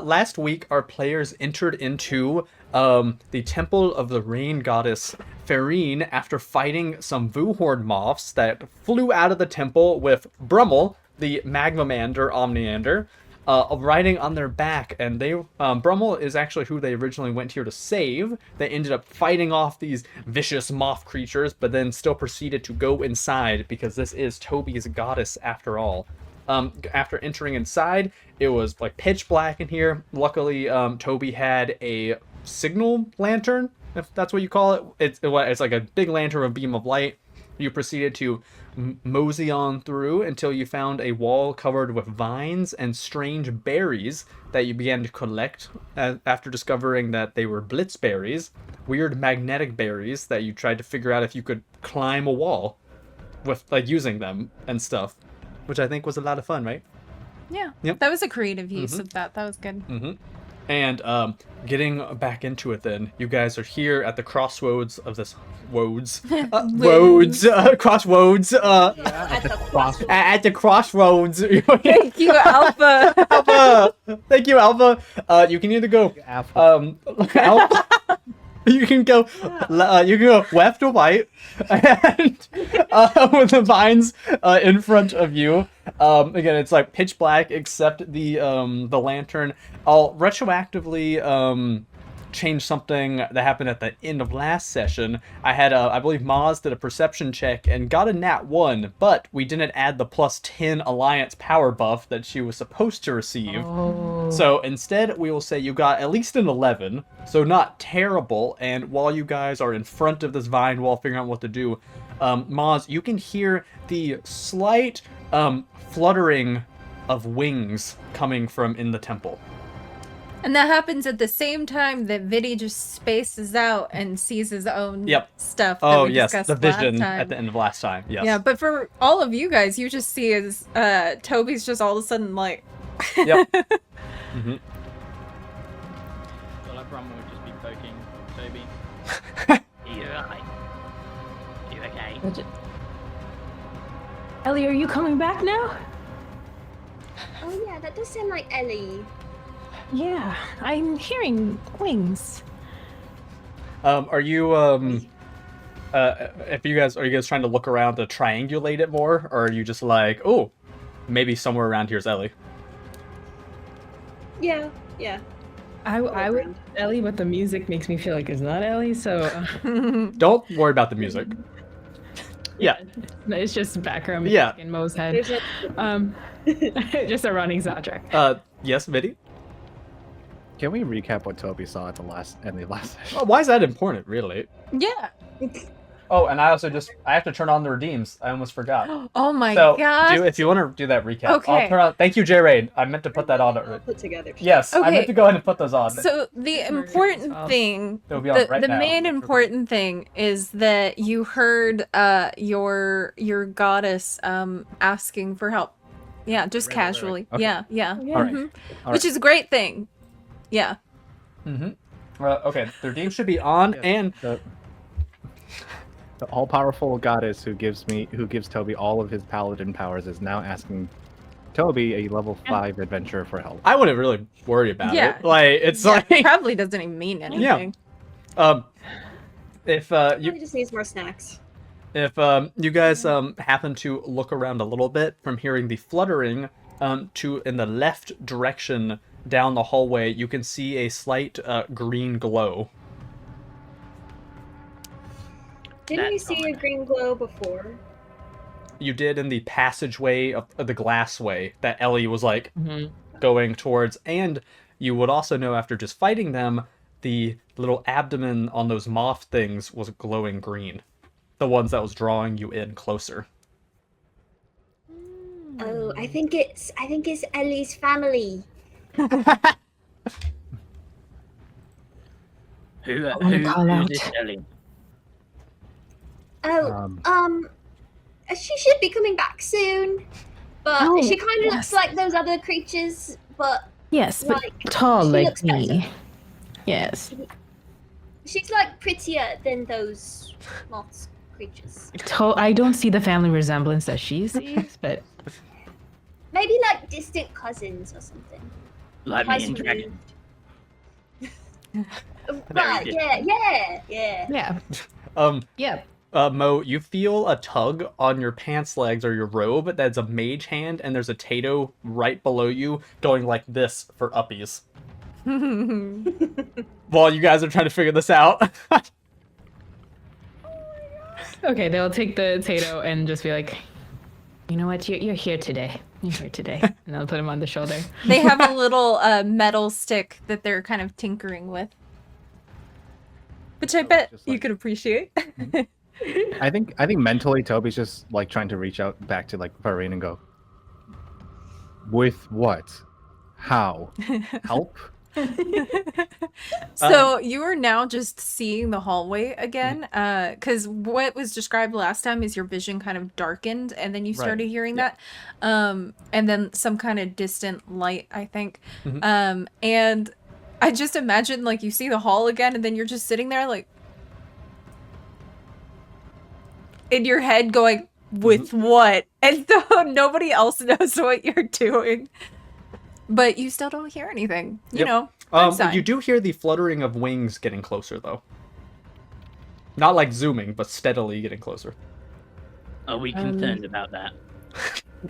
last week our players entered into the temple of the rain goddess Ferine after fighting some Vuhorn moths that flew out of the temple with Brummel, the Magmamander Omniander, riding on their back. And they Brummel is actually who they originally went here to save. They ended up fighting off these vicious moth creatures, but then still proceeded to go inside because this is Toby's goddess after all. After entering inside, it was like pitch black in here. Luckily, Toby had a signal lantern, if that's what you call it. It's like a big lantern with a beam of light. You proceeded to mosey on through until you found a wall covered with vines and strange berries that you began to collect after discovering that they were blitzberries, weird magnetic berries that you tried to figure out if you could climb a wall with like using them and stuff, which I think was a lot of fun, right? Yeah. Yep. That was a creative use of that. That was good. And getting back into it then, you guys are here at the crossroads of this crossroads. At the crossroads. Thank you, Alpha. Alpha. Thank you, Alpha. You can either go Alpha. You can go left or right, and with the vines in front of you. Again, it's like pitch black except the lantern. I'll retroactively change something that happened at the end of last session. I had I believe Maz did a perception check and got a nat 1, but we didn't add the +10 alliance power buff that she was supposed to receive. So instead we will say you got at least an 11, so not terrible. And while you guys are in front of this vine wall figuring out what to do, Maz, you can hear the slight fluttering of wings coming from in the temple. And that happens at the same time that Viddy just spaces out and sees his own stuff. That we discussed the vision last time. at the end of last time. Yes. Yeah, but for all of you guys, you just see as Toby's just all of a sudden like. Yep. So like Brum would just be poking Toby. You alright? You okay? Ellie, are you coming back now? Oh yeah, that does sound like Ellie. Yeah, I'm hearing wings. Are you are you guys trying to look around to triangulate it more, or are you just like, oh, maybe somewhere around here's Ellie? Yeah. I would Ellie, but the music makes me feel like it's not Ellie, so Don't worry about the music. Yeah. It's just background music in Mo's head. Just a running soundtrack. Yes, Viddy? Can we recap what Toby saw at the last session? Oh, why is that important, really? Yeah. Oh, and I have to turn on the redeems. I almost forgot. Oh my god. If you want to do that recap, Okay. I'll turn on. Thank you, J Raid. I meant to put that on. Put together. Yes, Okay. I meant to go ahead and put those on. So the important thing, It'll be on right the now. main important thing is that you heard your goddess asking for help. Yeah, just casually. Okay. Yeah. All right. Which is a great thing. Yeah. Okay, the redeem should be on, and The all-powerful goddess who gives Toby all of his paladin powers is now asking Toby, a level 5 adventurer, for help. I wouldn't really worry about Yeah. it. Like it's It like probably doesn't even mean anything. if He you just needs more snacks. if you guys happen to look around a little bit from hearing the fluttering to in the left direction down the hallway, you can see a slight green glow. Didn't we see a green glow before? You did in the passageway of the glassway that Ellie was like going towards, and you would also know after just fighting them, the little abdomen on those moth things was glowing green. The ones that was drawing you in closer. Oh, I think it's Ellie's family. Who call out. is this Ellie? She should be coming back soon. But she kind of looks like those other creatures, but Yes, but like, tall she like looks me. better. Yes. She's like prettier than those moth creatures. I don't see the family resemblance that she sees, but Maybe like distant cousins or something. Like has me and Dragon. Right, yeah. Yeah. Yeah. Yeah. Mo, you feel a tug on your pants legs or your robe that's a mage hand, and there's a Tato right below you going like this for uppies. While you guys are trying to figure this out. Okay, they'll take the Tato and just be like, you know what? You're here today. You're here today. And they'll put him on the shoulder. They have a little metal stick that they're kind of tinkering with. Which I bet just you like- could appreciate. I think mentally Toby's just like trying to reach out back to like Farine and go, with what? How? Help? So you are now just seeing the hallway again, because what was described last time is your vision kind of darkened, and then you started Right. hearing Yeah. that, and then some kind of distant light, I think, Mhm. and I just imagine like you see the hall again, and then you're just sitting there like in your head going, with what? And so nobody else knows what you're doing. But you still don't hear anything. You Yep. know, good sign. You do hear the fluttering of wings getting closer, though. Not like zooming, but steadily getting closer. Are we concerned about that?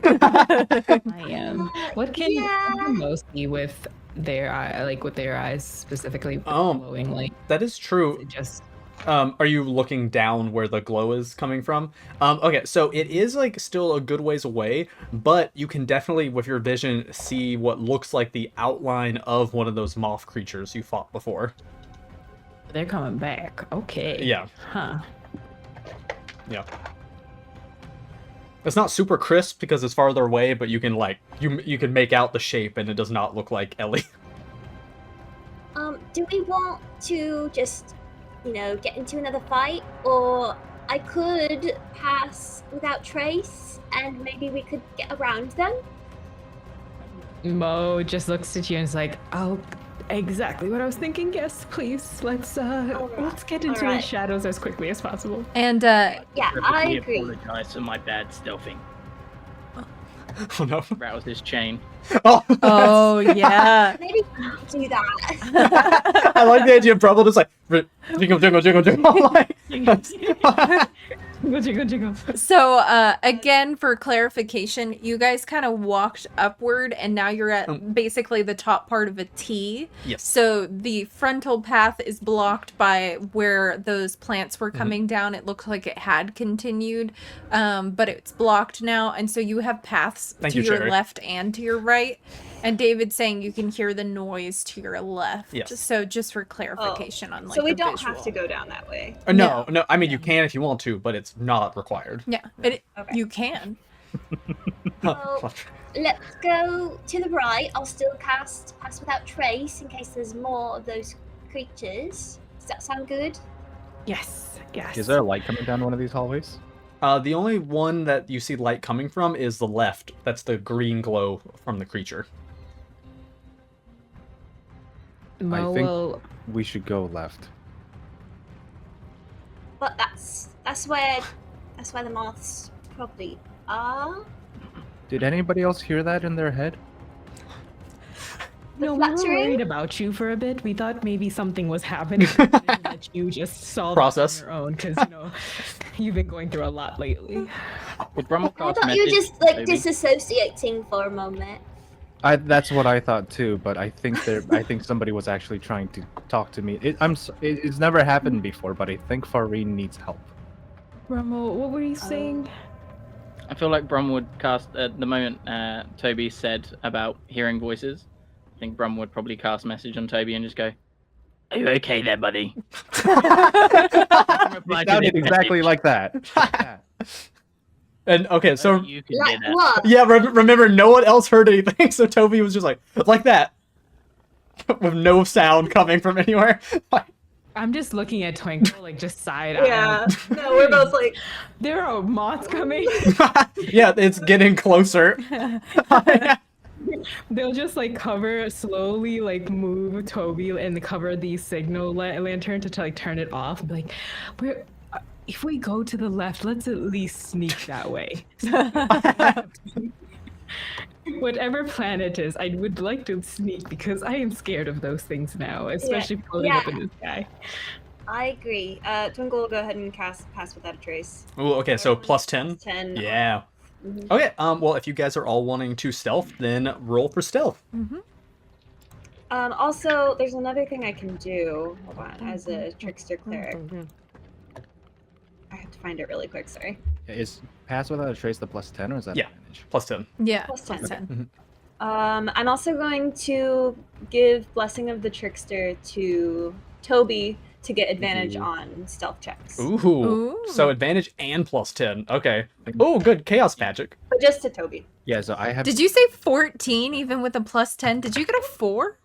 I am. What can most see with their eye, like with their eyes specifically glowing? Like That is true. it just Are you looking down where the glow is coming from? Okay, so it is like still a good ways away, but you can definitely, with your vision, see what looks like the outline of one of those moth creatures you fought before. they're coming back. Okay. Yeah, Huh. yeah. It's not super crisp because it's farther away, but you can like you can make out the shape, and it does not look like Ellie. Do we want to just, get into another fight, or I could pass without trace, and maybe we could get around them? Mo just looks at you and is like, "Oh, exactly what I was thinking. Yes, please. Let's get into the Alright. shadows as quickly as possible." And Yeah, I Perfectly agree. apologize for my bad stealthing. Oh no! Rouse this chain. Oh, oh yeah. Maybe do that. I like the idea of Brubble just like jingle, jingle, jingle, jingle. Like, Jingle, jingle, jingle. So again, for clarification, you guys kind of walked upward, and now you're at basically the top part of a T. yes. So the frontal path is blocked by where those plants were coming down. It looked like it had continued, but it's blocked now. And so you have paths Thank to you, your Cherry. left and to your right. And David's saying you can hear the noise to your left. Yes. So just for clarification on like So we the don't visual. have to go down that way. No. I mean, you can if you want to, but it's not required. Yeah, Okay. you can. Well, let's go to the right. I'll still cast Pass Without Trace in case there's more of those creatures. Does that sound good? Yes, yes. Is there a light coming down one of these hallways? The only one that you see light coming from is the left. That's the green glow from the creature. Mo I think- will. We should go left. But that's where the moths probably are. Did anybody else hear that in their head? The No, we were fluttering? worried about you for a bit. We thought maybe something was happening that you just saw Process. on your own because you've been going through a lot lately. Would Brummel I cast thought you were message, just like Toby? disassociating for a moment. That's what I thought too, but I think somebody was actually trying to talk to me. It's never happened before, but I think Farine needs help. Romo, what were you saying? I feel like Brum would cast at the moment. Toby said about hearing voices. I think Brum would probably cast message on Toby and just go, "Are you okay there, buddy?" It Reply to sounded this exactly message. like that. And okay, so You can do Like that. what? yeah, remember, no one else heard anything, so Toby was just like that, with no sound coming from anywhere. I'm just looking at Twinkle, like just side Yeah. No, we're both like, There are moths coming. Yeah, it's getting closer. They'll just like cover slowly, like move Toby and cover the signal lantern to like turn it off. And be like, if we go to the left, let's at least sneak that way. Whatever plan it is, I would like to sneak because I am scared of those things now, especially floating up in the sky. I agree. Twinkle, go ahead and cast Pass Without a Trace. Ooh, okay, so plus 10? 10. Yeah. Mhm. Okay, well, if you guys are all wanting to stealth, then roll for stealth. Mm-hmm. Also, there's another thing I can do. Hold on, as a trickster cleric. I have to find it really quick. Sorry. Is Pass Without a Trace the plus 10 or is that Yeah. advantage? Plus 10. Yeah. Plus 10. Plus 10. I'm also going to give Blessing of the Trickster to Toby to get advantage on stealth checks. Ooh. Ooh. So advantage and plus 10. Okay. Oh, good. Chaos magic. But just to Toby. Yeah, so I have. Did you say 14 even with a plus 10? Did you get a 4?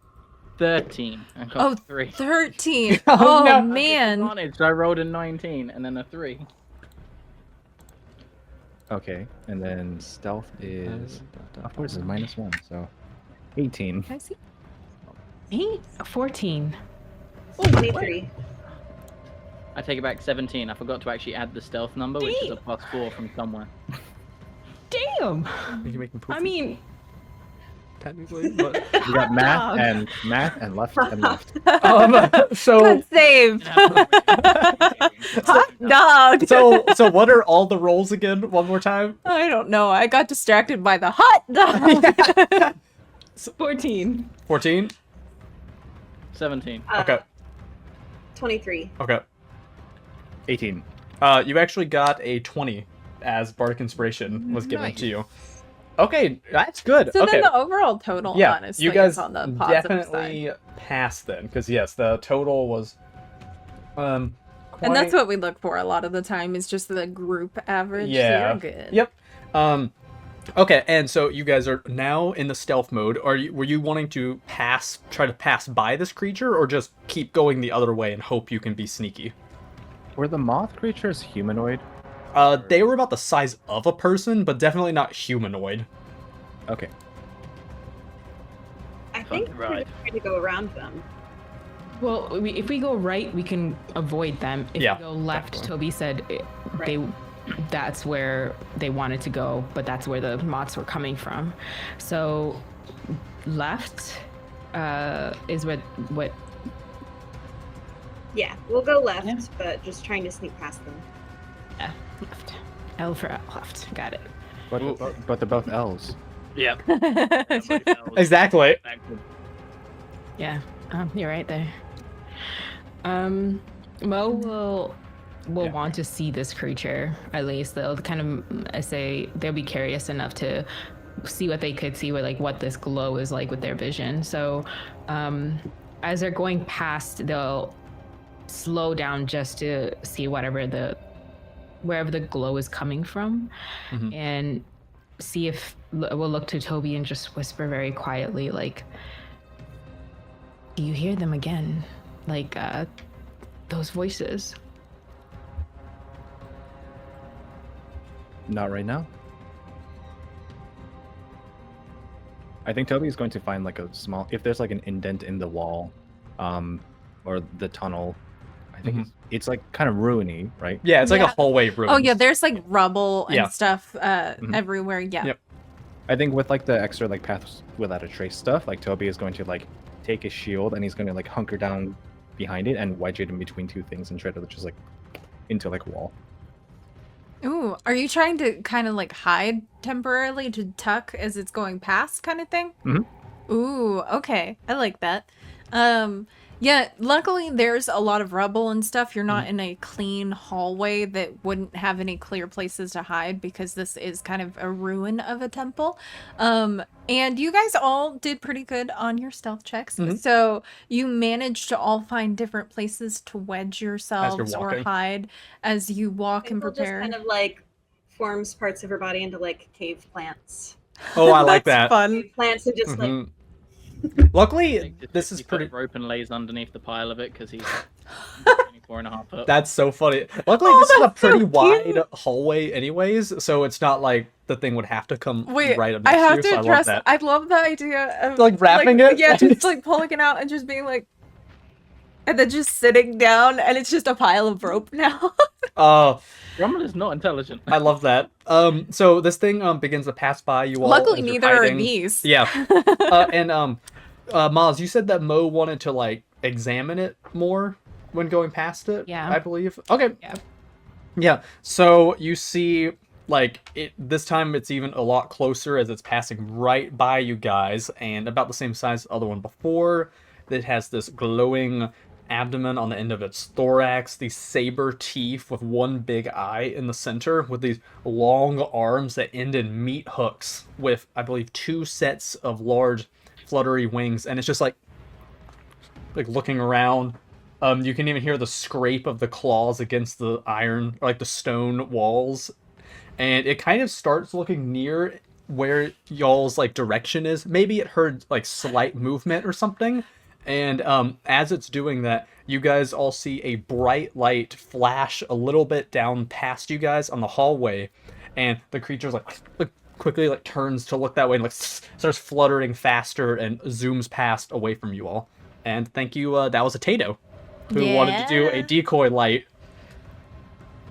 13. I got Oh, 3. 13. Oh, Oh, no. man. Advantage, I rolled a 19 and then a 3. Okay, and then stealth is. Of course, it's -1, so 18. I see. 14. 23. I take it back 17. I forgot to actually add the stealth number, which is a +4 from somewhere. Damn. You can make me poop. I mean, technically, but We got math and left and left. so Good save. Hot dog. so what are all the rolls again? One more time. I don't know. I got distracted by the hot dog. 14. 14. 17. Okay. 23. Okay. 18. You actually got a 20 as Bardic Inspiration was given Nice. to you. Okay, that's good. So okay. then the overall total, Yeah, honestly, you guys is on the positive definitely side. passed then, because yes, the total was And that's quite- what we look for a lot of the time is just the group average. So Yeah. you're good. Yep. Okay, and so you guys are now in the stealth mode. Were you wanting to try to pass by this creature, or just keep going the other way and hope you can be sneaky? Were the moth creatures humanoid? They were about the size of a person, but definitely not humanoid. Okay. I think we're Right. just trying to go around them. Well, if we go right, we can avoid them. If Yeah, we go left, definitely. Toby said that's where they wanted to go, but that's where the moths were coming from. So left is what Yeah, we'll go left, but just trying to sneak past them. left. L for left. Got it. But they're both elves. Yep. Exactly. Yeah, you're right there. Well, we'll Yeah. want to see this creature. At least they'll kind of they'll be curious enough to see what they could see, what this glow is like with their vision. So, as they're going past, they'll slow down just to see wherever the glow is coming from, Mhm. and see if we'll look to Toby and just whisper very quietly, like, "Do you hear them again? Those voices?" Not right now. I think Toby is going to find a small, if there's an indent in the wall, or the tunnel. I think it's kind of ruiny, right? Yeah, it's like a Yeah. hallway room. Oh yeah, there's rubble and Yeah. stuff everywhere. Yeah. Yep. I think with the extra Paths Without a Trace stuff, Toby is going to take his shield and he's going to hunker down behind it and wedge it in between two things and try to just into a wall. Ooh, are you trying to kind of hide temporarily to tuck as it's going past kind of thing? Mhm. Ooh, okay. I like that. Yeah, luckily there's a lot of rubble and stuff. You're not in a clean hallway that wouldn't have any clear places to hide because this is kind of a ruin of a temple. And you guys all did pretty good on your stealth checks. So you managed to all find different places to wedge yourselves or walking. hide as you walk and Twinkle prepare. just kind of forms parts of her body into cave plants. Oh, I like That's that. fun. Cave plants and just Mhm. Luckily, this is He put pretty. a rope and lays underneath the pile of it because he's 24.5 foot. That's so funny. Luckily, this is a pretty wide hallway, anyways, so it's not like the thing would have to come Wait, right up I next have to you. to So I love address. that. I love the idea of Wrapping it. Yeah, just pulling it out and just being and then just sitting down, and it's just a pile of rope now. Brummel is not intelligent. I love that. So this thing begins to pass by you all. Luckily, as you're neither are hiding. these. Yeah. Miles, you said that Mo wanted to like examine it more when going past it. Yeah. I believe. Okay. Yeah. Yeah. So you see, like it this time, it's even a lot closer as it's passing right by you guys, and about the same size as the other one before. It has this glowing abdomen on the end of its thorax, these saber teeth with one big eye in the center, with these long arms that end in meat hooks, with I believe 2 sets of large fluttery wings, and it's just like looking around. You can even hear the scrape of the claws against the iron, or like the stone walls, and it kind of starts looking near where y'all's like direction is. Maybe it heard like slight movement or something. And as it's doing that, you guys all see a bright light flash a little bit down past you guys on the hallway, and the creature's like quickly like turns to look that way and like starts fluttering faster and zooms past away from you all. And thank you, that was a Tato who wanted to do a decoy light.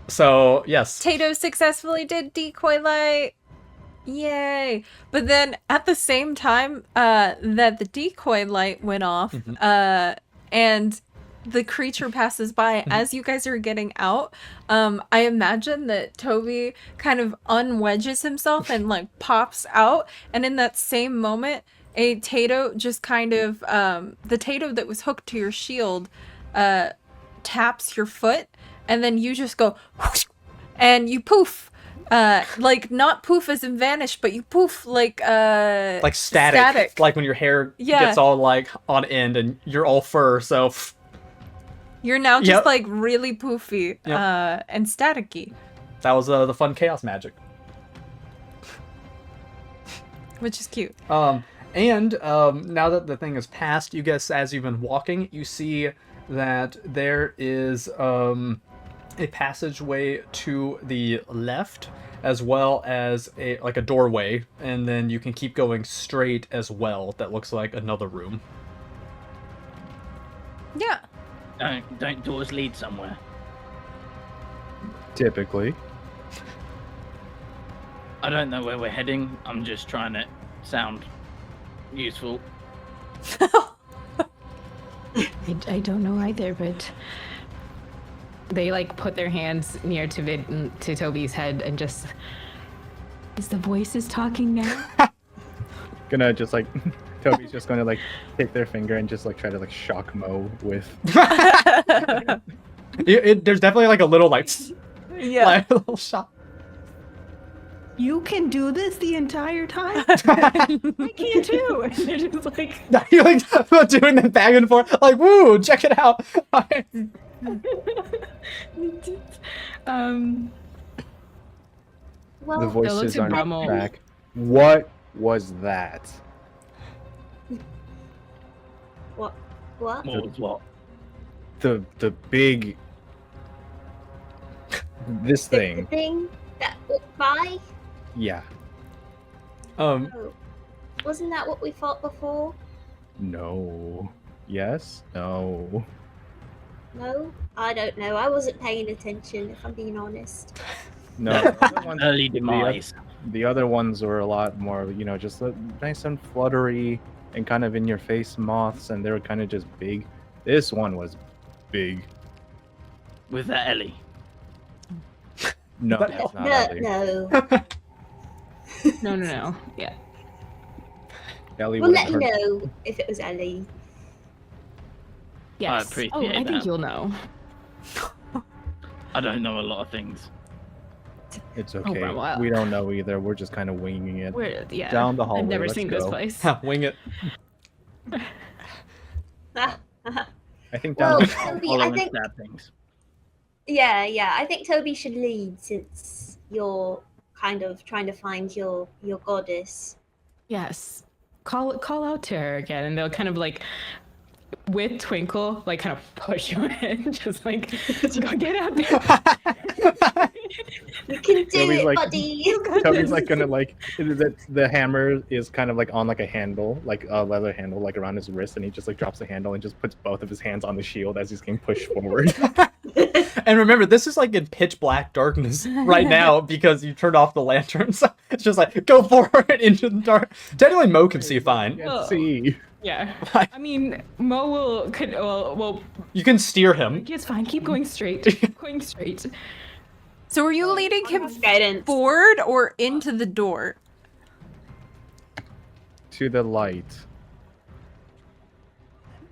So yes, Tato successfully did decoy light. Yay! But then at the same time that the decoy light went off, and the creature passes by, as you guys are getting out, I imagine that Toby kind of unwedges himself and like pops out, and in that same moment, a Tato just kind of the Tato that was hooked to your shield taps your foot, and then you just go whoosh, and you poof. Like not poof as in vanish, but you poof like static. Like when your hair gets all like on end and you're all fur, so you're now just like really poofy and staticky. That was the fun chaos magic, which is cute. And now that the thing is passed, you guys, as you've been walking, you see that there is a passageway to the left, as well as a doorway, and then you can keep going straight as well. That looks like another room. Yeah. Don't doors lead somewhere? Typically. I don't know where we're heading. I'm just trying to sound useful. I don't know either, but they like put their hands near to Toby's head and just, is the voices talking now? Gonna just like Toby's just gonna like take their finger and just like try to like shock Mo with. There's definitely like a little like a little shock. You can do this the entire time? I can too. And they're just like you're like doing that back and forth, like woo, check it out. Well, The voices at aren't Brummel. back. What was that? what? What was what? The big this The thing. thing that walked by? Yeah. Oh. Wasn't that what we fought before? No. Yes? No. No? I don't know. I wasn't paying attention, if I'm being honest. No. The other ones- Early demise. The other ones were a lot more, just nice and fluttery and kind of in your face moths, and they were kind of just big. This one was big. With that Ellie. No, But- it's not Ellie. no. Yeah. Ellie We'll would let have you hurt. know if it was Ellie. Yes. appreciate I think that. you'll know. I don't know a lot of things. It's okay. Oh, wow. We don't know either. We're just kind of winging it. Yeah. Down the hallway. I've never Let's seen this go. place. Wing it. I think Well, down Toby, Follow I and think stab things. yeah. I think Toby should lead since you're kind of trying to find your goddess. Yes. Call out to her again, and they'll kind of like, with Twinkle, like kind of push you in, just like, go get out there. You can do Toby's it, like- buddy. Toby's like gonna like the hammer is kind of like on like a handle, like a leather handle, like around his wrist, and he just like drops the handle and just puts both of his hands on the shield as he's getting pushed forward. And remember, this is like in pitch black darkness right now because you turned off the lanterns. It's just like, go forward into the dark. Technically, Mo can see fine. Can't see. Yeah. I mean, Mo will You can steer him. it's fine. Keep going straight. Keep going straight. So are you leading him Guidance. forward or into the door? To the light.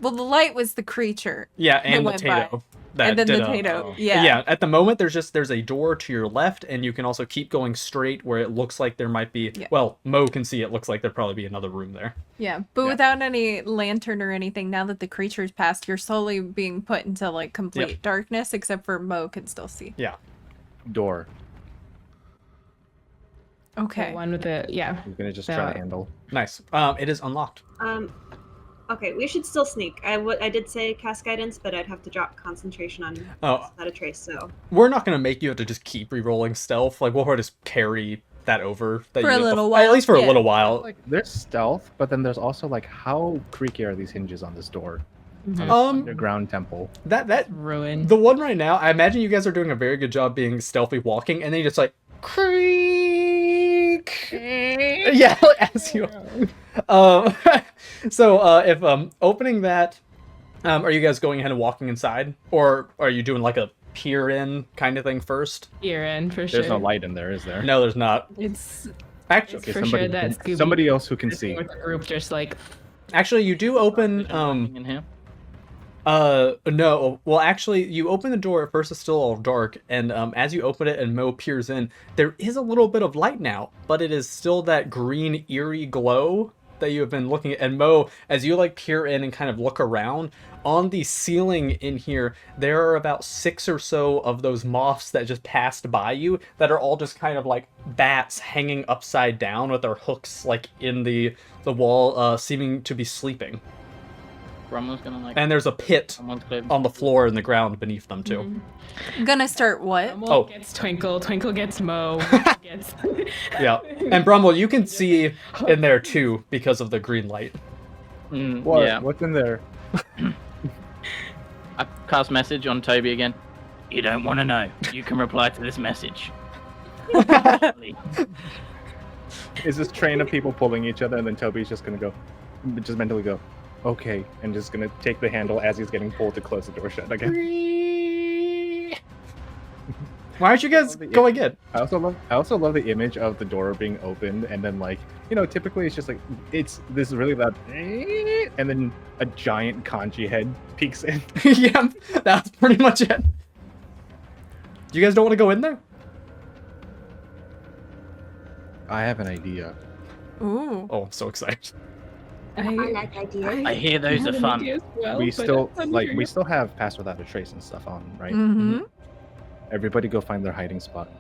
Well, the light was the creature. Yeah, and the went by. Tato. That And then the did, Tato. oh. Yeah. Yeah, at the moment there's a door to your left, and you can also keep going straight where it looks like there might be. Yeah. Well, Mo can see it looks like there'd probably be another room there. Yeah, but Yeah. without any lantern or anything, now that the creature's passed, you're slowly being put into like complete darkness, except for Mo can still see. Yeah. Door. Okay. The one with the He's gonna just try to handle. Nice. It is unlocked. Okay, we should still sneak. I did say cast guidance, but I'd have to drop concentration on Oh, not a trace. So we're not gonna make you have to just keep re-rolling stealth. Like we'll probably just carry that over. That For you a did little before- while, At least for a yeah. little while. Like there's stealth, but then there's also like how creaky are these hinges on this door? Mhm. Underground temple. That ruin. the one right now. I imagine you guys are doing a very good job being stealthy walking, and then you just like creak. Yeah, as you. So if opening that, are you guys going ahead and walking inside, or are you doing like a peer in kind of thing first? You're in for sure. There's no light in there, is there? No, there's not. It's Actually, for sure that Scooby somebody else who can see. with the group just like actually, you do open. In here. No. Well, actually, you open the door. At first, it's still all dark, and as you open it and Mo peers in, there is a little bit of light now, but it is still that green, eerie glow that you have been looking at. And Mo, as you like peer in and kind of look around, on the ceiling in here, there are about 6 or so of those moths that just passed by you that are all just kind of like bats hanging upside down with their hooks like in the wall, seeming to be sleeping. Brummel's gonna like. And there's a pit Someone's cleared. on the floor in the ground beneath them too. Mm-hmm. I'm gonna start what? Mo Oh. gets Twinkle, Twinkle gets Mo, gets Yeah, and Brummel, you can see in there too because of the green light. What? Yeah. What's in there? I cast message on Toby again. You don't want to know. You can reply to this message. Is this train of people pulling each other, and then Toby's just gonna go, just mentally go, okay, and just gonna take the handle as he's getting pulled to close the door shut again. Why aren't you guys going in? I also love the image of the door being opened, and then like, typically it's just like it's this really loud, and then a giant kanji head peeks in. Yeah, that's pretty much it. You guys don't want to go in there? I have an idea. Ooh. Oh, I'm so excited. I like ideas. I hear those are fun. We still have Pass Without a Trace and stuff on, right? Mm-hmm. Everybody go find their hiding spot.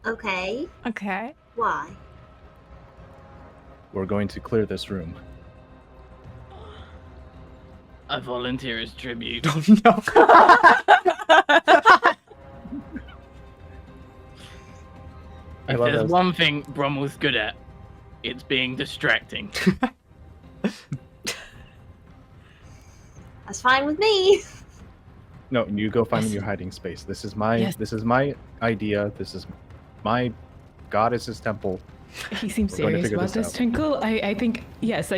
Okay. Okay. Why? We're going to clear this room. I volunteer as tribute. Oh no. I If love there's those. one thing Brummel's good at, it's being distracting. That's fine with me. No, you go find your hiding space. This is my idea. This is my goddess's temple. He seems We're going to serious figure about this this, out. Twinkle. I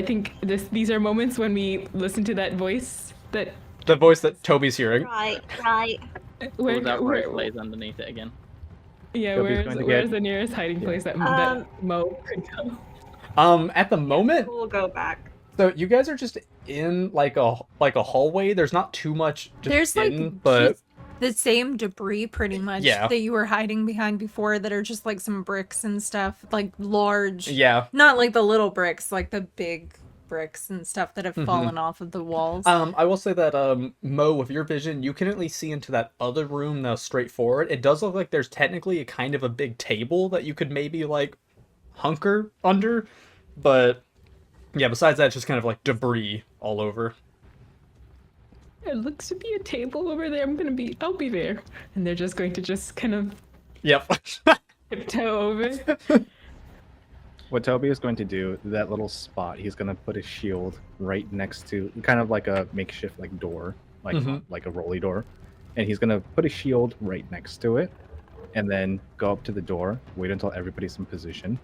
think these are moments when we listen to that voice that The voice that Toby's hearing. Right. All that rose plays underneath it again. yeah, Toby's going to where's get- the nearest hiding place that Mo could go? At the moment, we'll go back. so you guys are just in like a hallway. There's not too much just There's like in, but just the same debris pretty much Yeah. that you were hiding behind before that are just like some bricks and stuff, like large. yeah. Not like the little bricks, like the big bricks and stuff that have Mhm. fallen off of the walls. I will say that Mo, with your vision, you can at least see into that other room now straight forward. It does look like there's technically a kind of a big table that you could maybe like hunker under, but yeah, besides that, it's just kind of like debris all over. There looks to be a table over there. I'll be there. And they're just going to just kind of Yep. tiptoe over. What Toby is going to do, that little spot, he's going to put a shield right next to, kind of like a makeshift like door, like Mhm. like a rolly door, and he's going to put a shield right next to it, and then go up to the door, wait until everybody's in position.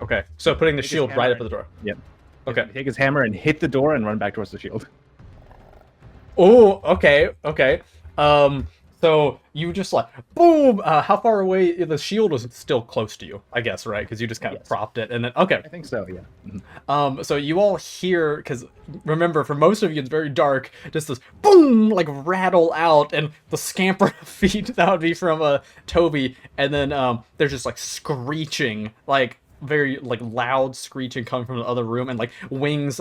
Okay, so putting the Take his shield right hammer up at the door. Yep. Okay. Take his hammer and hit the door and run back towards the shield. Oh, okay. So you just like boom. How far away? The shield was still close to you, I guess, right? Because you just kind of Yes. propped it, and then okay. I think so, yeah. Mhm. So you all hear, because remember, for most of you, it's very dark. Just this boom, like rattle out, and the scamper of feet that would be from Toby, and then there's just like screeching, like very like loud screeching coming from the other room, and like wings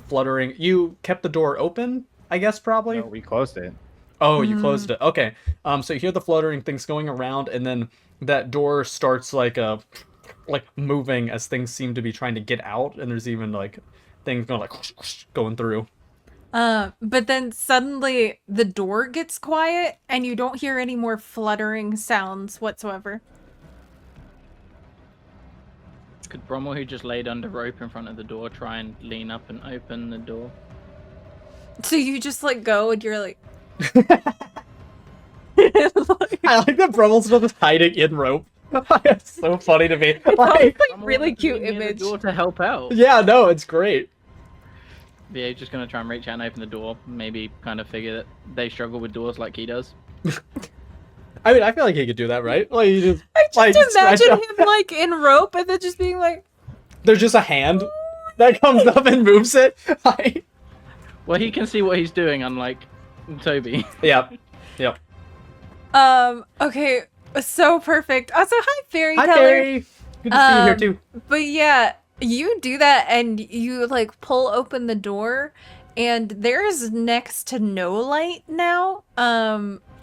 fluttering. You kept the door open, I guess, probably. No, we closed it. Oh, you closed it. Okay. So you hear the fluttering things going around, and then that door starts like moving as things seem to be trying to get out, and there's even like things going like going through. But then suddenly the door gets quiet and you don't hear any more fluttering sounds whatsoever. Could Bromwell, who just laid under rope in front of the door, try and lean up and open the door? So you just like go and you're like I like that Brummel's just hiding in rope. It's so funny to me. Like, Bromwell really was cute near the image. door to help out. yeah, no, it's great. Yeah, he's just gonna try and reach out and open the door. Maybe kind of figure that they struggle with doors like he does. I mean, I feel like he could do that, right? Like, you just, I just like, imagine stretch out. him like in rope and then just being like There's just a hand that comes up and moves it. Like, Well, he can see what he's doing, unlike Toby. yep. okay, so perfect. Also, hi Fairy Hi, Teller. Fairy. Good to see you here too. But yeah, you do that and you like pull open the door and there's next to no light now.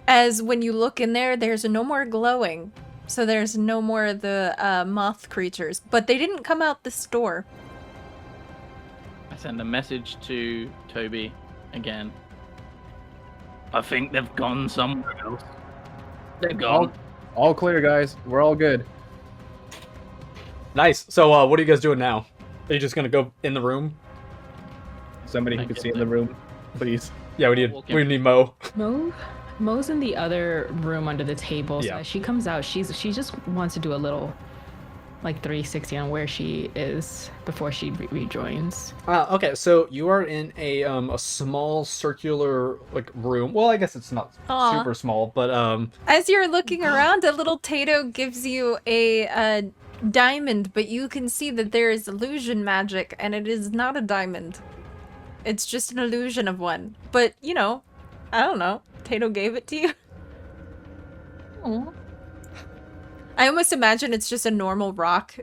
As when you look in there, there's no more glowing. So there's no more of the moth creatures, but they didn't come out this door. I send a message to Toby again. I think they've gone somewhere else. They're gone. All clear, guys. We're all good. Nice. So, what are you guys doing now? Are you just gonna go in the room? Somebody who I can get see in that. the room, please. Yeah, Walk we in. need Mo. Mo's in the other room under the table. So Yeah. as she comes out, she just wants to do a little like 360 on where she is before she rejoins. Okay, so you are in a small circular like room. Well, I guess it's not Aw. super small, but As you're looking around, a little Tato gives you a diamond, but you can see that there is illusion magic, and it is not a diamond. It's just an illusion of one. But, you know, I don't know. Tato gave it to you. Aw. I almost imagine it's just a normal rock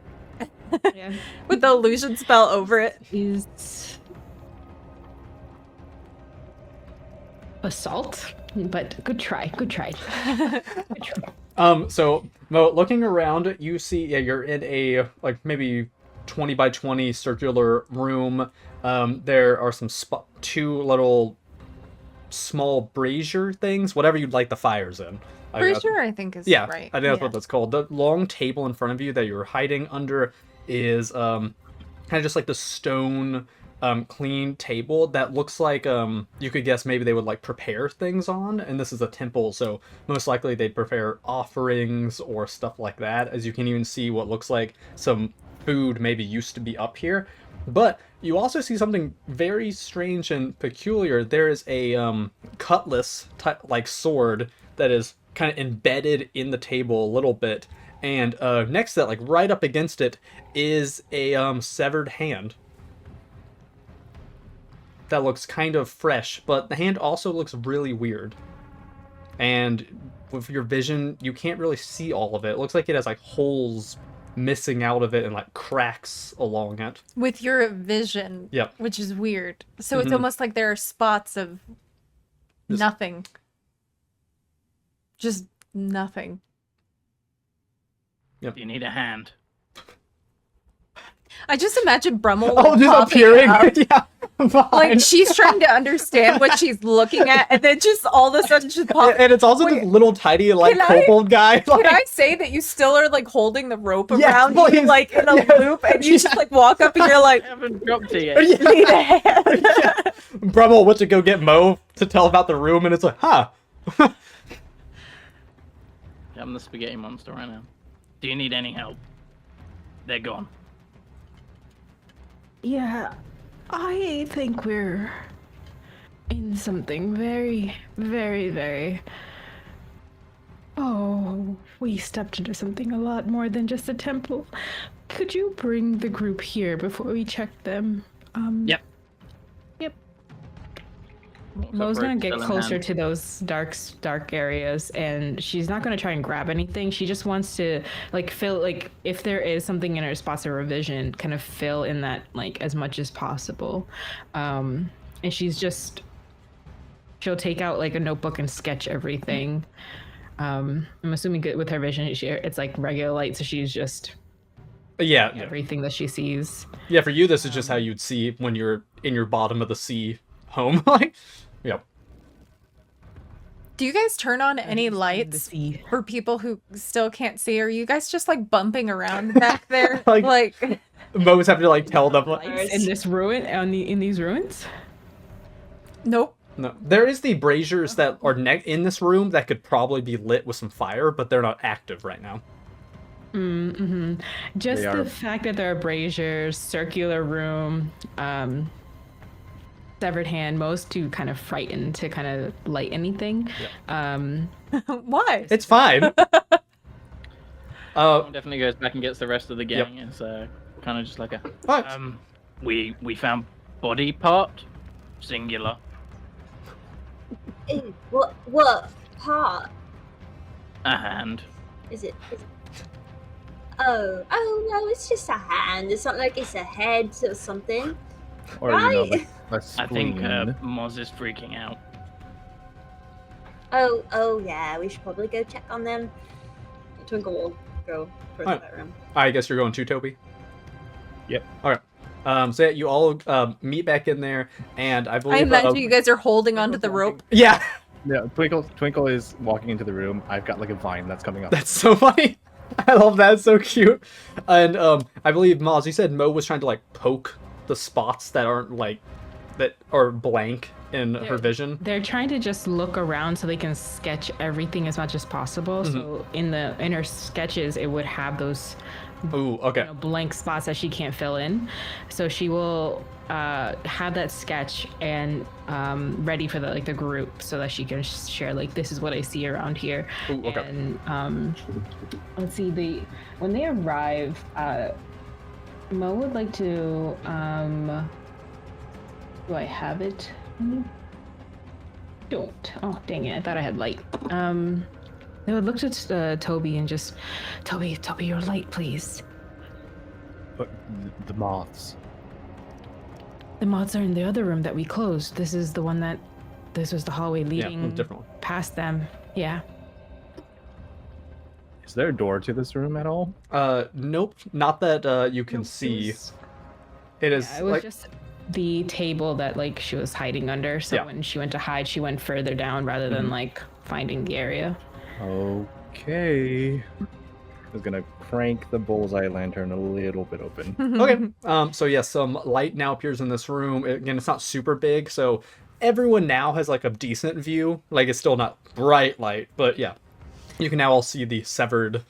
Yeah. with the illusion spell over it. Is assault, but good try. Good try. Good try. so Mo, looking around, you see you're in a like maybe 20 by 20 circular room. There are some two little small brazier things, whatever you'd like the fires in. Brazier, I think, is Yeah, right. I think that's what that's called. The long table in front of you that you're hiding under is kind of just like the stone clean table that looks like you could guess maybe they would like prepare things on, and this is a temple, so most likely they'd prepare offerings or stuff like that. As you can even see what looks like some food maybe used to be up here. But you also see something very strange and peculiar. There is a cutlass like sword that is kind of embedded in the table a little bit, and next to that, like right up against it, is a severed hand that looks kind of fresh, but the hand also looks really weird. And with your vision, you can't really see all of it. It looks like it has like holes missing out of it and like cracks along it. With your vision, Yep. which is weird. So it's Mhm. almost like there are spots of Just- nothing. Just nothing. Do you need a hand? I just imagine Brummel Oh, just popping appearing. up. Yeah. Like she's trying to understand what she's looking at, and then just all of a sudden just pop. And it's also Wait, this little tiny like can I- kobold guy. Can I say that you still are like holding the rope Yes, around you, please. like in a Yeah. loop, and you just like walk up and you're like, I haven't dropped it Yeah. yet. need a hand. Brummel went to go get Mo to tell about the room, and it's like, huh. I'm the spaghetti monster right now. Do you need any help? They're gone. Yeah, I think we're in something very, very, very. Oh, we stepped into something a lot more than just a temple. Could you bring the group here before we check them? Yep. Mo's gonna get closer to those dark areas, and she's not gonna try and grab anything. She just wants to like fill, like if there is something in her spots of revision, kind of fill in that like as much as possible. And she'll take out like a notebook and sketch everything. I'm assuming with her vision, it's like regular light, so she's just Yeah. everything that she sees. Yeah, for you, this is just how you'd see when you're in your bottom of the sea home. Like, yep. Do you guys turn on any lights for people who still can't see? Are you guys just like bumping around back there? Like- Mo's having to like tell them. Like, In this ruin, in these ruins. Nope. no, there is the braziers that are in this room that could probably be lit with some fire, but they're not active right now. Mm-hmm. Just They the are- fact that there are braziers, circular room, severed hand, most too kind of frightened to kind of light anything. Why? It's fine. Someone definitely goes back and gets the rest of the gang. It's kind of just like a. What? We found body part, singular. Ew, what part A hand. is it? Oh no, it's just a hand. It's not like it's a head or something. Or you know, Right. like a I think spleen. Moz is freaking out. Oh yeah, we should probably go check on them. Twinkle will go towards Alright. that room. I guess you're going too, Toby. Yep. Okay. So yeah, you all meet back in there, and I I believe. imagine you guys are holding onto the rope. Yeah, Yeah, Twinkle is walking into the room. I've got like a vine that's coming up. that's so funny. I love that. It's so cute. And I believe Moz, you said Mo was trying to like poke the spots that aren't like that are blank in her vision. They're trying to just look around so they can sketch everything as much as possible. So in her sketches, it would have those Ooh, okay. blank spots that she can't fill in. So she will have that sketch and ready for the group so that she can share like, this is what I see around here. Ooh, okay. And let's see, when they arrive, Mo would like to do I have it? Don't. Oh, dang it. I thought I had light. They would look at Toby and just, Toby, your light, please. But the moths. The moths are in the other room that we closed. This is the one that, this was the hallway Yeah, leading different one. past them. Yeah. Is there a door to this room at all? Nope, not that you can see. It is Yeah, it was like just the table that like she was hiding under. So Yeah. when she went to hide, she went further down rather than like finding the area. Okay. I was gonna crank the bullseye lantern a little bit open. okay. So yes, some light now appears in this room. Again, it's not super big, so everyone now has like a decent view. Like it's still not bright light, but yeah, you can now all see the severed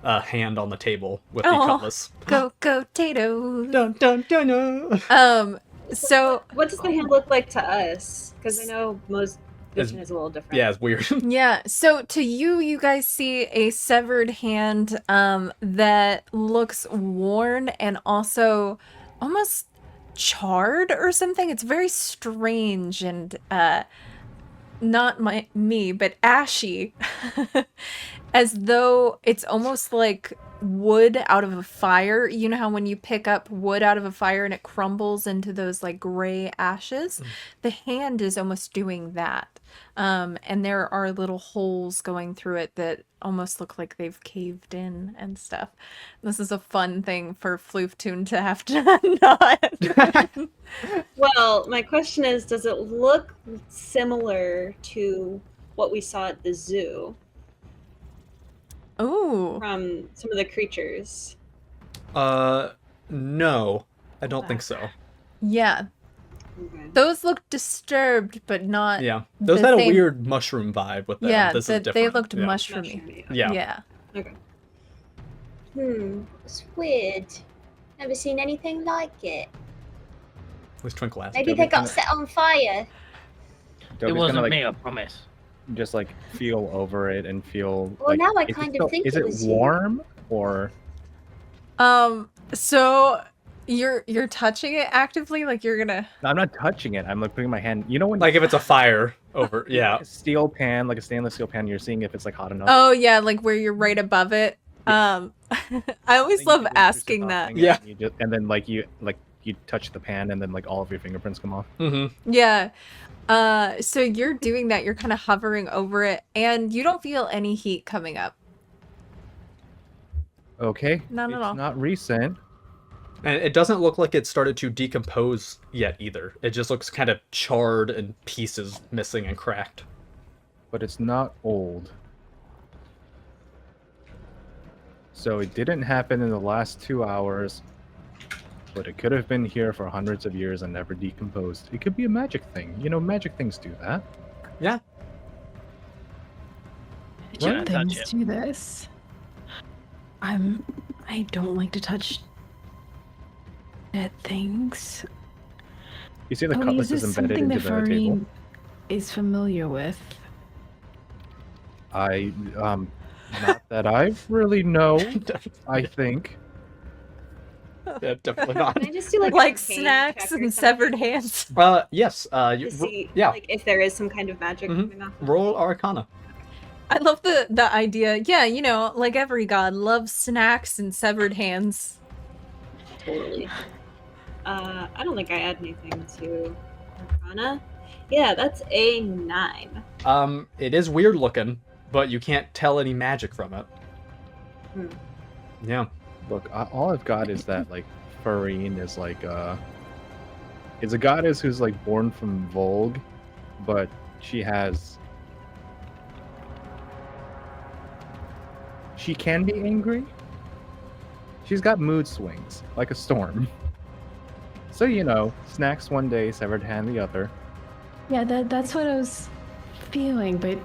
hand on the table with the Aw. cutlass. Go potatoes. Dun, dun, dun, dun. So What does the hand look like to us? Because I know most vision is a little different. Yeah, it's weird. yeah, so to you guys see a severed hand that looks worn and also almost charred or something. It's very strange and not me, but ashy. As though it's almost like wood out of a fire. You know how when you pick up wood out of a fire and it crumbles into those like gray ashes? The hand is almost doing that. And there are little holes going through it that almost look like they've caved in and stuff. This is a fun thing for Flooftoon to have to not. Well, my question is, does it look similar to what we saw at the zoo Ooh. from some of the creatures? No, I don't think so. Yeah. Okay. Those look disturbed, but not. Yeah, those the had a same- weird mushroom vibe with them. Yeah, This is they different. looked yeah. mushroomy. Yeah. Yeah. Okay. It's weird. Never seen anything like it. At least Twinkle asked. Maybe Toby's they got gonna- set on fire. It Toby's wasn't gonna, like, me, I promise. just like feel over it and feel. Well, like, now I is it kind of still- think is it it was you. warm or? So you're touching it actively, like you're gonna. No, I'm not touching it. I'm like putting my hand. You know when Like if it's a fire over, yeah. like a steel pan, like a stainless steel pan, you're seeing if it's like hot enough. Oh yeah, like where you're right above it. I always Then you love just asking stop that. thing Yeah. and then you touch the pan and then like all of your fingerprints come off. Mm-hmm. Yeah. So you're doing that. You're kind of hovering over it, and you don't feel any heat coming up. Okay. Not at it's all. not recent. And it doesn't look like it started to decompose yet either. It just looks kind of charred and pieces missing and cracked. But it's not old. So it didn't happen in the last 2 hours, but it could have been here for hundreds of years and never decomposed. It could be a magic thing. You know, magic things do that. Yeah. Did you What touch things it? do this? I don't like to touch dead things. You see the Oh, cutlass is is this embedded something into that the table. Farine is familiar with? Not that I really know, I think. Yeah, definitely not. Can I just do like Like arcane snacks check or and something severed hands. Yes. You, to see yeah. like if there is some kind of magic Mhm. coming off? Roll Arcana. I love the idea. Yeah, you know, like every god loves snacks and severed hands. Totally. I don't think I add anything to Arcana. Yeah, that's a 9. It is weird looking, but you can't tell any magic from it. Hmm. Yeah. Look, all I've got is that like Farine is like is a goddess who's like born from Volg, but she can be angry. She's got mood swings like a storm. So you know, snacks one day, severed hand the other. Yeah, that's what I was feeling, but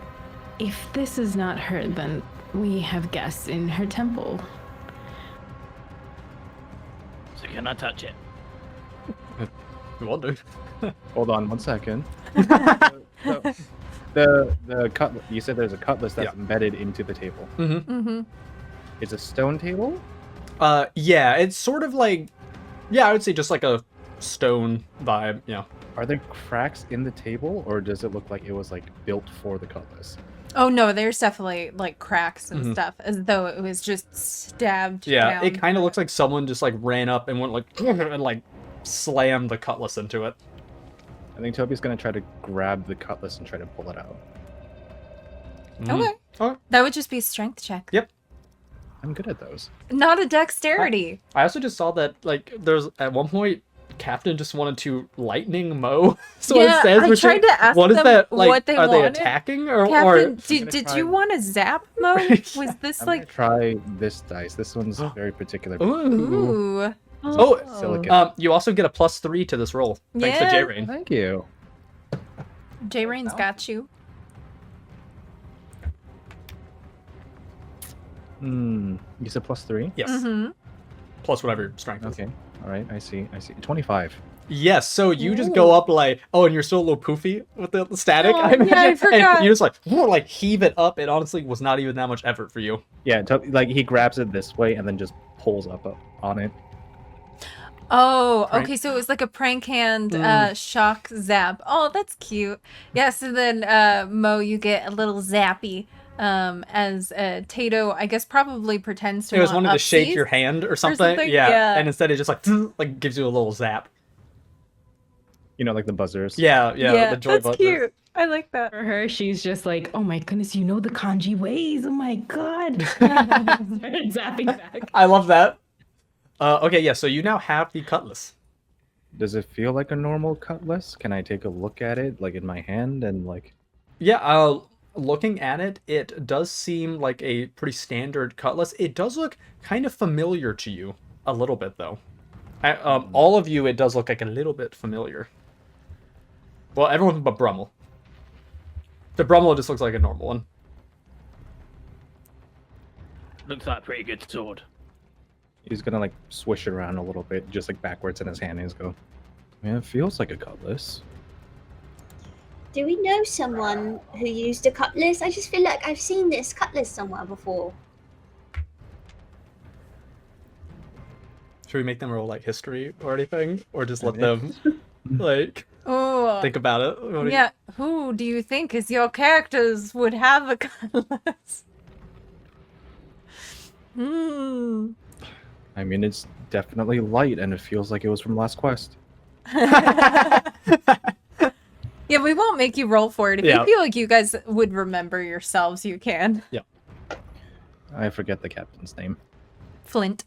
if this is not her, then we have guests in her temple. So can I touch it? You will do. Hold on one second. So, the cutlass. You said there's a cutlass that's Yeah. embedded into the table. Mm-hmm. Mm-hmm. It's a stone table. Yeah, it's sort of like, yeah, I would say just like a stone vibe. Yeah. Are there cracks in the table, or does it look like it was like built for the cutlass? Oh no, there's definitely like cracks and Mhm. stuff, as though it was just stabbed. Yeah, down it kind of through looks like someone just like ran up and went like and like slammed the cutlass into it. I think Toby's gonna try to grab the cutlass and try to pull it out. Mm. Okay. Okay. That would just be a strength check. Yep. I'm good at those. Not a dexterity. I also just saw that like there's at one point Captain just wanted to lightning mow. So Yeah, it says, I which tried to ask what is them that like? what they are they wanted. attacking or Captain, gonna did try- you want a zap mode? Was this I'm like gonna try this dice. This one's very particular. Ooh. ooh? Oh, Silicon. You also get a +3 to this roll thanks to Yeah. J Rain. Thank you. J Rain's got you. You said +3. Yes, Mm-hmm. plus whatever your strength is. Okay. All right. I see. 25. Yes, so you just go up like, oh, and you're still a little poofy with the static, Oh, I yeah, imagine. I forgot. And you just like heave it up. It honestly was not even that much effort for you. Yeah. Like he grabs it this way and then just pulls up on it. Oh, Prank- okay. So it was like a prank hand Mm. shock zap. Oh, that's cute. Yeah. So then, Mo, you get a little zappy as Tato, I guess, probably pretends to It was want wanting to shake upsies. your hand or something. something? Yeah. Yeah. And instead it just like gives you a little zap. You know, like the buzzers. Yeah, the joy that's buzzer. cute. I like that. For her, she's just like, oh my goodness, you know the kanji ways. Oh my god. Started zapping back. I love that. Okay, yeah, so you now have the cutlass. Does it feel like a normal cutlass? Can I take a look at it, like in my hand, and like? Yeah, looking at it, it does seem like a pretty standard cutlass. It does look kind of familiar to you, a little bit though. All of you, it does look like a little bit familiar. Well, everyone but Brummel. The Brummel just looks like a normal one. Looks like a pretty good sword. He's gonna like swish it around a little bit, just like backwards in his hand, and he's go. Man, it feels like a cutlass. Do we know someone who used a cutlass? I just feel like I've seen this cutlass somewhere before. Should we make them roll like history or anything, or just let mean- them like Oh, think about it? What do you- yeah. Who do you think is your characters would have a cutlass? Hmm. I mean, it's definitely light, and it feels like it was from last quest. Yeah, we won't make you roll for it. If Yeah. you feel like you guys would remember yourselves, you can. I forget the captain's name. Flint.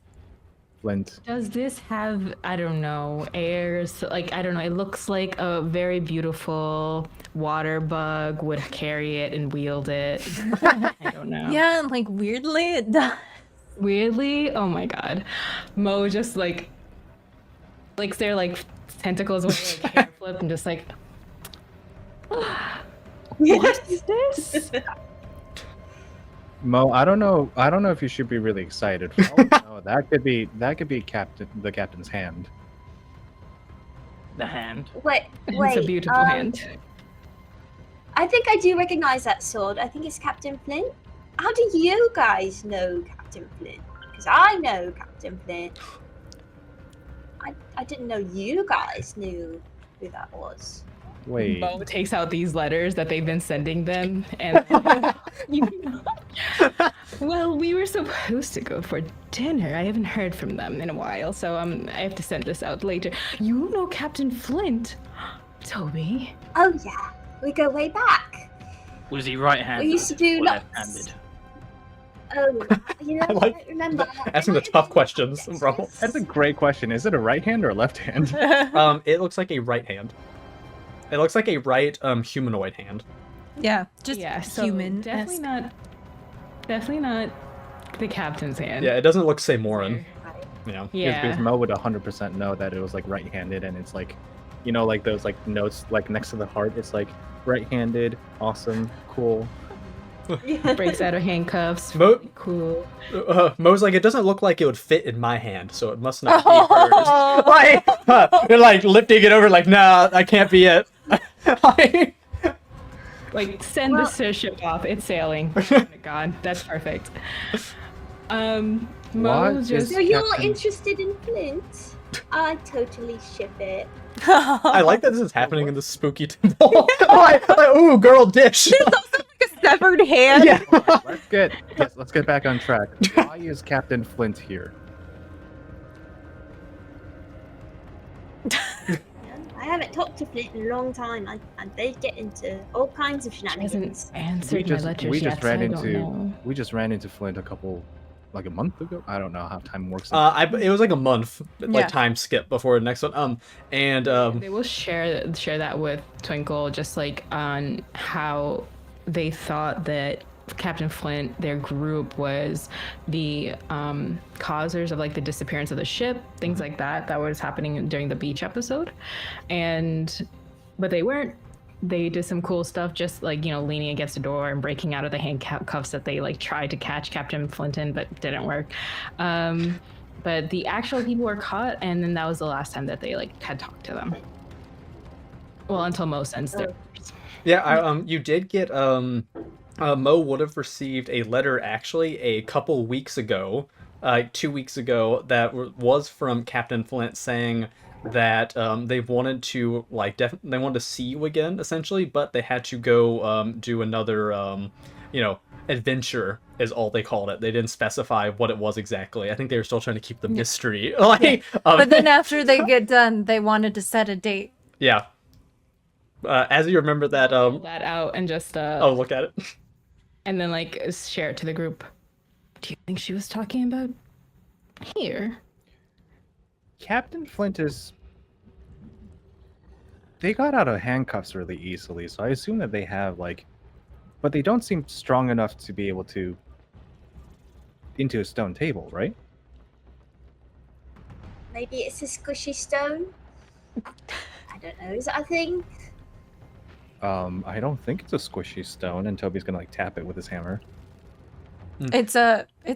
Flint. Does this have, I don't know, airs? Like, I don't know. It looks like a very beautiful water bug would carry it and wield it. I don't know. Yeah, and like weirdly it does. Weirdly, oh my god. Mo just like their like tentacles with like hair flip and just like, what is this? Mo, I don't know if you should be really excited. For all I know, that could be the captain's hand. The hand. Wait, It's a beautiful hand. I think I do recognize that sword. I think it's Captain Flint. How do you guys know Captain Flint? Because I know Captain Flint. I didn't know you guys knew who that was. Wait, Mo takes out these letters that they've been sending them, and well, we were supposed to go for dinner. I haven't heard from them in a while, so I have to send this out later. You know Captain Flint, Toby. Oh yeah, we go way back. Was he right-handed? We used to do or lots. left-handed? Oh, you know, I like don't remember. asking the tough questions, bro. that's a great question. Is it a right hand or a left hand? It looks like a right hand. It looks like a right humanoid hand. Yeah, just Yeah, so human. definitely not the captain's hand. Yeah, it doesn't look Samoran. Yeah. Yeah. Because Mo would 100% know that it was like right-handed, and it's like, you know, like those like notes like next to the heart. It's like right-handed, awesome, cool. Breaks out of handcuffs. Mo- Cool. Mo's like, it doesn't look like it would fit in my hand, so it must not be hers. Like, you're like lifting it over, like, nah, that can't be it. Like, Like, send Well- the ship off. It's sailing. Oh my god, that's perfect. Mo What is- just So you're Captain- interested in Flint? I totally ship it. I like that this is happening in the spooky temple. Like, ooh, girl dish. a severed hand. Yeah. Let's get back on track. Why is Captain Flint here? I haven't talked to Flint in a long time, and they get into all kinds of hasn't shenanigans. answered my letters yet, so I don't know. We just ran into Flint like a month ago. I don't know how time works. It was like a month, like Yeah. time skip before the next one. And They will share that with Twinkle, just like on how they thought that Captain Flint, their group, was the causers of like the disappearance of the ship, things like that. That was happening during the beach episode, but they weren't. They did some cool stuff, just like, you know, leaning against the door and breaking out of the handcuffs that they like tried to catch Captain Flint in, but didn't work. But the actual people were caught, and then that was the last time that they like had talked to them. Well, until Mo sends their. yeah, you did get Mo would have received a letter actually a couple weeks ago, 2 weeks ago, that was from Captain Flint saying that they wanted to they wanted to see you again essentially, but they had to go do another adventure is all they called it. They didn't specify what it was exactly. I think they were still trying to keep the mystery. Like, But then after they get done, they wanted to set a date. yeah. As you remember that, Pull that out and just oh, look at it. and then like share it to the group. Do you think she was talking about here? Captain Flint is. They got out of handcuffs really easily, so I assume that they have like, but they don't seem strong enough to be able to into a stone table, right? Maybe it's a squishy stone. I don't know. Is that a thing? I don't think it's a squishy stone, and Toby's gonna like tap it with his hammer. It's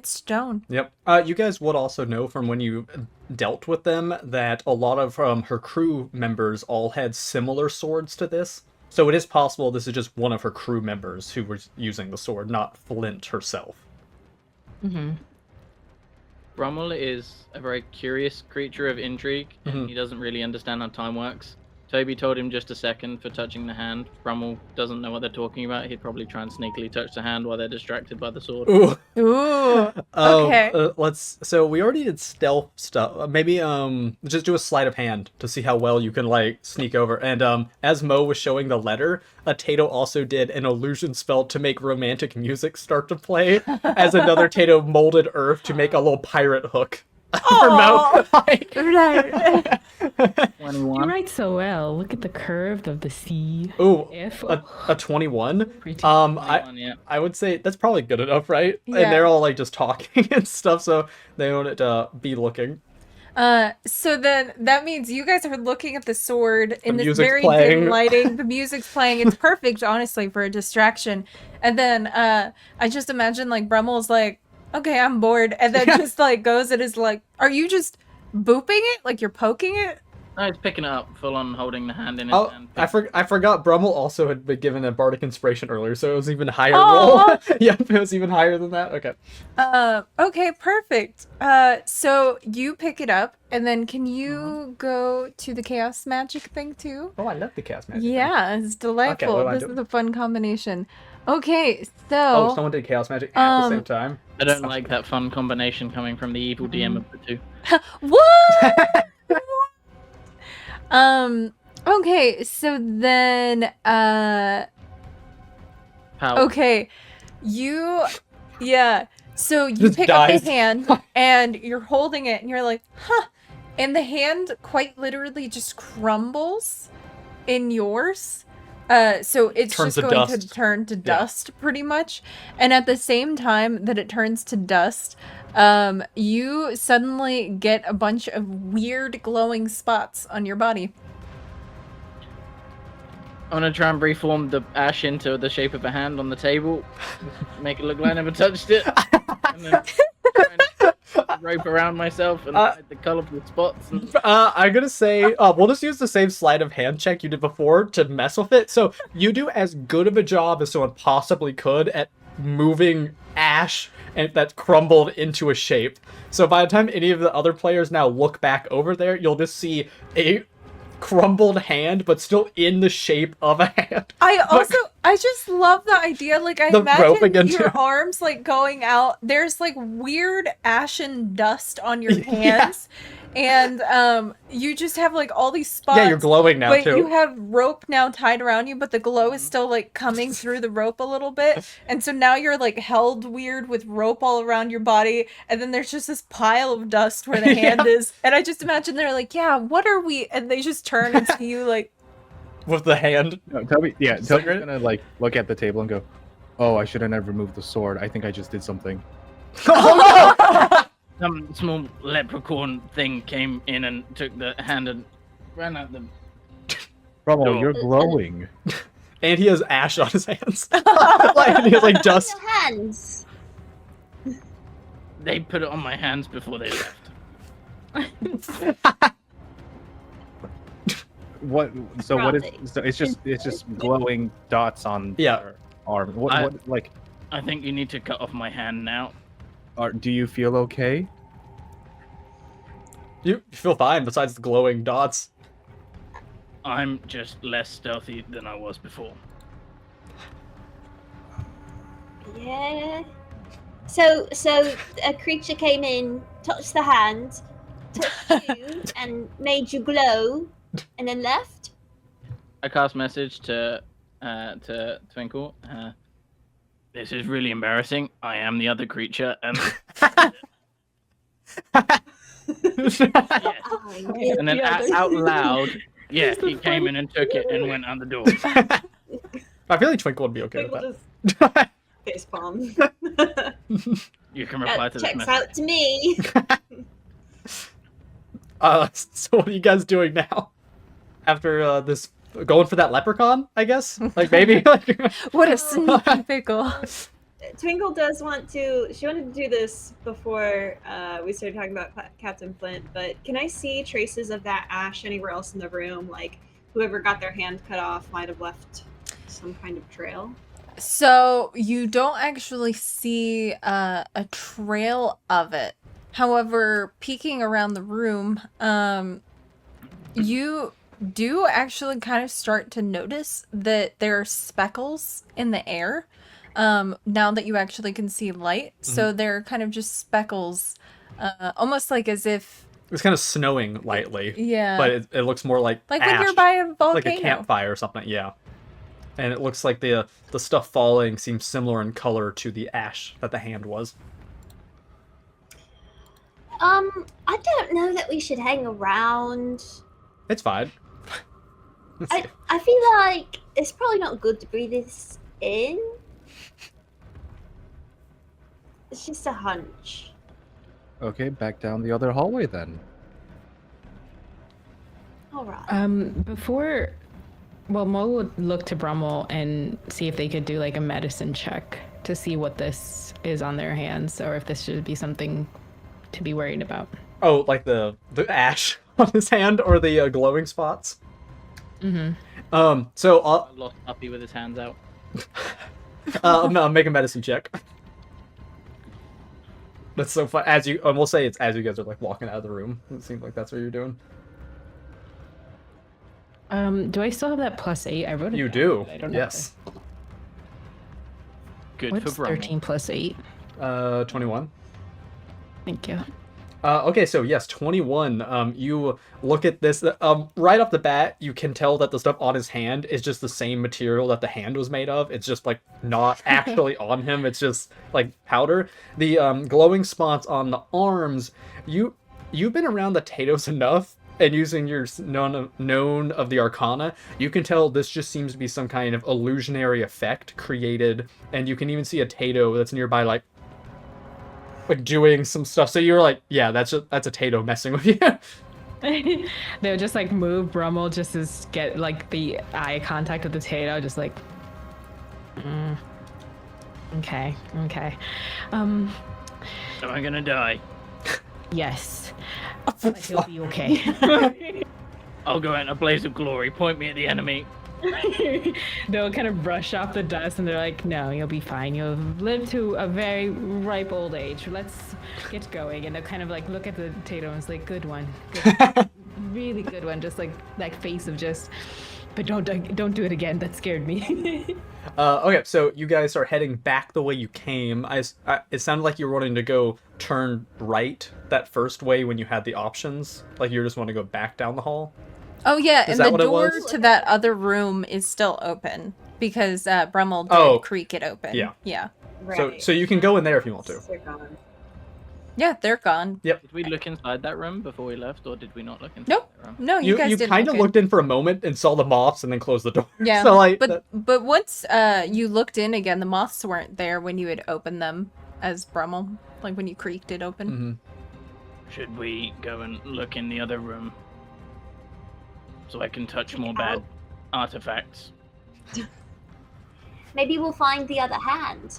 stone. Yep. You guys would also know from when you dealt with them that a lot of her crew members all had similar swords to this. So it is possible this is just one of her crew members who was using the sword, not Flint herself. Mm-hmm. Brummel is a very curious creature of intrigue, and Mhm. he doesn't really understand how time works. Toby told him just a second for touching the hand. Brummel doesn't know what they're talking about. He'd probably try and sneakily touch the hand while they're distracted by the sword. Ooh. Ooh. Okay. So we already did stealth stuff. Maybe just do a sleight of hand to see how well you can like sneak over. And as Mo was showing the letter, Tato also did an illusion spell to make romantic music start to play as another Tato molded earth to make a little pirate hook. For Mo. Right. You 21. write so well. Look at the curve of the C. Ooh, If a 21. pretty. 21, yeah. I would say that's probably good enough, right? Yeah. And they're all like just talking and stuff, so they want it to be looking. So then that means you guys are looking at the sword in this music's very playing. dim lighting. The music's playing. It's perfect, honestly, for a distraction. And then I just imagine like Brummel's like, okay, I'm bored, and then just like goes and is like, are you just booping it? Like you're poking it? No, he's picking it up, full on holding the hand in his Oh, hand. I forgot Brummel also had been given a bardic inspiration earlier, so it was even higher Oh. roll. Yep, it was even higher than that. Okay. Okay, perfect. So you pick it up, and then can you go to the chaos magic thing too? Oh, I love the cast magic. Yeah, it's delightful. what do I This do? is a fun combination. Okay, Oh, so someone did chaos magic at the same time. I don't like that fun combination coming from the evil DM of the two. what? Okay, so then Power. okay, yeah. So you Just pick up dies. the hand and you're holding it and you're like, huh. And the hand quite literally just crumbles in yours. So it's Turns just to going to dust. turn to dust pretty much. And at the same time that it turns to dust, you suddenly get a bunch of weird glowing spots on your body. I'm gonna try and reform the ash into the shape of a hand on the table, make it look like I never touched it, and then try and rope around myself and hide the colourful spots. And... I'm gonna say we'll just use the same sleight of hand check you did before to mess with it. So you do as good of a job as someone possibly could at moving ash and that crumbled into a shape. So by the time any of the other players now look back over there, you'll just see a crumbled hand, but still in the shape of a hand. I just love the idea. Like I The roping imagine into- your arms like going out. There's like weird ashen dust on your Yeah. hands, and you just have like all these spots. Yeah, you're glowing now but too. you have rope now tied around you, but the glow is still like coming through the rope a little bit, and so now you're like held weird with rope all around your body, and then there's just this pile of dust where the hand is, and I just imagine they're like, yeah, what are we? And they just turn and see you like. With the hand. No, Toby's Cigarette? gonna like look at the table and go, "Oh, I should have never removed the sword. I think I just did something." Some small leprechaun thing came in and took the hand and ran out the... Bravo, No. you're glowing. And he has ash on his hands. Like, he has like dust. Your hands. They put it on my hands before they left. What? So what is? Probably. So it's just glowing dots on Yeah. her arm. What? I- What? Like, I think you need to cut off my hand now. do you feel okay? You feel fine besides the glowing dots. I'm just less stealthy than I was before. Yeah. So a creature came in, touched the hand, touched you, and made you glow, and then left. I cast message to Twinkle. This is really embarrassing. I am the other creature, and yes. And then out loud, yeah, he came in and took it and went out the door. I feel like Twinkle would be okay Twinkle with that. just facepalm. You can reply That to this checks message. out to me. So what are you guys doing now? After this, going for that leprechaun, I guess? Like, maybe? What a sneaky pickle. Twinkle does want to. She wanted to do this before we started talking about Captain Flint. But can I see traces of that ash anywhere else in the room? Like whoever got their hand cut off might have left some kind of trail. So you don't actually see a trail of it. However, peeking around the room, you do actually kind of start to notice that there are speckles in the air. Now that you actually can see light, so they're kind of just speckles, almost like as if It's kind of snowing lightly. Yeah. But it looks more like when ash, you're by a volcano. like a campfire or something. Yeah. And it looks like the stuff falling seems similar in color to the ash that the hand was. I don't know that we should hang around. It's fine. I feel like it's probably not good to breathe this in. It's just a hunch. Okay, back down the other hallway then. All right. Before, well, Mo would look to Brummel and see if they could do like a medicine check to see what this is on their hands, or if this should be something to be worried about. Oh, like the ash on his hand or the glowing spots? Mm-hmm. So Lost puppy with his hands out. I'll make a medicine check. That's so fun. As you, we'll say it's as you guys are like walking out of the room. It seems like that's what you're doing. Do I still have that +8? I wrote it You down, do. but I don't know Yes. Good What's for Brummel. 13 + 8? 21. Thank you. Okay, so yes, 21. You look at this. Right off the bat, you can tell that the stuff on his hand is just the same material that the hand was made of. It's just like not actually on him. It's just like powder. The glowing spots on the arms. You've been around the Tatos enough, and using your known of the Arcana, you can tell this just seems to be some kind of illusionary effect created, and you can even see a Tato that's nearby, like doing some stuff. So you're like, yeah, that's a Tato messing with you. They would just like move Brummel just to get like the eye contact with the Tato, just like, okay. Am I gonna die? Yes, but he'll be okay. I'll go out in a blaze of glory. Point me at the enemy. They'll kind of brush off the dust and they're like, no, you'll be fine. You'll live to a very ripe old age. Let's get going. And they'll kind of like look at the Tato and it's like, good one. Really good one. Just like that face of just, but don't do it again. That scared me. Okay, so you guys are heading back the way you came. It sounded like you were wanting to go turn right that first way when you had the options. Like you just want to go back down the hall. Oh yeah, Is and that the what it door was? to that other room is still open because Brummel did Oh. creak it open. Yeah. Yeah. Right. So you can go in there if you want to. They're gone. Yeah, they're gone. Yep. Did we look inside that room before we left, or did we not look inside Nope. that room? No, you guys You didn't. kind of look in. looked in for a moment and saw the moths and then closed the door. Yeah. So like, But once you looked in again, the moths weren't there when you had opened them as Brummel, like when you creaked it open. Mhm. Should we go and look in the other room so I can touch more bad artifacts? Maybe we'll find the other hand.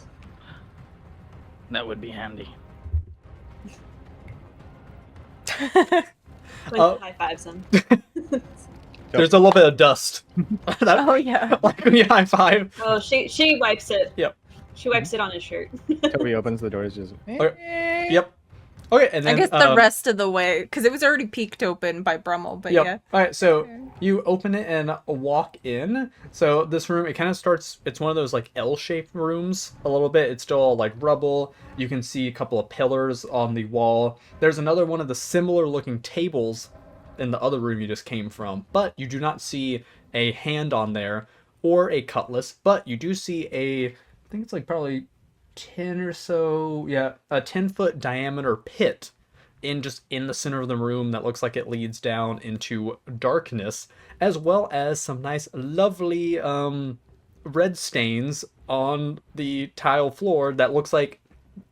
That would be handy. Like high fives them. There's a little bit of dust. That- Oh yeah. like when you high five. Oh, she wipes it. Yep. She wipes it on his shirt. Toby opens the doors, just. Yep. Okay, and then I guess the rest of the way, because it was already peeked open by Brummel, but Yep. yeah. All right, so you open it and walk in. So this room, it kind of starts. It's one of those like L-shaped rooms. A little bit. It's still like rubble. You can see a couple of pillars on the wall. There's another one of the similar-looking tables in the other room you just came from, but you do not see a hand on there or a cutlass. But you do see a. I think it's like probably 10 or so. Yeah, a 10-foot diameter pit in the center of the room that looks like it leads down into darkness, as well as some nice lovely red stains on the tile floor that looks like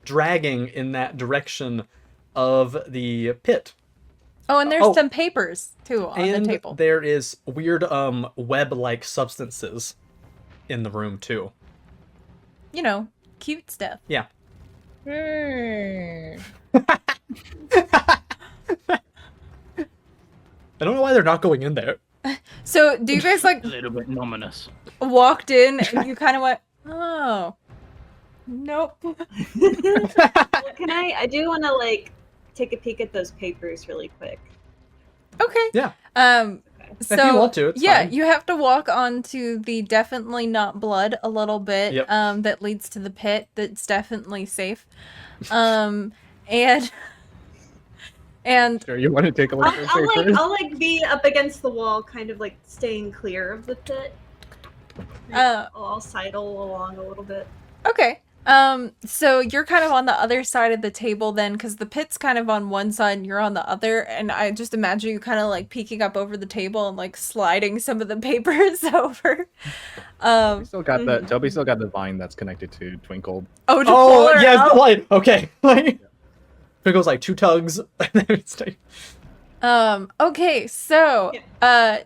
dragging in that direction of the pit. Oh, and there's some papers too on And the table. there is weird web-like substances in the room too. You know, cute stuff. Yeah. I don't know why they're not going in there. So, do you guys like A little bit ominous. walked in and you kind of went, oh, nope. Well, can I do want to like take a peek at those papers really quick. Okay. Yeah. So If you want to, it's yeah, fine. you have to walk onto the definitely not blood a little bit. Yep. That leads to the pit. That's definitely safe. And Sure, you want to take a look at I'll, those I'll like papers? I'll like be up against the wall, kind of like staying clear of the pit. I'll sidle along a little bit. okay. So you're kind of on the other side of the table then, because the pit's kind of on one side and you're on the other, and I just imagine you kind of like peeking up over the table and like sliding some of the papers over. We still got that. Toby still got the vine that's connected to Twinkle. Oh, to pull her yes, out? the light. Okay. Like, it goes like 2 tugs. And then it's like, Okay, so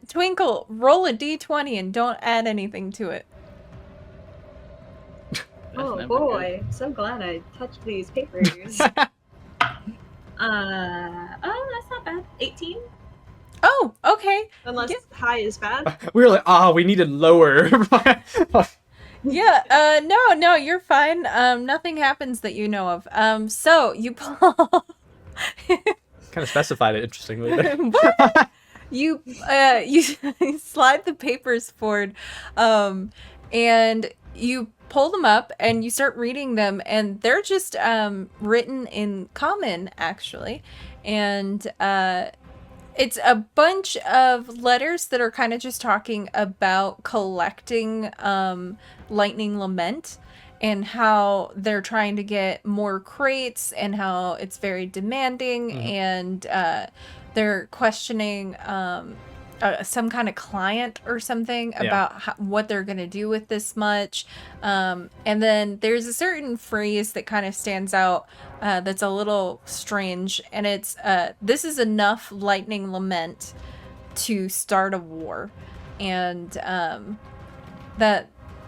Twinkle, roll a d20 and don't add anything to it. Oh never boy, so glad I touched these papers. Oh, that's not bad. 18? Oh, okay. Unless Yeah. high is bad. we were like, we needed lower. Yeah, no, you're fine. Nothing happens that you know of. So you pull Kind of specified it interestingly. there. What? You slide the papers forward, and you pull them up and you start reading them, and they're just written in common actually, and it's a bunch of letters that are kind of just talking about collecting Lightning Lament and how they're trying to get more crates and how it's very demanding, and they're questioning some kind of client or something about what they're going to do with this much. And then there's a certain phrase that kind of stands out that's a little strange, and it's this is enough Lightning Lament to start a war. And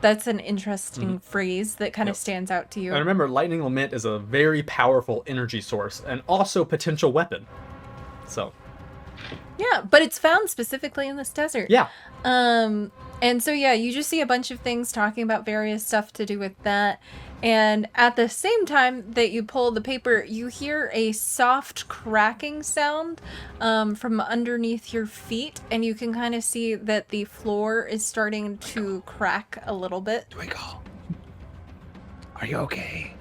that's an interesting phrase that kind of stands out to you. And remember, Lightning Lament is a very powerful energy source and also potential weapon. So, Yeah, but it's found specifically in this desert. yeah. And so yeah, you just see a bunch of things talking about various stuff to do with that. And at the same time that you pull the paper, you hear a soft cracking sound from underneath your feet, and you can kind of see that the floor is starting to crack a little bit. Twinkle, are you okay?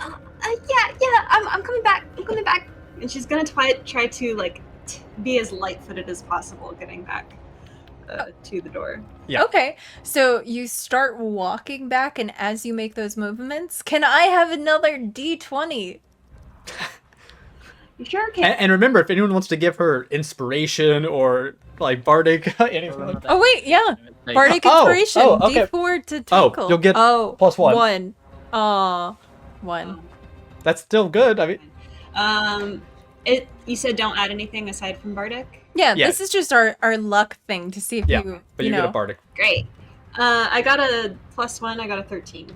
Yeah, I'm coming back. I'm coming back. And she's gonna try to like be as light-footed as possible getting back to the door. Yeah. Okay, so you start walking back, and as you make those movements, can I have another D20? You sure can. And remember, if anyone wants to give her inspiration or like bardic, anything like that. Oh wait, yeah. Bardic Oh, inspiration. okay. D4 to Oh, Twinkle. you'll get +1. +1. Aw, 1. That's still good. I mean, You said don't add anything aside from bardic. Yeah, Yeah. this is just our luck thing to see if Yeah, you, but you you know. get a bardic. Great. I got a +1. I got a 13.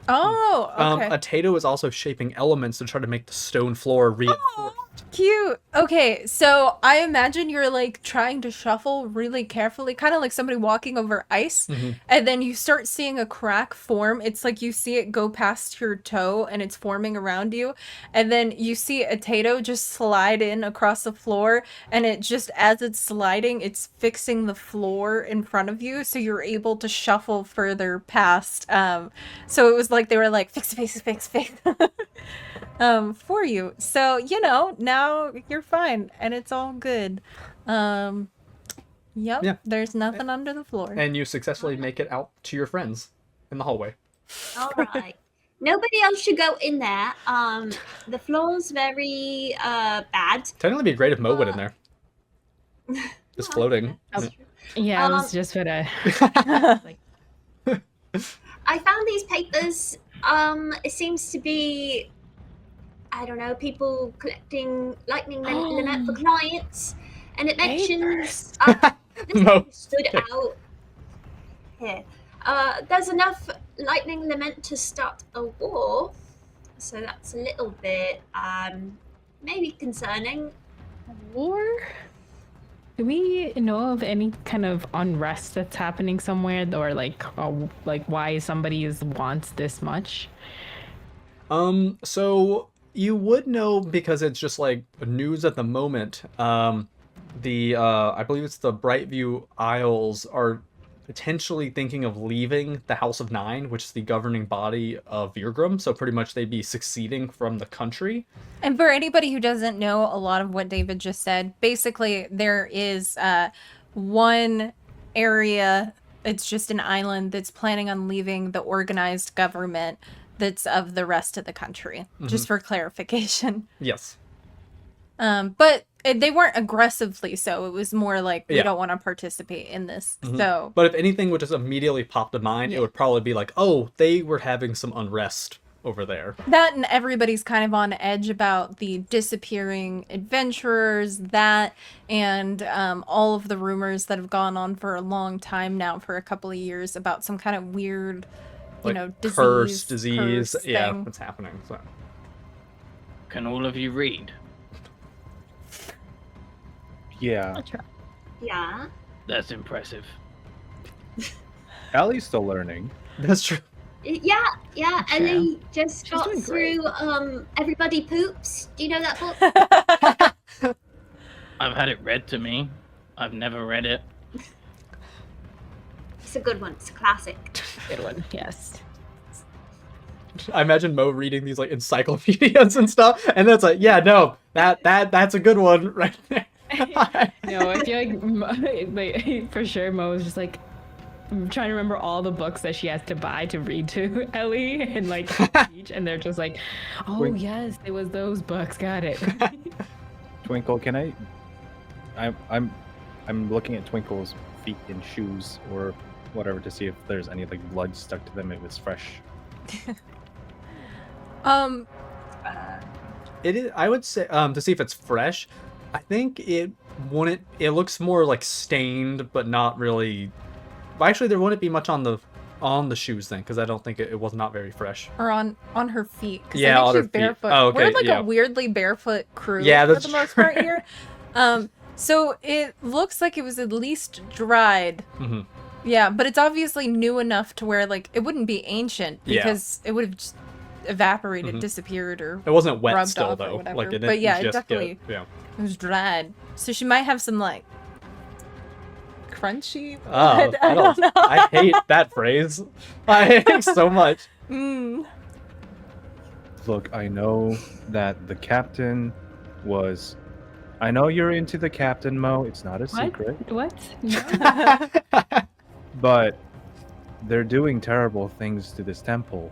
Oh, okay. Atato is also shaping elements to try to make the stone floor reinforced. Cute. Okay, so I imagine you're like trying to shuffle really carefully, kind of like somebody walking over ice, and then you start seeing a crack form. It's like you see it go past your toe and it's forming around you, and then you see a Tato just slide in across the floor, and it just as it's sliding, it's fixing the floor in front of you, so you're able to shuffle further past. So it was like they were like fix, fix, fix, fix. For you. So, now you're fine and it's all good. Yep. Yeah. There's nothing under the floor. And you successfully make it out to your friends in the hallway. All right. Nobody else should go in there. The floor's very bad. Technically, it'd be great if Mo went in there. Just floating. That's true. Yeah, I was just gonna. I found these papers. It seems to be, I don't know, people collecting lightning limit for clients, and it mentions this No. stood out here. There's enough lightning limit to start a war, so that's a little bit maybe concerning. War? Do we know of any kind of unrest that's happening somewhere, or like why somebody wants this much? So you would know because it's just like news at the moment. I believe it's the Brightview Isles are potentially thinking of leaving the House of Nine, which is the governing body of Virgrim. So pretty much they'd be succeeding from the country. And for anybody who doesn't know a lot of what David just said, basically there is one area, it's just an island that's planning on leaving the organized government that's of the rest of the country, just for clarification. Yes. But they weren't aggressively so. It was more like, we Yeah. don't want to participate in this. So, But if anything would just immediately pop to mind, it would probably be like, oh, they were having some unrest over there. that and everybody's kind of on edge about the disappearing adventurers, that and all of the rumors that have gone on for a long time now, for a couple of years, about some kind of weird, Like disease. disease. curse Yeah, thing. what's happening. So. Can all of you read? Yeah. Yeah. That's impressive. Allie's still learning. That's true. Yeah, Ellie just She's got doing great. through Everybody Poops. Do you know that book? I've had it read to me. I've never read it. It's a good one. It's a classic. Good one. Yes. I imagine Mo reading these like encyclopedias and stuff, and then it's like, yeah, no, that's a good one right there. No, I feel like for sure Mo is just like trying to remember all the books that she has to buy to read to Ellie and like teach, and they're just like, oh Wait. yes, it was those books. Got it. Twinkle, can I'm looking at Twinkle's feet and shoes or whatever to see if there's any like blood stuck to them if it's fresh. It is. I would say to see if it's fresh. I think it wouldn't. It looks more like stained, but not really. Well, actually, there wouldn't be much on the shoes then, because I don't think it was not very fresh. Or on her feet. 'Cause Yeah, I think on her she's feet. barefoot. Oh, okay, We're like yeah. a weirdly barefoot crew Yeah, for that's the most true. part here. So it looks like it was at least dried. hmm Yeah, but it's obviously new enough to where like it wouldn't be ancient, Yeah. because it would have just evaporated, Mhm. disappeared, or It wasn't wet Rubbed still off or though. whatever. Like it But didn't yeah, it just definitely- yeah. it was dried. So she might have some like crunchy Oh, blood. I don't know. I hate that phrase. I hate it so much. Mm. Look, I know that the captain was. I know you're into the captain, Mo. It's not a secret. What? No. But they're doing terrible things to this temple.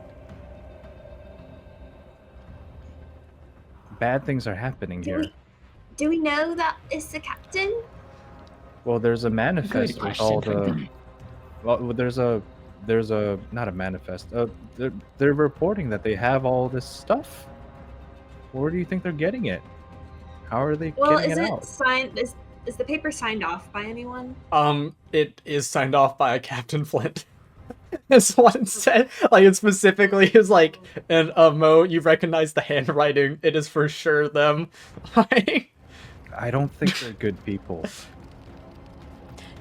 Bad things are happening Do here. do we know that it's the captain? Well, there's a manifest Good with all question. the. Well, there's a not a manifest. They're reporting that they have all this stuff. Where do you think they're getting it? How are they Well, getting is it it out? signed? Is the paper signed off by anyone? It is signed off by Captain Flint. That's what it said. Like, it specifically is like, and Mo, you recognize the handwriting. It is for sure them. Like, I don't think they're good people.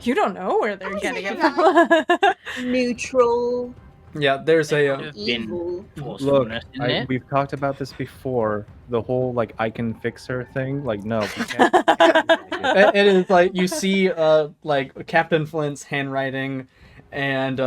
You don't know where they're was getting it thinking, from. Neutral, yeah, there's a. Could have been evil. Look, forcefulness in it. we've talked about this before. The whole like I can fix her thing. Like, no, we can't. It is like you see, like Captain Flint's handwriting, and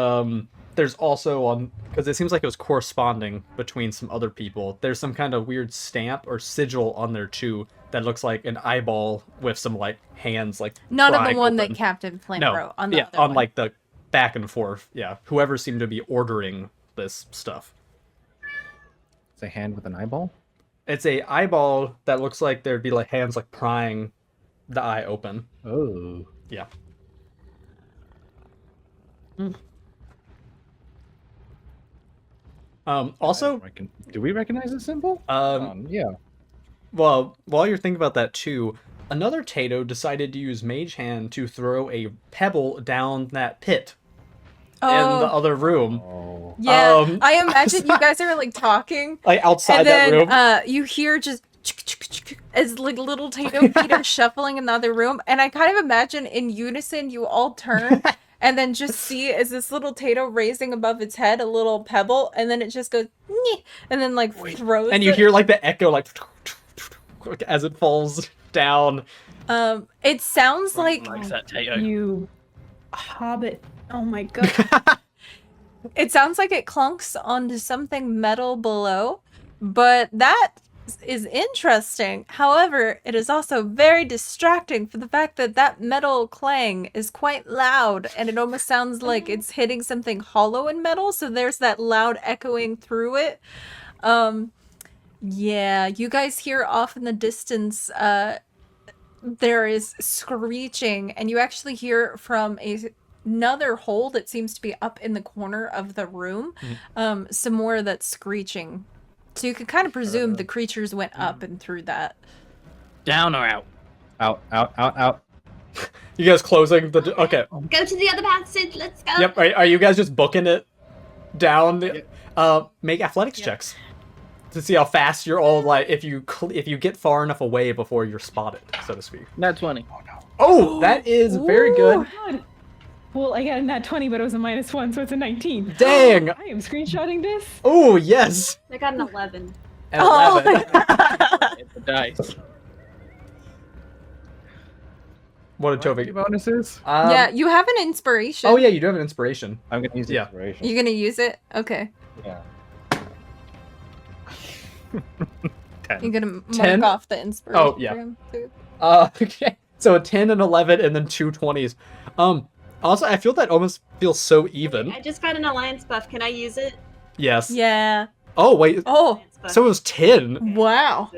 there's also on because it seems like it was corresponding between some other people. There's some kind of weird stamp or sigil on there too that looks like an eyeball with some like hands like. Not on the prying one open. that Captain Flint No, wrote. On the yeah, other on one. like the back and forth. Yeah, whoever seemed to be ordering this stuff. It's a hand with an eyeball. It's a eyeball that looks like there'd be like hands like prying the eye open. Oh. Yeah. Also, Do we recognize the symbol? Yeah. well, while you're thinking about that too, another Tato decided to use Mage Hand to throw a pebble down that pit in the other room, Oh. Yeah, I imagine you guys are like talking, like outside and that room. then you hear just as like little Tato feet are shuffling in the other room, and I kind of imagine in unison you all turn and then just see as this little Tato raising above its head a little pebble, and then it just goes "Nyeh," and then like throws And you it. hear like the echo like as it falls down. It sounds like Likes that Tato. You hobbit. Oh my god. it sounds like it clunks onto something metal below, but that is interesting. However, it is also very distracting for the fact that that metal clang is quite loud and it almost sounds like it's hitting something hollow in metal, so there's that loud echoing through it. Yeah, you guys hear off in the distance there is screeching, and you actually hear from another hole that seems to be up in the corner of the room some more of that screeching. So you can kind of presume the creatures went up and through that. Down or out? Out. You guys closing the okay. Go to the other passage. Let's go. Yep. Are you guys just booking it down? Make athletics checks to see how fast you're all like if you get far enough away before you're spotted, so to speak. Not 20. Oh, that is very good. God. Well, I got a nat 20, but it was a -1, so it's a 19. Dang. I am screenshotting this. Oh yes. I got an 11. And Oh. 11. Hit the dice. What did What Toby? are bonuses? Yeah, you have an inspiration. Oh yeah, you do have an inspiration. I'm gonna use the Yeah. inspiration. You're gonna use it? Okay. Yeah. You're gonna mark 10? off the inspiration. Oh, yeah. for him, too. Okay. So a 10 and 11 and then two 20s. Also, I feel that almost feels so even. I just got an alliance buff. Can I use it? Yes. Yeah. Oh wait. Oh, Alliance buff. So it was 10. wow.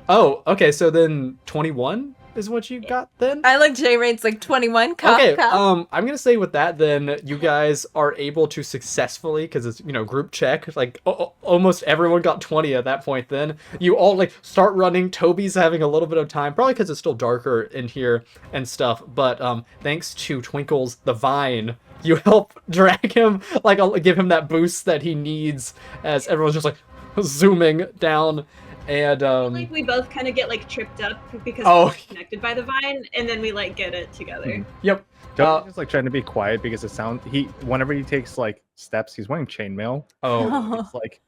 Oh, okay. So then 21 is what you got then? I like J Raid's like 21. Cop, Okay, cop. I'm gonna say with that, then you guys are able to successfully, because it's group check. Like almost everyone got 20 at that point. Then you all like start running. Toby's having a little bit of time, probably because it's still darker in here and stuff. But thanks to Twinkles the Vine, you help drag him, like give him that boost that he needs as everyone's just like zooming down. And Like we both kind of get like tripped up because Oh. we're connected by the vine, and then we like get it together. yep. Toby's just like trying to be quiet because it sounds whenever he takes like steps, he's wearing chainmail. Oh. It's like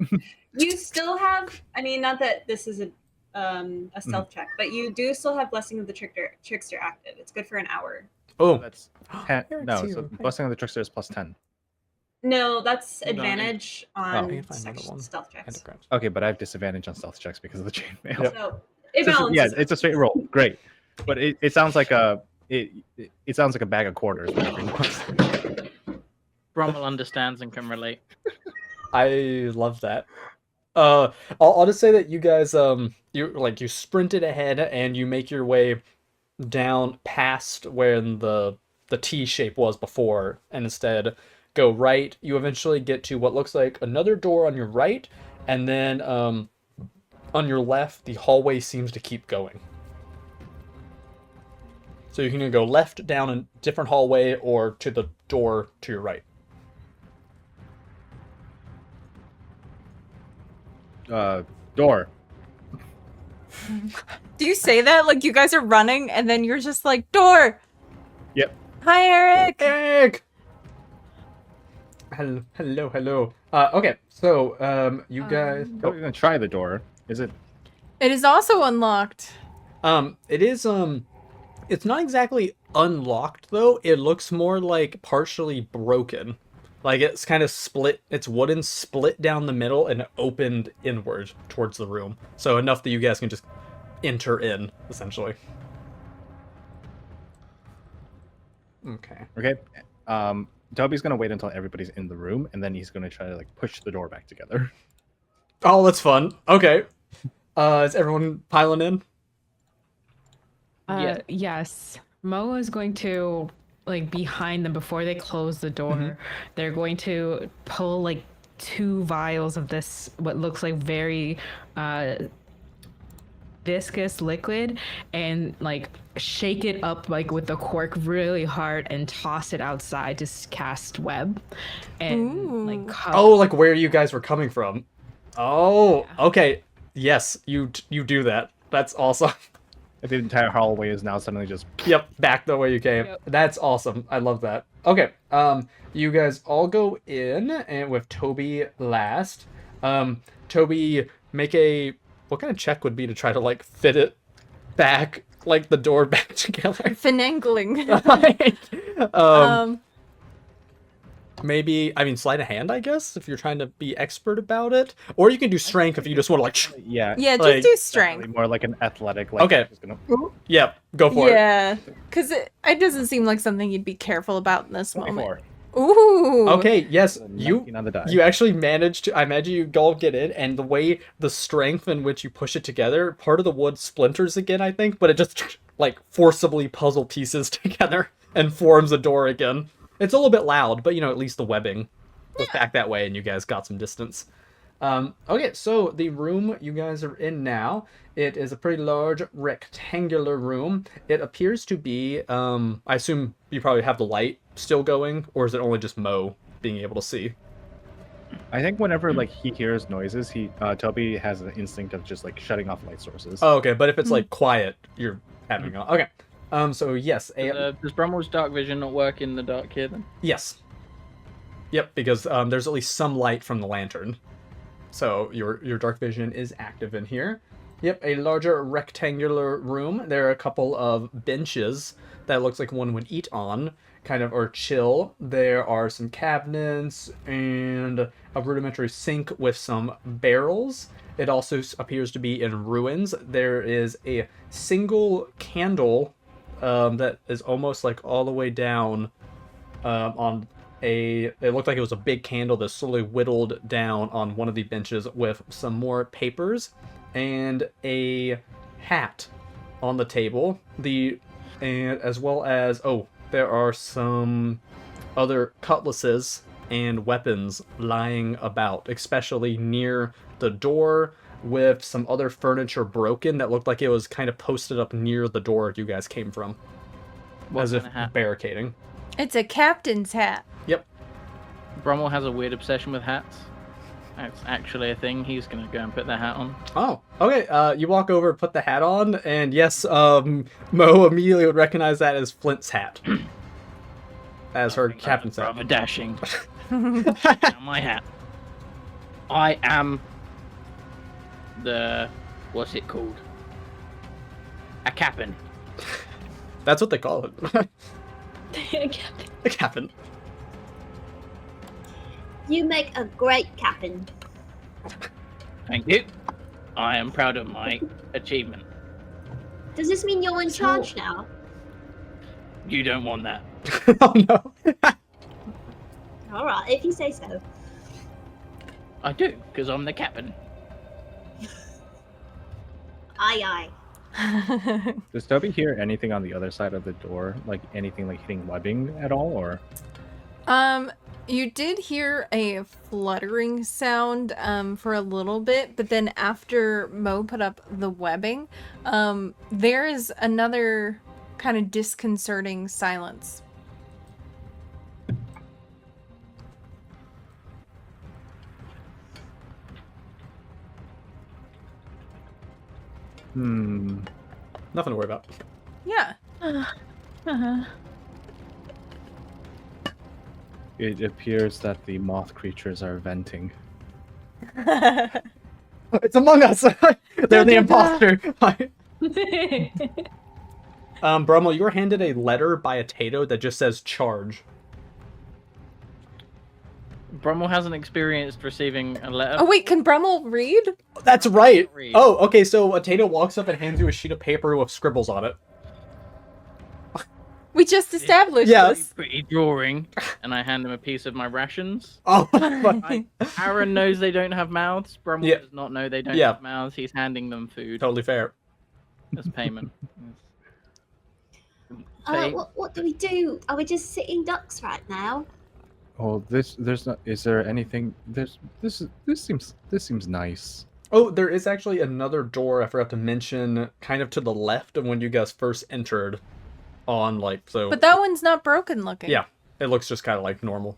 You still have, I mean, not that this is a stealth check, but you do still have Blessing of the Trickster active. It's good for an hour. Oh. that's 10. Here, No, too. so Blessing of the Trickster is +10. No, that's Hold on. advantage I on can find another one. stealth checks. Endocrines. Okay, but I have disadvantage on stealth checks because of the chainmail. Yep. So it So balances. yeah, out. it's a straight roll. Great, but it sounds like it sounds like a bag of quarters. whenever he walks. Brommel understands and can relate. I love that. I'll just say that you guys you sprinted ahead and you make your way down past where the T shape was before, and instead go right. You eventually get to what looks like another door on your right, and then on your left the hallway seems to keep going. So you can either go left down a different hallway or to the door to your right. Door. Do you say that like you guys are running and then you're just like, door? Yep. Hi, Eric. Eric! Hello. Okay, so, you guys... We're gonna try the door. Is it? It is also unlocked. It is, it's not exactly unlocked, though. It looks more like partially broken. Like, it's kind of split, it's wooden, split down the middle, and opened inward towards the room. So enough that you guys can just enter in, essentially. Okay. Okay. Toby's gonna wait until everybody's in the room, and then he's gonna try to like push the door back together. Oh, that's fun. Okay. Is everyone piling in? Yeah. Yes. Mo is going to, like, behind them before they close the door, they're going to pull, like, 2 vials of this, what looks like very viscous liquid, and, like, shake it up, like, with the cork really hard and toss it outside to cast web. And, like, Oh, like where you guys were coming from. Oh, okay. Yes, you do that. That's awesome. The entire hallway is now suddenly just. Yep, back the way you came. Yep. That's awesome. I love that. Okay, you guys all go in, and with Toby last. Toby, make a... What kind of check would be to try to, like, fit it back, like, the door back together? Finangling. Maybe, I mean, sleight of hand, I guess, if you're trying to be expert about it. Or you can do strength if you just want to, like... Yeah. Yeah, just Like, do strength. More like an athletic. Like, Okay. Just gonna... Yep, go for it. Yeah, because it doesn't seem like something you'd be careful about in this 24. moment. Ooh. Okay, yes, 19 on the die. you actually managed to... I imagine you all get in, and the way, the strength in which you push it together, part of the wood splinters again, I think, but it just, like, forcibly puzzle pieces together and forms a door again. It's a little bit loud, but, you know, at least the webbing was back that way, and you guys got some distance. Okay, so the room you guys are in now, it is a pretty large rectangular room. It appears to be, I assume you probably have the light still going, or is it only just Mo being able to see? I think whenever like he hears noises, Toby has an instinct of just like shutting off light sources. Oh, okay, but if it's, like, quiet, you're having on. Okay. So yes, Does Brummel's dark vision not work in the dark here then? yes. Yep, because there's at least some light from the lantern. So your dark vision is active in here. Yep, a larger rectangular room. There are a couple of benches that looks like one would eat on, kind of, or chill. There are some cabinets and a rudimentary sink with some barrels. It also appears to be in ruins. There is a single candle that is almost like all the way down on it looked like it was a big candle that slowly whittled down on one of the benches with some more papers and a hat on the table. And as well as, there are some other cutlasses and weapons lying about, especially near the door, with some other furniture broken that looked like it was kind of posted up near the door you guys came from. What as if kind of hat? barricading. It's a captain's hat. Yep. Brummel has a weird obsession with hats. That's actually a thing. He's gonna go and put the hat on. Oh, okay. You walk over, put the hat on, and yes, Mo immediately would recognize that as Flint's hat. As her captain's hat. Rather dashing. My hat. I am the... what's it called? A captain. That's what they call it. A captain. You make a great captain. Thank you. I am proud of my achievement. Does this mean you're in charge now? You don't want that. Oh no. All right, if you say so. I do, because I'm the captain. Aye, aye. Does Toby hear anything on the other side of the door? Like anything like hitting webbing at all, or? You did hear a fluttering sound for a little bit, but then after Mo put up the webbing, there is another kind of disconcerting silence. Nothing to worry about. Yeah. Uh-huh. It appears that the moth creatures are venting. It's among us. They're the imposter. Brummel, you were handed a letter by a Tato that just says charge. Brummel hasn't experienced receiving a letter. Oh wait, can Brummel read? That's right. Read. Oh, okay. So a Tato walks up and hands you a sheet of paper with scribbles on it. We just established Yes. this. Pretty drawing, and I hand him a piece of my rations. Oh, Aaron knows they don't have mouths. Brummel Yeah. does not know they don't Yeah. have mouths. He's handing them food totally fair. as payment. Pay- What do we do? Are we just sitting ducks right now? Oh, there's not. Is there anything? This seems nice. Oh, there is actually another door I forgot to mention, kind of to the left of when you guys first entered. On like so. But that one's not broken looking. Yeah, it looks just kind of like normal.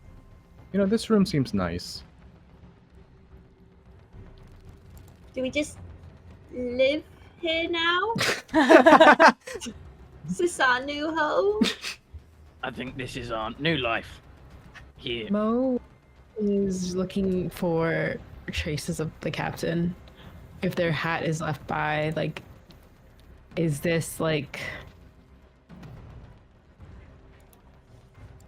You know, this room seems nice. Do we just live here now? Is this our new home? I think this is our new life. Here. Mo is looking for traces of the captain. If their hat is left by, like, is this like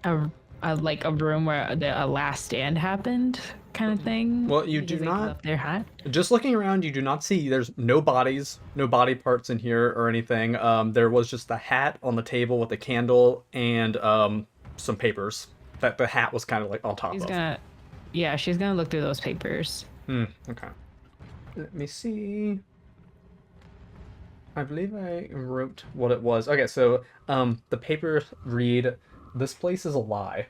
a room where a last stand happened, kind of thing? Well, you Because do they not- left their hat. Just looking around, you do not see. There's no bodies, no body parts in here or anything. There was just a hat on the table with a candle and some papers. That the hat was kind of like on top of. She's gonna look through those papers. Okay. Let me see. I believe I wrote what it was. Okay, so the papers read, "This place is a lie.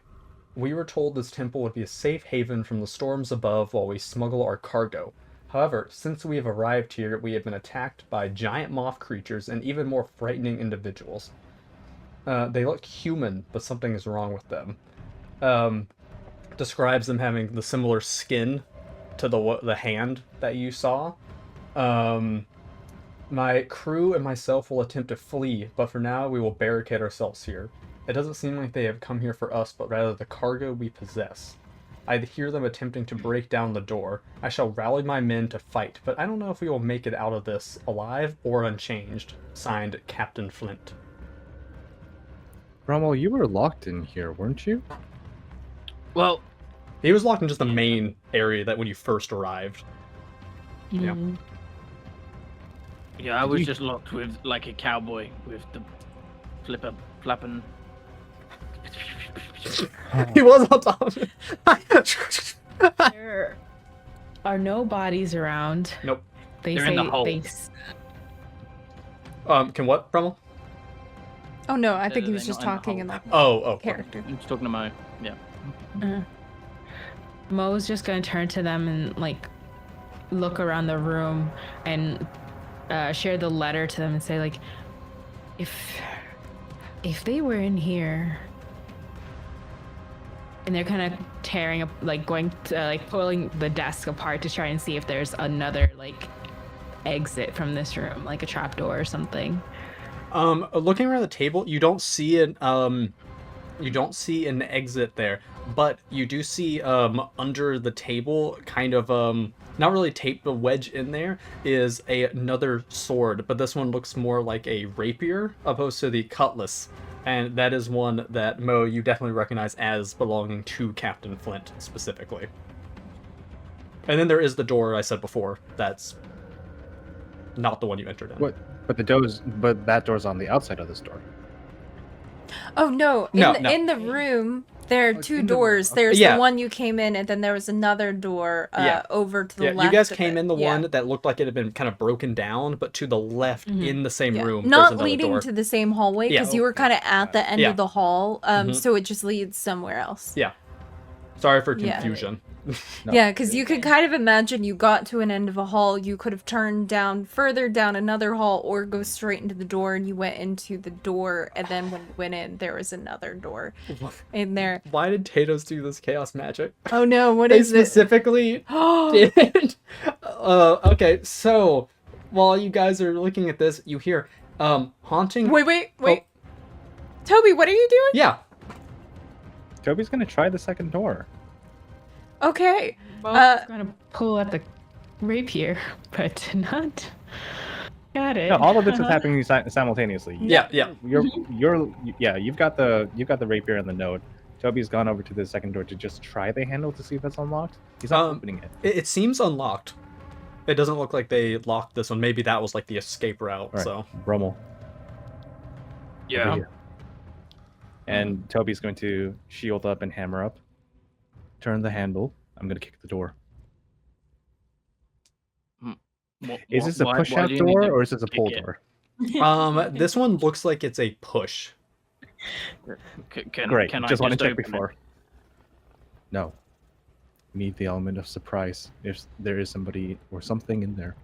We were told this temple would be a safe haven from the storms above while we smuggle our cargo. However, since we have arrived here, we have been attacked by giant moth creatures and even more frightening individuals. They look human, but something is wrong with them." Describes them having the similar skin to the hand that you saw. My crew and myself will attempt to flee, but for now we will barricade ourselves here. It doesn't seem like they have come here for us, but rather the cargo we possess. I hear them attempting to break down the door. I shall rally my men to fight, but I don't know if we will make it out of this alive or unchanged. Signed, Captain Flint. Rommel, you were locked in here, weren't you? Well, He was locked in just the main area that when you first arrived. Yeah. Mm. yeah, I was just locked with like a cowboy with the flapping. He was on top of it. There are no bodies around. Nope. They're in the hole. Can what, Brummel? Oh no, I No, think he no, was they're just not in the talking in hole. that Oh. character. I'm just talking to Mo. Yeah. Mo's just gonna turn to them and like look around the room and share the letter to them and say like, if they were in here, and they're kind of tearing up, like going to like pulling the desk apart to try and see if there's another like exit from this room, like a trapdoor or something. Looking around the table, you don't see an exit there, but you do see under the table, kind of not really taped but wedged in there, is another sword, but this one looks more like a rapier opposed to the cutlass, and that is one that Mo, you definitely recognize as belonging to Captain Flint specifically. And then there is the door I said before. That's not the one you entered in. What? But that door's on the outside of this door. Oh no! No. In the room, there are Oh, it's two in the room. doors. Okay. There's Yeah. the one you came in, and then there was another door Yeah. over to the Yeah, left. you guys of came it. in the Yeah. one that looked like it had been kind of broken down, but to the left Mhm. in the same Yeah. room, there's Not another leading door. to the same hallway Yeah. because you were Okay. kind of at the end Yeah. of the hall, Mhm. so it just leads somewhere else. Yeah. Sorry for Yeah. confusion. No. Yeah, because you could kind of imagine you got to an end of a hall, you could have turned down further down another hall or go straight into the door, and you went into the door, and then when you went in, there was another door in there. Why did Tatos do this chaos magic? Oh no, what They is it? specifically did. Okay, so while you guys are looking at this, you hear haunting. Wait. Oh, Toby, what are you doing? yeah. Toby's gonna try the second door. Okay. Well, gonna pull at the rapier, but not. Got it. No, all of this is happening simultaneously. Yeah. You've got the rapier and the node. Toby's gone over to the second door to just try the handle to see if it's unlocked. He's not opening it. It seems unlocked. It doesn't look like they locked this one. Maybe that was like the escape route. Right. So Brummel. Yeah. Over here. And Toby's going to shield up and hammer up. Turn the handle. I'm going to kick the door. Is this a push-out door or is this a pull door? this one looks like it's a push. Great. Can Just I want to check open it? before. No. We need the element of surprise if there is somebody or something in there.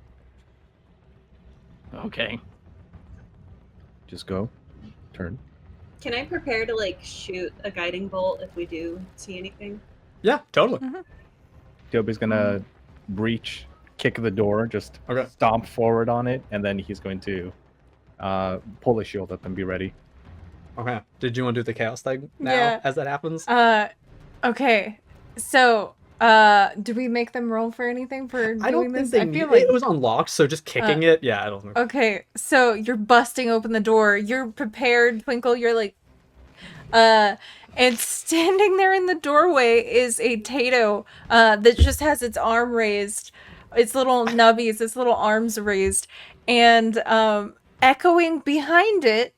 Okay. Just go. Turn. Can I prepare to like shoot a guiding bolt if we do see anything? Yeah, totally. Toby's going to breach, kick the door, just Okay. stomp forward on it, and then he's going to pull his shield up and be ready. Okay. Did you want to do the chaos thing now Yeah. as that happens? Okay. So, do we make them roll for anything for doing I don't think this? they I feel need like it was unlocked, so just kicking it. Yeah, I don't think. Okay, so you're busting open the door. You're prepared, Twinkle. You're like, and standing there in the doorway is a Tato, that just has its arm raised, its little nubbies, its little arms raised, and echoing behind it,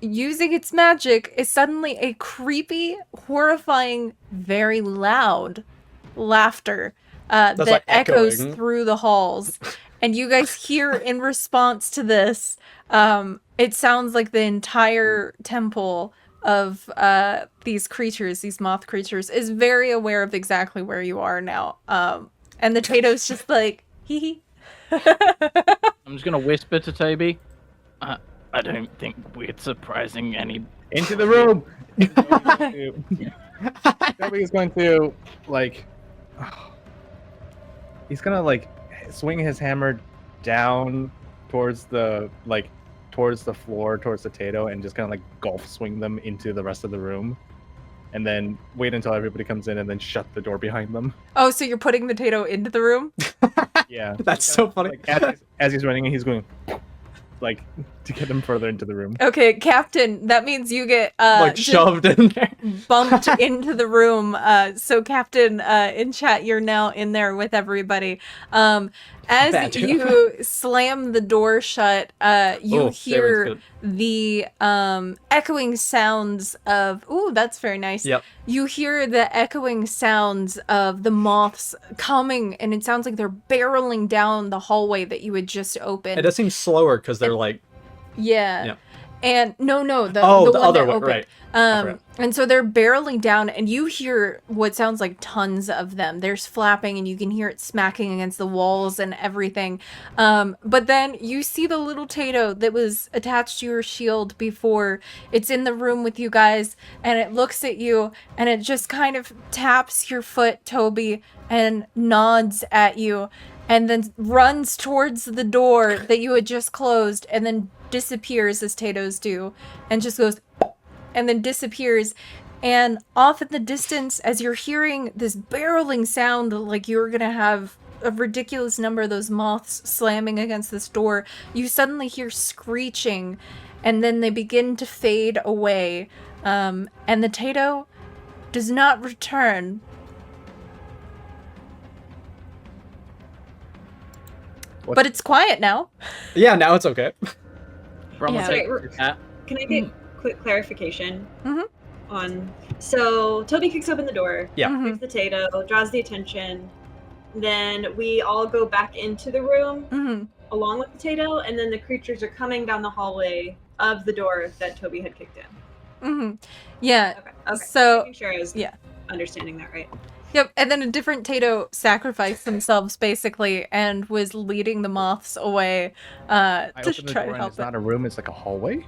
using its magic, is suddenly a creepy, horrifying, very loud laughter that like echoes echoing. through the halls. And you guys hear in response to this, it sounds like the entire temple of these creatures, these moth creatures, is very aware of exactly where you are now. And the Tato's just like, hee hee. I'm just gonna whisper to Toby. I don't think we're surprising any. Into the room! Toby is going to, like... He's gonna, like, swing his hammer down towards the floor, towards the Tato, and just kind of, like, golf swing them into the rest of the room. And then wait until everybody comes in and then shut the door behind them. Oh, so you're putting the Tato into the room? Yeah. That's so funny. Like, as he's running, he's going... like, to get them further into the room. Okay, Captain, that means you get Like just shoved in there. bumped into the room. So Captain, in chat, you're now in there with everybody. As Bad joke. you slam the door shut, you Oh, hear Darren's the echoing sounds of... Ooh, that's very nice. Yep. You hear the echoing sounds of the moths coming, and it sounds like they're barreling down the hallway that you had just opened. It does seem slower because they're like, Yeah. Yeah. And no, the oh, the one other that one, opened. right? I forgot. And so they're barreling down, and you hear what sounds like tons of them. There's flapping, and you can hear it smacking against the walls and everything. But then you see the little Tato that was attached to your shield before. It's in the room with you guys, and it looks at you, and it just kind of taps your foot, Toby, and nods at you, and then runs towards the door that you had just closed, and then disappears as Tatos do, and just goes and then disappears. And off in the distance, as you're hearing this barreling sound, like you're gonna have a ridiculous number of those moths slamming against this door, you suddenly hear screeching, and then they begin to fade away. And the Tato does not return. But it's quiet now. Yeah, now it's okay. From Yeah. Can I get quick clarification Mhm. on? So Toby kicks open the door, Yeah. Mhm. kicks the Tato, draws the attention. Then we all go back into the room Mhm. along with the Tato, and then the creatures are coming down the hallway of the door that Toby had kicked in. Mhm. Yeah. Okay. So Making sure I was yeah. understanding that right. Yep, and then a different Tato sacrificed themselves basically and was leading the moths away I to open the try door to and help it's it. not a room, it's like a hallway?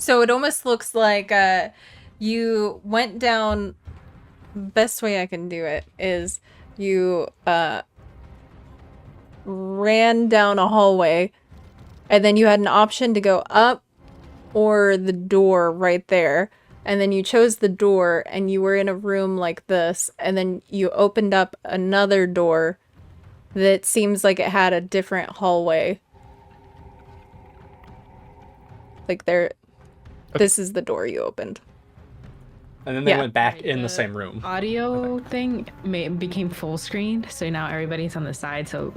So it almost looks like you went down. Best way I can do it is you ran down a hallway, and then you had an option to go up or the door right there. And then you chose the door, and you were in a room like this, and then you opened up another door that seems like it had a different hallway. Like there, this is the door you opened. And then they Yeah. went back Right, in the same room. Audio thing became full screen, so now everybody's on the side. So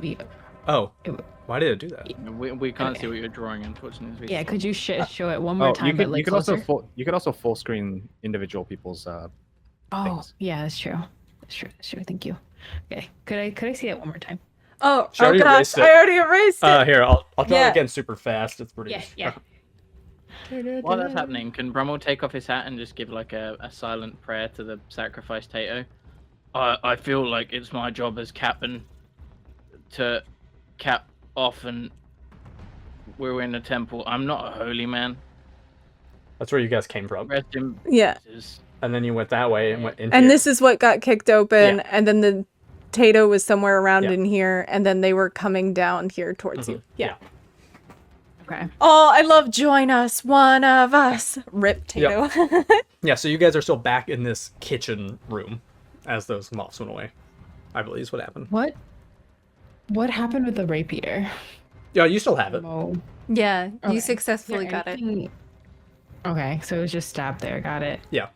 Oh, it- why did it do that? We can't see Okay. what you're drawing, unfortunately. yeah, could you show it one more time? you but could like you could also closer? you could also full screen individual people's Oh, things. yeah, that's true. That's true. That's true. Thank you. Okay, could I see it one more time? Oh, She already gosh, erased it. I already erased it. Here, I'll draw Yeah. it again super fast. It's pretty. Yeah. While that's happening, can Brummel take off his hat and just give like a silent prayer to the sacrificed Tato? I feel like it's my job as captain to cap off, and we're in a temple. I'm not a holy man. That's where you guys came from. Rest in Yeah. pieces. And then you went that way and went into. And here. this is what got kicked open, Yeah. and then the Tato was somewhere around Yeah. in here, and then they were coming down here towards you. Mhm. Yeah. Okay. Oh, I love join us, one of us. Rip Tato. Yeah, so you guys are still back in this kitchen room as those moths went away. I believe is what happened. What happened with the rapier? Yeah, you still have it. Oh, Yeah, okay. you Is successfully there got it. anything- Okay, so it was just stabbed there. Got it. Yeah.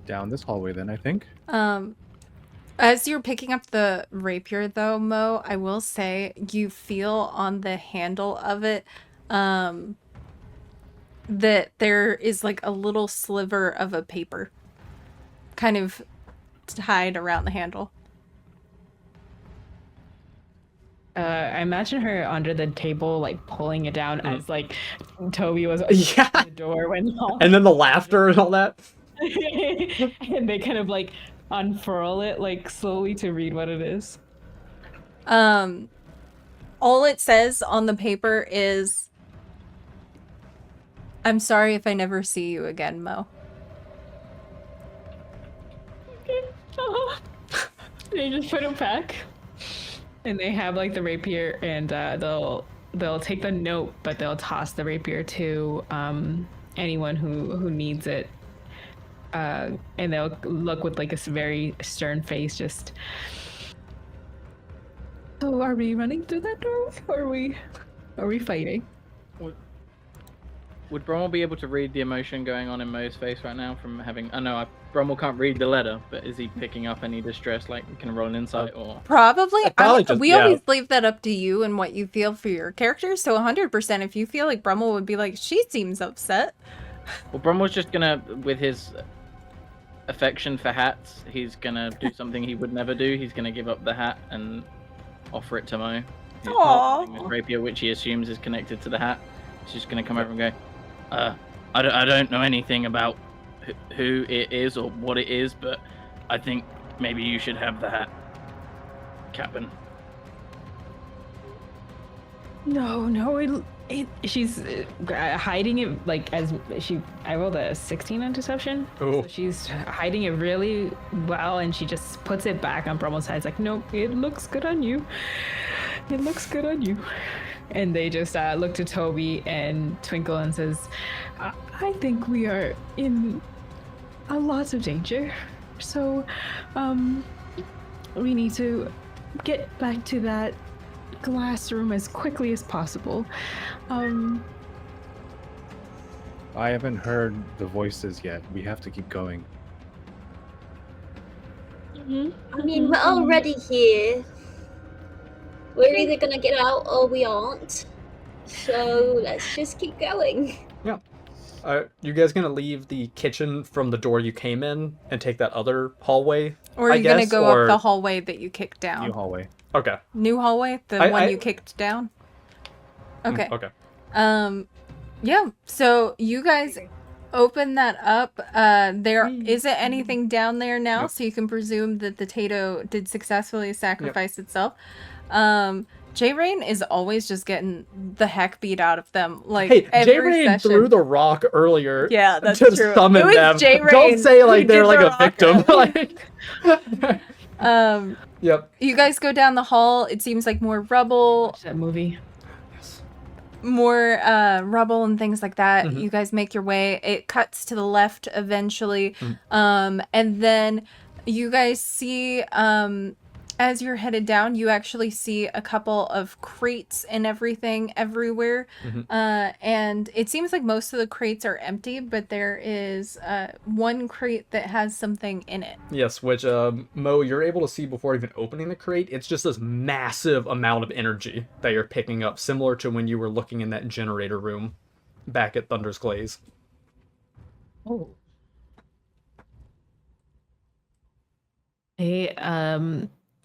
Down this hallway, then I think. As you're picking up the rapier, though, Mo, I will say you feel on the handle of it that there is like a little sliver of a paper kind of tied around the handle. I imagine her under the table, like pulling it down as like Toby was Yeah. at the door when And then the laughter and all that. and they kind of like unfurl it like slowly to read what it is. All it says on the paper is, "I'm sorry if I never see you again, Mo." They just put it back, and they have like the rapier, and they'll take the note, but they'll toss the rapier to anyone who needs it, and they'll look with like a very stern face, just. So are we running through that door? Or are we fighting? Would Brummel be able to read the emotion going on in Mo's face right now from having? I know Brummel can't read the letter, but is he picking up any distress? Like, can I roll an insight or? Probably. Probably just- we yeah. always leave that up to you and what you feel for your character. So 100%, if you feel like Brummel would be like, she seems upset. Well, Brummel's just gonna, with his affection for hats, he's gonna do something he would never do. He's gonna give up the hat and offer it to Mo. He's holding this rapier, which he assumes is connected to the hat. He's just gonna come over and go, I don't know anything about who it is or what it is, but I think maybe you should have the hat, Captain. No, she's hiding it like as I rolled a 16 on deception. Ooh. So she's hiding it really well, and she just puts it back on Brummel's head. It's like, nope, it looks good on you. It looks good on you. And they just look to Toby and Twinkle and says, I think we are in a lot of danger. So, we need to get back to that glass room as quickly as possible. I haven't heard the voices yet. We have to keep going. I mean, we're already here. We're either gonna get out or we aren't. So let's just keep going. You guys gonna leave the kitchen from the door you came in and take that other hallway? Or are I you going to guess, go or- up the hallway that you kicked down? New hallway. Okay. New hallway? The one you kicked down? Okay. Okay. Yeah, so you guys open that up. There isn't anything down there now, so you can presume that the Tato did successfully sacrifice itself. J-Rain is always just getting the heck beat out of them. Like, Hey, every J-Rain session. threw the rock earlier. Yeah, that's to true. summon It was them. J-Rain Don't say like who they're did like the a rock victim. earlier. Like, Yep. You guys go down the hall. It seems like more rubble, Watch that movie. more rubble and things like that. Mhm. You guys make your way. It cuts to the left eventually. Mhm. And then you guys see as you're headed down, you actually see a couple of crates and everything everywhere. Mhm. And it seems like most of the crates are empty, but there is one crate that has something in it. Yes, which Mo, you're able to see before even opening the crate. It's just this massive amount of energy that you're picking up, similar to when you were looking in that generator room back at Thunder's Glaze. Oh.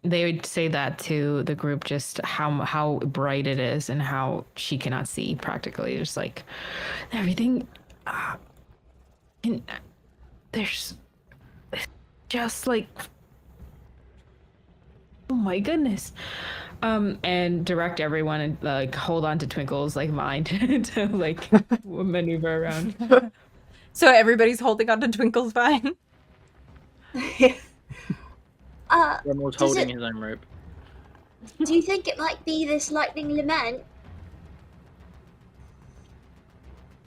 They would say that to the group, just how bright it is and how she cannot see practically. Just like everything, there's just like, oh my goodness. And direct everyone and like hold on to Twinkle's like mind to like maneuver around. So everybody's holding onto Twinkle's vine. Remo's Does holding it- his own rope. Do you think it might be this lightning lament?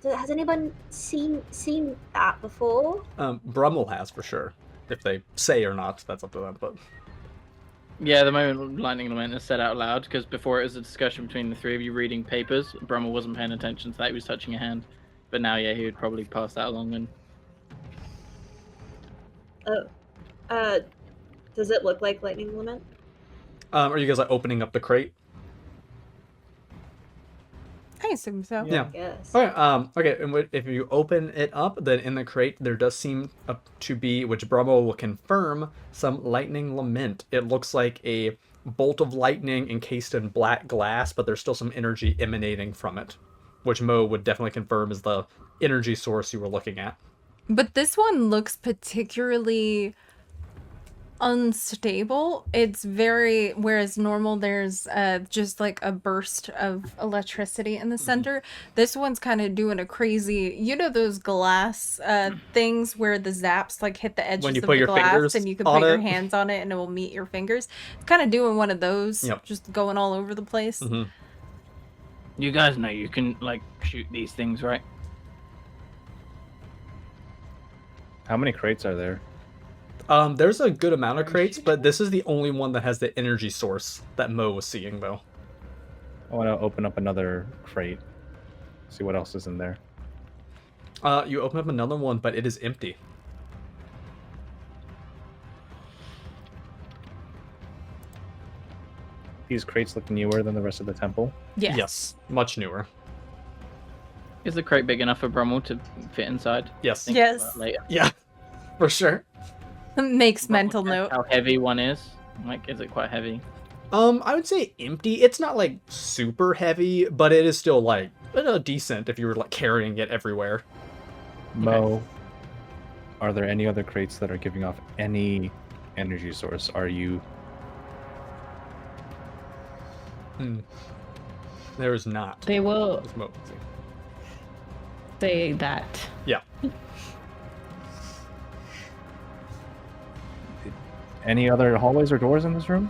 Has anyone seen that before? Brummel has for sure. If they say or not, that's up to them. But Yeah, the moment Lightning Lament is said out loud, because before it was a discussion between the three of you reading papers, Brummel wasn't paying attention to that, he was touching a hand. But now, yeah, he would probably pass that along and... Does it look like lightning lament? are you guys like opening up the crate? I assume so. Yeah. I guess. Okay. Okay. And if you open it up, then in the crate there does seem to be, which Brummel will confirm, some lightning lament. It looks like a bolt of lightning encased in black glass, but there's still some energy emanating from it, which Mo would definitely confirm is the energy source you were looking at. But this one looks particularly unstable. It's very, whereas normal there's just like a burst of electricity in the center. This one's kind of doing a crazy, you know, those glass things where the zaps like hit the edges When you of put the your glass fingers and you can on put your it. hands on it and it will meet your fingers. It's kind of doing one of those, Yep. just going all over the place. Mm-hmm. You guys know you can, like, shoot these things, right? How many crates are there? There's a good amount of crates, but this is the only one that has the energy source that Mo was seeing, though. I want to open up another crate. See what else is in there. You open up another one, but it is empty. These crates look newer than the rest of the temple. Yes. Yes, much newer. Is the crate big enough for Brummel to fit inside? Yes. Think Yes. about it later. Yeah, for sure. Makes mental Brummel note. checks How heavy one is? Like, is it quite heavy? I would say empty. It's not like super heavy, but it is still like decent if you were like carrying it everywhere. Mo, are there any other crates that are giving off any energy source? Are you... There is not. They will As Mo can see. say that. Yeah. Any other hallways or doors in this room?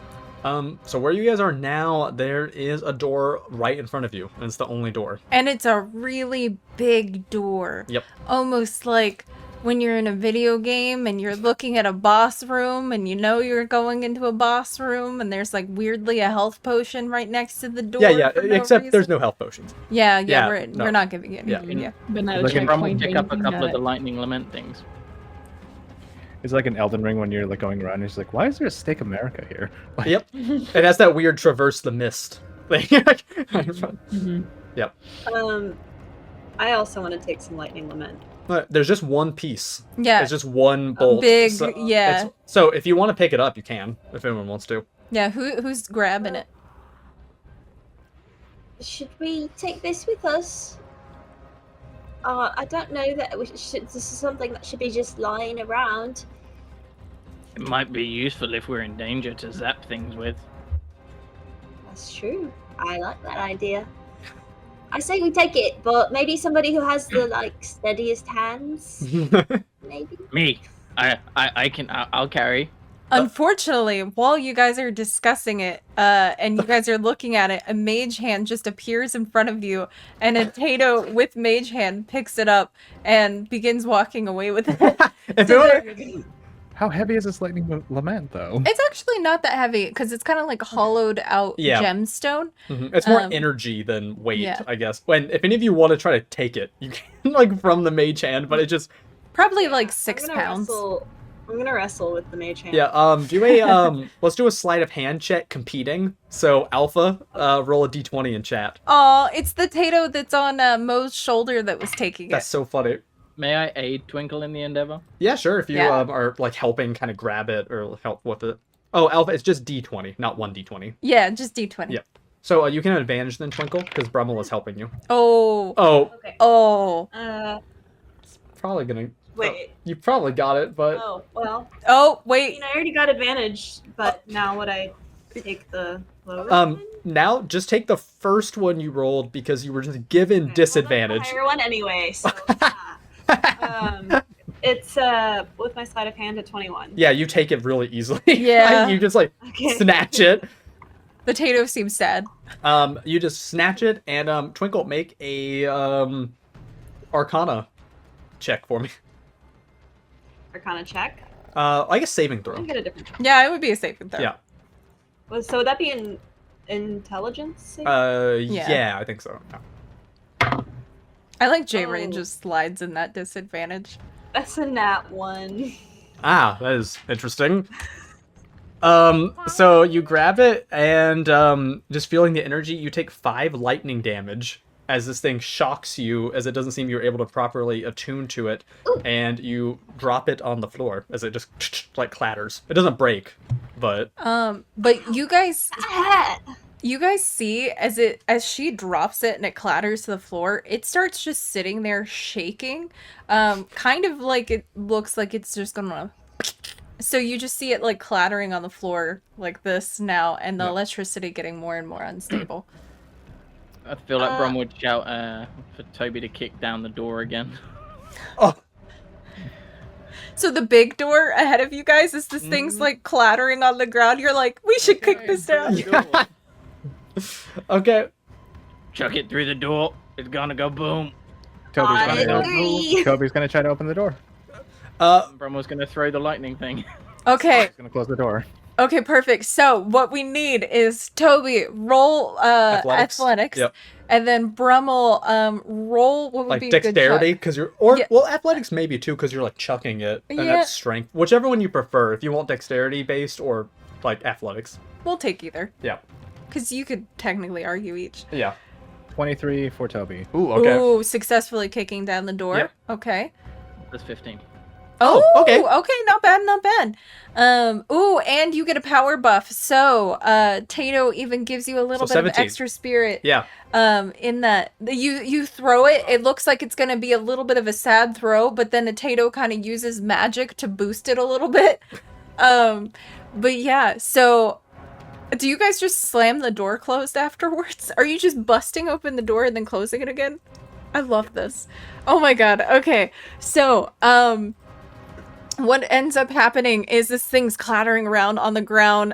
So where you guys are now, there is a door right in front of you, and it's the only door. And it's a really big door. Yep. Almost like when you're in a video game and you're looking at a boss room and you know you're going into a boss room and there's like weirdly a health potion right next to the door. Yeah, for no except there's reason. no health potions. Yeah, Yeah, we're no. not giving it Yeah. anything. Yeah. But not a Look at Can Brummel checkpoint pick or up a anything couple of that- the Lightning Lament things? It's like an Elden Ring when you're like going around and it's like, why is there a Steak America here? Like, Yep. It has that weird traverse the mist thing. Mhm. Yep. I also want to take some lightning lament. But there's just one piece. Yeah. It's just one bolt. big- so, yeah. So if you want to pick it up, you can. If anyone wants to. Yeah, who's grabbing it? Should we take this with us? I don't know that we should. This is something that should be just lying around. It might be useful if we're in danger to zap things with. That's true. I like that idea. I say we take it, but maybe somebody who has the like steadiest hands. Maybe. Me! I'll carry. Unfortunately, while you guys are discussing it, and you guys are looking at it, a mage hand just appears in front of you, and a Tato with mage hand picks it up and begins walking away with it. If So it were- How heavy is this lightning lament, though? It's actually not that heavy because it's kind of like hollowed out Yeah. gemstone. It's more Um, energy than weight, yeah. I guess. If any of you want to try to take it, you can, like, from the mage hand, but it just... Probably like I'm 6 gonna pounds. I'm gonna wrestle with the mage hand. Yeah, let's do a sleight of hand check competing. So, Alpha, roll a d20 in chat. Oh, it's the Tato that's on Mo's shoulder that was taking That's it. so funny. May I aid Twinkle in the endeavor? Yeah, sure, if you Yeah. are, like, helping kind of grab it or help with it. Oh, Alpha, it's just d20, not 1d20. Yeah, just D20. Yeah. So, you can have advantage then, Twinkle, because Brummel is helping you. Oh. Oh, Okay. Oh. probably gonna... Wait. You probably got it, but... Oh, well. Oh, I wait. mean, I already got advantage, but now would I take the lower one? Now, just take the first one you rolled because you were just given Okay, disadvantage. Well, that's the higher one anyway, so it's with my sleight of hand at 21. Yeah, you take it really easily. Yeah. You just, like, Okay. snatch it. The Tato seems sad. You just snatch it, and Twinkle, make a Arcana check for me. Arcana check. I guess saving I'm throw. gonna get a different check. Yeah, it would be a saving throw. Yeah. So would that be an intelligence? save? Yeah, I think so. Yeah. I like J-Ray Oh. just slides in that disadvantage. That's a nat 1. Ah, that is interesting. So you grab it, and just feeling the energy, you take 5 lightning damage as this thing shocks you, as it doesn't seem you're able to properly attune to it, and you drop it on the floor as it just like clatters. It doesn't break, but But you guys Ah! see as she drops it and it clatters to the floor, it starts just sitting there shaking. Kind of like it looks like it's just gonna. So you just see it like clattering on the floor like this now, and the Yeah. electricity getting more and more unstable. I feel like Brom would shout for Toby to kick down the door again. oh, So the big door ahead of you guys is this thing's like clattering on the ground. You're like, we should kick this down. okay. Chuck it through the door. It's gonna go boom. Toby's I gonna, agree. Toby's gonna try to open the door. Brom was gonna throw the lightning thing. Okay. He's gonna close the door. Okay, perfect. So what we need is Toby roll athletics, Yep. and then Brummel roll what would Like be a good dexterity, chuck? because you're, Yeah. well, athletics maybe too, because you're like chucking it, and Yeah. that's strength. Whichever one you prefer. If you want dexterity based or like athletics. We'll take either, Yeah. because you could technically argue each. Yeah. 23 for Toby. Ooh. Okay. Ooh, successfully kicking down the door. Yep. Okay. That's 15. Oh, okay. Okay, not bad, not bad. Ooh, and you get a power buff. So, Tato even gives you a little So bit of 17. extra spirit. Yeah. In that you throw it, it looks like it's gonna be a little bit of a sad throw, but then a Tato kind of uses magic to boost it a little bit. But yeah, so do you guys just slam the door closed afterwards? Are you just busting open the door and then closing it again? I love this. Oh my god. Okay. So, what ends up happening is this thing's clattering around on the ground.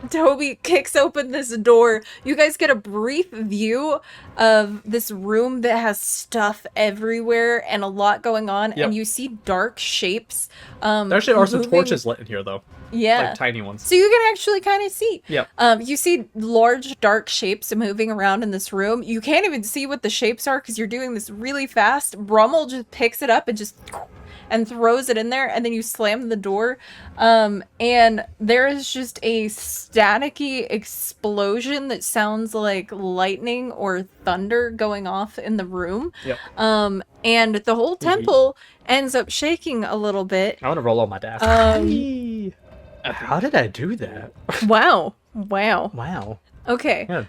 Toby kicks open this door. You guys get a brief view of this room that has stuff everywhere and a lot going on, Yep. and you see dark shapes. There actually are some moving- torches lit in here though, Yeah. like tiny ones. So you can actually kind of see. Yep. You see large dark shapes moving around in this room. You can't even see what the shapes are because you're doing this really fast. Brummel just picks it up and just throws it in there, and then you slam the door. And there is just a staticky explosion that sounds like lightning or thunder going off in the room. Yep. And the whole temple ends up shaking a little bit. I want to roll on my dash. How did I do that? Wow. Wow. Wow. Okay. Yeah.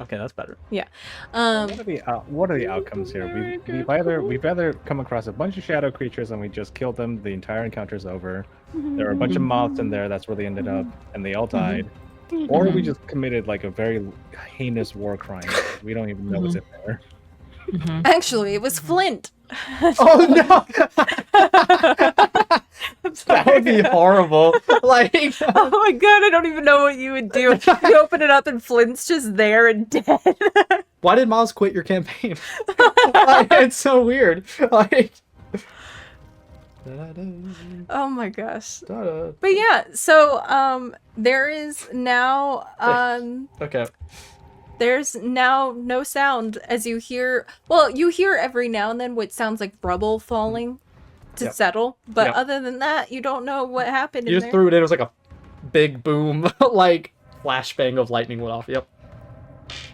Okay, that's better. What are the outcomes here? We've either come across a bunch of shadow creatures and we just killed them. The entire encounter's over. There are a bunch of moths in there. That's where they ended up, and they all died. Or we just committed like a very heinous war crime. We don't even know what's in there. Mhm. Actually, it was Flint. Oh no! That would be horrible. Like, Oh my god, I don't even know what you would do. You open it up and Flint's just there and dead. why did Miles quit your campaign? Like, it's so weird. Like, Oh my gosh. da-da. But yeah, so there is now Okay. there's now no sound as you hear, well, you hear every now and then what sounds like rubble falling to Yep. settle, but Yep. other than that, you don't know what happened You in just there. threw it in. It was like a big boom, like flashbang of lightning went off. Yep.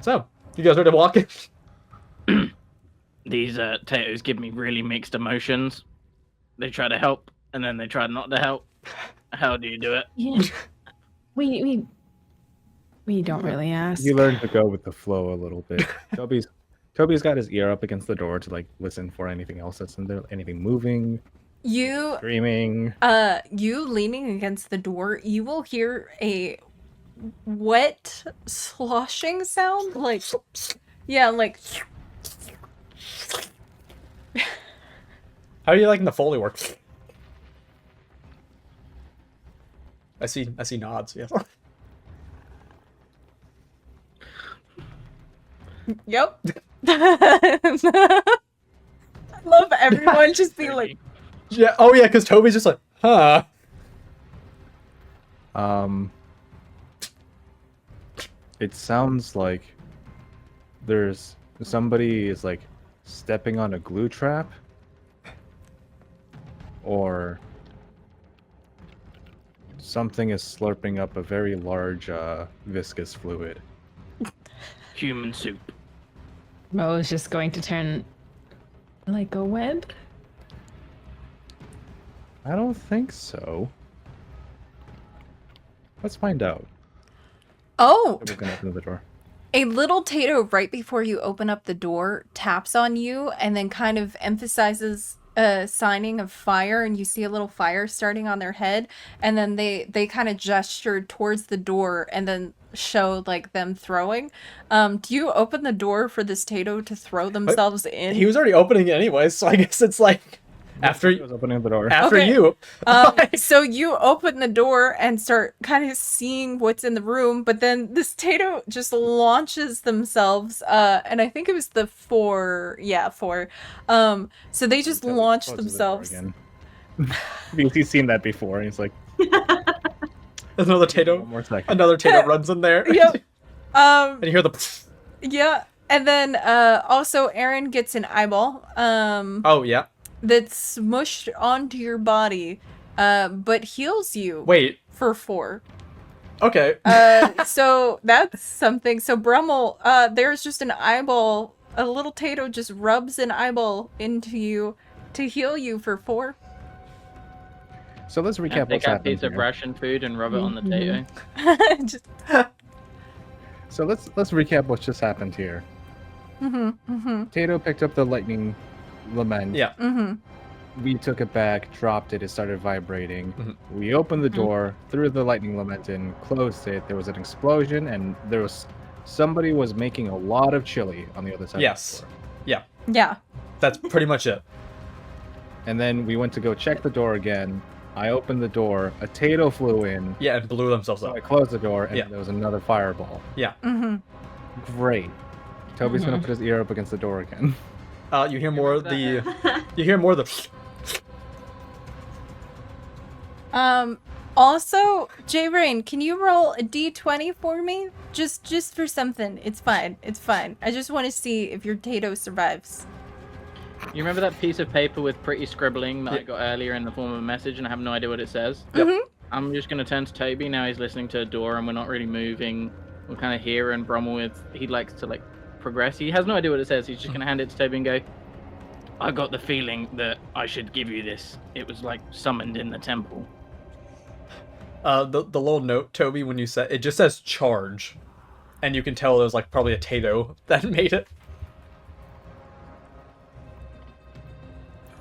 So, you guys ready to walk in? These tattoos give me really mixed emotions. They try to help, and then they try not to help. How do you do it? Yeah. We don't really ask. You learn to go with the flow a little bit. Toby's got his ear up against the door to like listen for anything else that's in there, anything moving, You screaming. you leaning against the door, you will hear a wet sloshing sound, like yeah, like How are you liking the Foley work? I see nods, yes. yep. I love everyone just being like, Yeah, oh yeah, because Toby's just like, huh. It sounds like there's somebody is like stepping on a glue trap, or something is slurping up a very large viscous fluid. Human soup. Mo is just going to turn like a web. I don't think so. Let's find out. oh, We're gonna open the door. a little Tato right before you open up the door taps on you and then kind of emphasizes a signing of fire, and you see a little fire starting on their head, and then they kind of gesture towards the door and then show like them throwing. Do you open the door for this Tato to throw themselves in? He was already opening it anyway, so I guess it's like after I was opening the door. after Okay. you. So you open the door and start kind of seeing what's in the room, but then this Tato just launches themselves, and I think it was the four. So they just Toby launch closes the door themselves. again. Because he's seen that before, and he's like, Another one Tato. more second. Another Tato runs in there. Yep. And you hear the Yeah. And then also Aaron gets an eyeball. Oh yeah. That's smushed onto your body, but heals you. Wait. For 4. Okay. So that's something. So Brummel, there's just an eyeball. A little Tato just rubs an eyeball into you to heal you for 4. So let's recap Take what's out a happened piece of here. ration food and rub it on the tato. just. So let's recap what just happened here. Tato picked up the lightning lament. Yeah. We took it back, dropped it, it started vibrating. Mhm. We opened the door, threw the lightning lament in, closed it. There was an explosion, and there was somebody was making a lot of chili on the other side. Yes. Of the door. Yeah. Yeah. That's pretty much it. And then we went to go check the door again. I opened the door, a Tato flew in. Yeah, and blew themselves So up. I closed the door, and Yeah. there was another fireball. Yeah. Great. Toby's gonna put his ear up against the door again. You hear more of the. That- You hear more of the. Also, J Rain, can you roll a d20 for me? Just for something. It's fine. It's fine. I just want to see if your Tato survives. You remember that piece of paper with pretty scribbling that I Yeah. got earlier in the form of a message, and I have no idea what it says? Yep. I'm just gonna turn to Toby now. He's listening to a door, and we're not really moving. We're kind of here, and Brummel he likes to like progress. He has no idea what it says. He's just gonna hand it to Toby and go, "I got the feeling that I should give you this. It was like summoned in the temple." The little note, Toby, when you said it just says charge, and you can tell it was like probably a Tato that made it.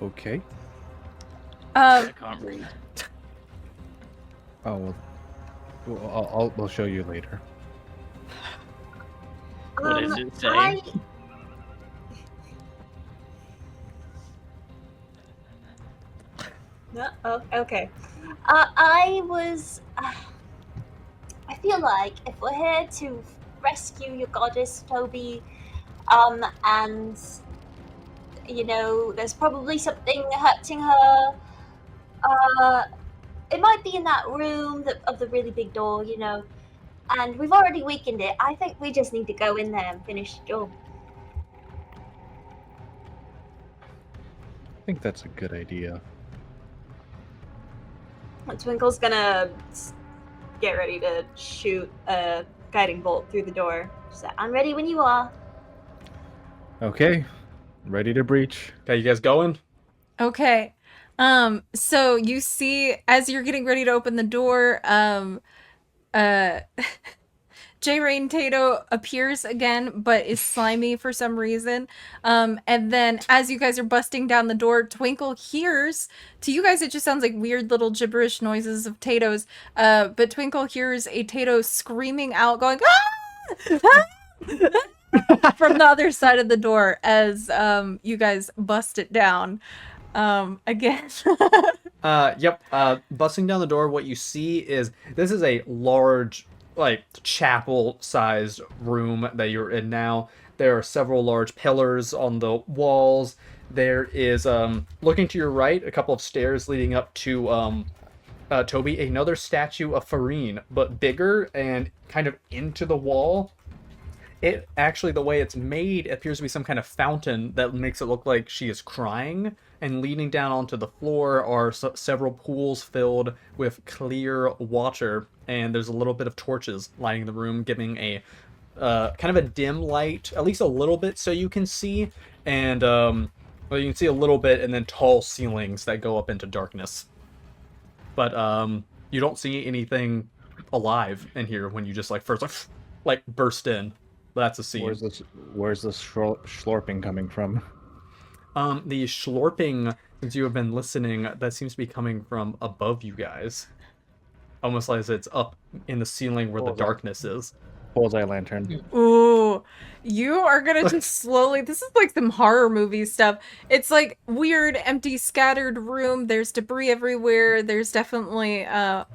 Okay. I can't read. Oh, well, I'll show you later. What does it say? No? Oh, okay. I was. I feel like if we're here to rescue your goddess, Toby, and there's probably something hurting her. It might be in that room of the really big door, and we've already weakened it. I think we just need to go in there and finish the job. I think that's a good idea. Twinkle's gonna get ready to shoot a guiding bolt through the door. So I'm ready when you are. Okay, ready to breach. Okay, you guys going? Okay. So you see as you're getting ready to open the door, J. Rain Tato appears again, but is slimy for some reason. And then as you guys are busting down the door, Twinkle hears, to you guys it just sounds like weird little gibberish noises of Tato's, but Twinkle hears a Tato screaming out, going, ah! from the other side of the door as you guys bust it down. Again. Yep. Busting down the door, what you see is this is a large, like, chapel-sized room that you're in now. There are several large pillars on the walls. There is, looking to your right, a couple of stairs leading up to, Toby, another statue of Farine, but bigger and kind of into the wall. It actually, the way it's made, appears to be some kind of fountain that makes it look like she is crying. And leading down onto the floor are several pools filled with clear water. And there's a little bit of torches lighting the room, giving a kind of a dim light, at least a little bit, so you can see. And well, you can see a little bit, and then tall ceilings that go up into darkness. But you don't see anything alive in here when you just first burst in. That's a scene. Where's the slurping coming from? The slurping, since you have been listening, that seems to be coming from above you guys. Almost like it's up in the ceiling where the darkness is. Bullseye lantern. Ooh, you are gonna just slowly. This is like some horror movie stuff. It's like weird, empty, scattered room. There's debris everywhere. There's definitely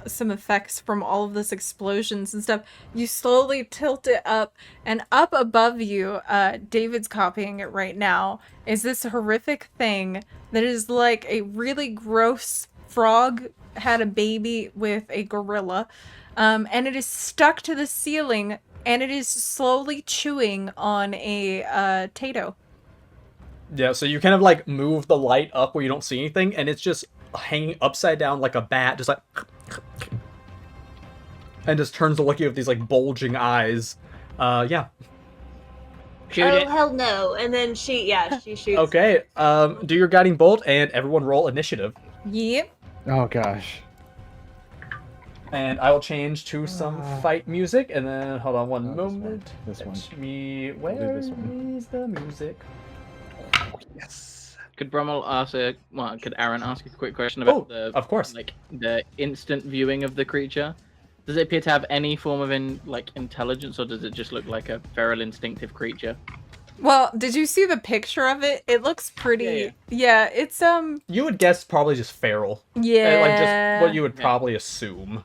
some effects from all of this explosions and stuff. You slowly tilt it up, and up above you, David's copying it right now, is this horrific thing that is like a really gross frog had a baby with a gorilla. And it is stuck to the ceiling, and it is slowly chewing on a Tato. Yeah, so you kind of move the light up where you don't see anything, and it's just hanging upside down like a bat, just and just turns to look at you with these bulging eyes. Yeah. Shoot oh it. hell no! And then she shoots. Okay. Do your guiding bolt, and everyone roll initiative. Yep. Oh gosh. And I will change to some fight music, and then hold on one moment. This one. Where this one. is the music? Yes. Could Brummel could Aaron ask a quick question about of course. the instant viewing of the creature? Does it appear to have any form of intelligence, or does it just look like a feral instinctive creature? Well, did you see the picture of it? It looks pretty. Yeah, it's You would guess probably just feral. Yeah. Just what you would probably assume.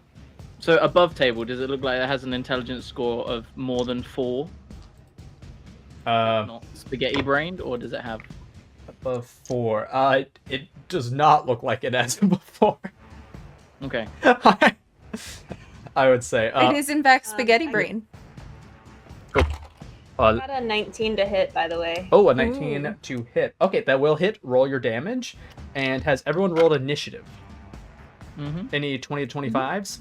So above table, does it look like it has an intelligence score of more than 4? Not spaghetti brained, or does it have above 4? It does not look like it has before. Okay. I would say it is in fact spaghetti brain. Got a 19 to hit, by the way. Oh, a 19 to hit. Okay, that will hit. Roll your damage. And has everyone rolled initiative? Mm-hmm. Any 20 to 25s?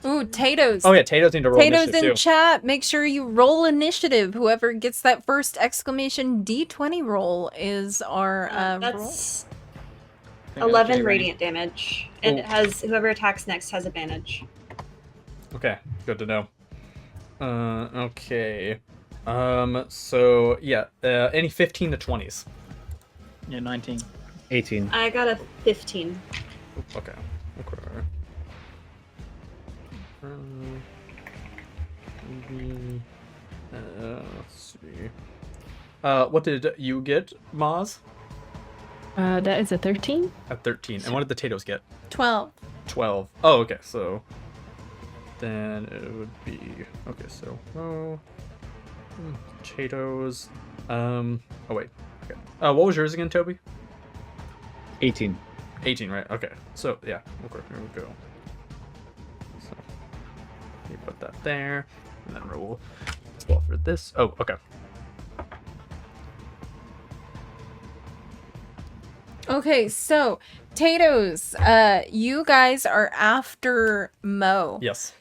Ooh, Tato's. Oh yeah, Tato's need to roll Tato's initiative in too. chat. Make sure you roll initiative. Whoever gets that first exclamation D20 roll is our roll. That's I think 11 that's radiant damage, and Ooh. it has whoever attacks next has advantage. Okay, good to know. Okay. So yeah, any 15 to 20s. Yeah, 19. 18. I got a 15. Okay. Let's see. What did you get, Maz? That is a 13. At 13. And what did the potatoes get? 12. 12. Oh, okay. So then it would be okay. So potatoes. Oh wait. Okay. What was yours again, Toby? 18. 18, right? Okay. So yeah. Okay. Here we go. So you put that there, and then roll 12 for this. Oh, okay. Okay, so Tatoes, you guys are after Mo. Yes.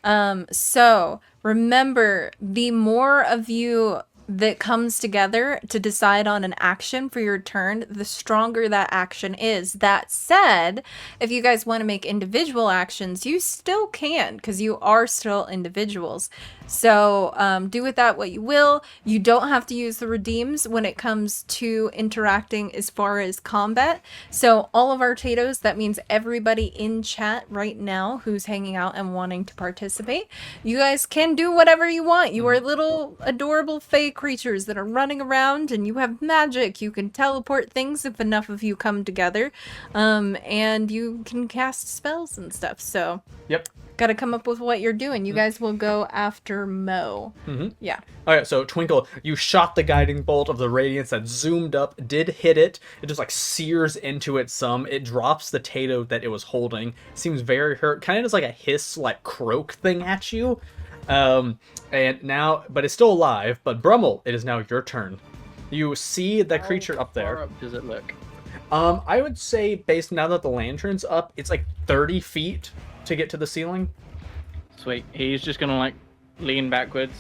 So remember, the more of you that comes together to decide on an action for your turn, the stronger that action is. That said, if you guys want to make individual actions, you still can, because you are still individuals. So do with that what you will. You don't have to use the redeems when it comes to interacting as far as combat. So all of our Tatos, that means everybody in chat right now who's hanging out and wanting to participate, you guys can do whatever you want. You are little adorable fey creatures that are running around, and you have magic. You can teleport things if enough of you come together, and you can cast spells and stuff. So Yep. gotta come up with what you're doing. You guys will go after Mo. Mm-hmm. Yeah. Alright, so Twinkle, you shot the guiding bolt of the radiance that zoomed up, did hit it. It just like sears into it some. It drops the Tato that it was holding. Seems very hurt. Kind of does like a hiss, like croak thing at you. And now, but it's still alive. But Brummel, it is now your turn. You see the creature up How far there. up does it look? I would say, based now that the lantern's up, it's like 30 feet to get to the ceiling. Sweet. He's just gonna like lean backwards,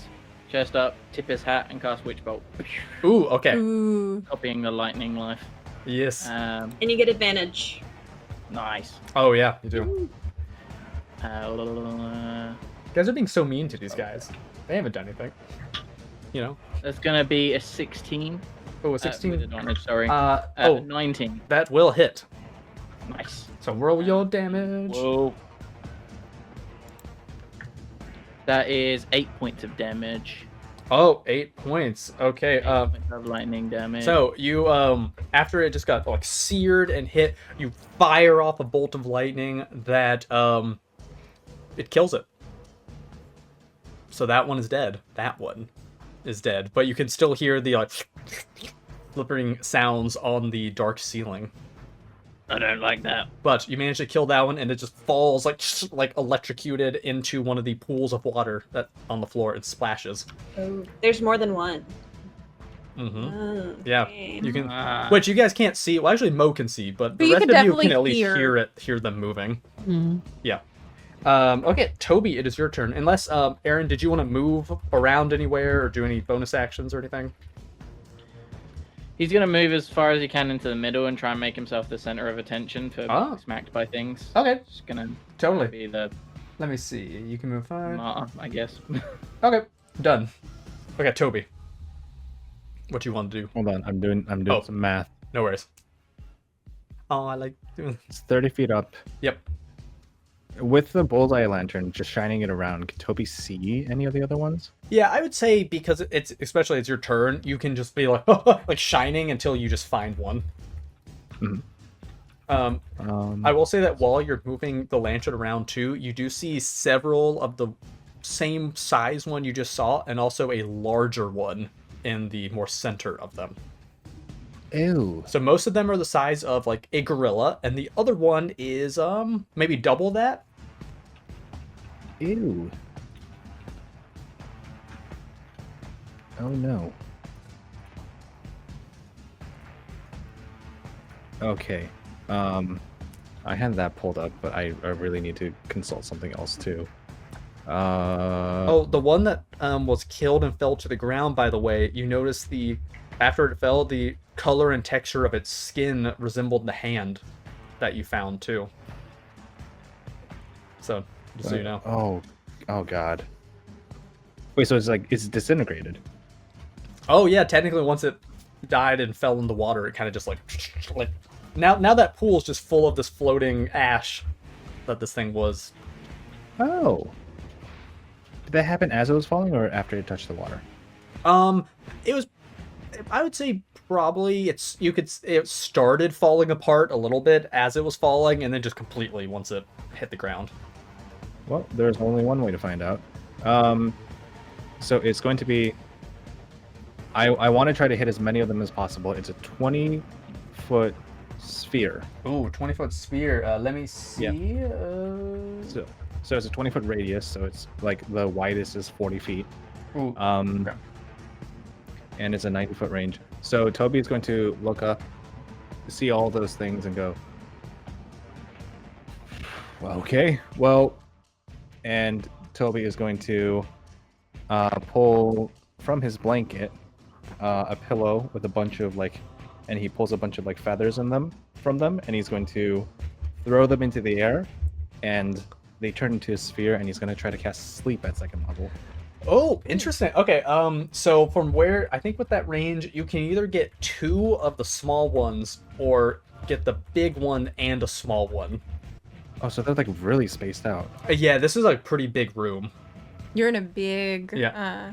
chest up, tip his hat, and cast Witch Bolt. Ooh, okay. Ooh. Copying the lightning life. Yes. And you get advantage. Nice. Oh, yeah, you do. Uh, You guys are being so mean to these guys. They haven't done anything. You know? that's gonna be a 16. Oh, a With 16? advantage, sorry. Oh, 19. that will hit. Nice. So roll your damage. Whoa. That is 8 points of damage. Oh, 8 points. Okay. 8 points of lightning damage. So you after it just got like seared and hit, you fire off a bolt of lightning that it kills it. So that one is dead. That one is dead. But you can still hear the like flippering sounds on the dark ceiling. I don't like that. But you manage to kill that one, and it just falls like electrocuted into one of the pools of water that on the floor. It splashes. Oh, there's more than one. Mm-hmm. Oh, Yeah, okay. you can. Ah. Which you guys can't see. Well, actually, Mo can see, but the you rest can of you definitely can at least hear. hear them moving. Mhm. Yeah. Okay, Toby, it is your turn. Unless, Aaron, did you want to move around anywhere or do any bonus actions or anything? He's gonna move as far as he can into the middle and try and make himself the center of attention for Ah. being smacked by things. Okay, Just gonna totally. be the Let me see. You can move 5. martyr, I guess. Okay, done. Okay, Toby. What do you want to do? Hold on, I'm doing Oh. some math. No worries. Oh, I like doing. It's 30 feet up. Yep. With the bullseye lantern, just shining it around, can Toby see any of the other ones? Yeah, I would say because it's especially it's your turn, you can just be like like shining until you just find one. Mhm. I will say that while you're moving the lantern around too, you do see several of the same size one you just saw, and also a larger one in the more center of them. Ew. So most of them are the size of like a gorilla, and the other one is maybe double that. Ew. Oh no. Okay. I had that pulled up, but I really need to consult something else too. Oh, the one that was killed and fell to the ground, by the way, you notice after it fell, the color and texture of its skin resembled the hand that you found too. So, just so you know. Oh god. Wait, so it's disintegrated. Oh yeah, technically once it died and fell in the water, it kind of just like now that pool's just full of this floating ash that this thing was. Oh. Did that happen as it was falling or after it touched the water? It was I would say probably it started falling apart a little bit as it was falling, and then just completely once it hit the ground. Well, there's only one way to find out. So it's going to be. I want to try to hit as many of them as possible. It's a 20-foot sphere. Ooh, 20-foot sphere. Let me see. Yeah. So it's a 20-foot radius. So it's like the widest is 40 feet. Ooh. Okay. And it's a 90-foot range. So Toby is going to look up, see all those things, and go, okay, well, and Toby is going to pull from his blanket a pillow with a bunch of and he pulls a bunch of feathers from them, and he's going to throw them into the air, and they turn into a sphere, and he's going to try to cast sleep at 2nd level. Oh, interesting. Okay, so from where, I think with that range, you can either get 2 of the small ones, or get the big one and a small one. Oh, so they're really spaced out. Yeah, this is a pretty big room. You're in a big Yeah.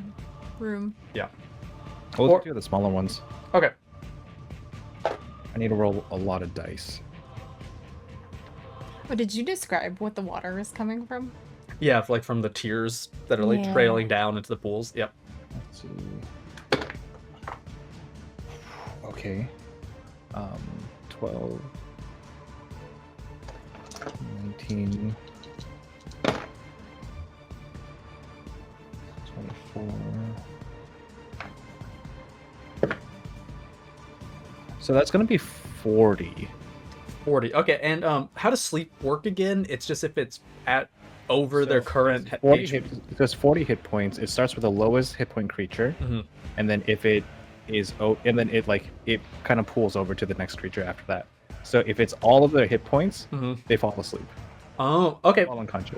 room. Yeah. We'll do the smaller ones. Okay. I need to roll a lot of dice. Oh, did you describe what the water is coming from? Yeah, from the tiers that are Yeah. trailing down into the pools. Yep. Let's see. Okay. 12, 19, 24. So that's going to be 40. 40. Okay, and how does sleep work again? It's just if it's at over their current 40 there's 40 hit points. It starts with the lowest hit point creature, and then if it is and then it kind of pools over to the next creature after that. So if it's all of their hit points, they fall asleep. Oh, okay. Fall unconscious.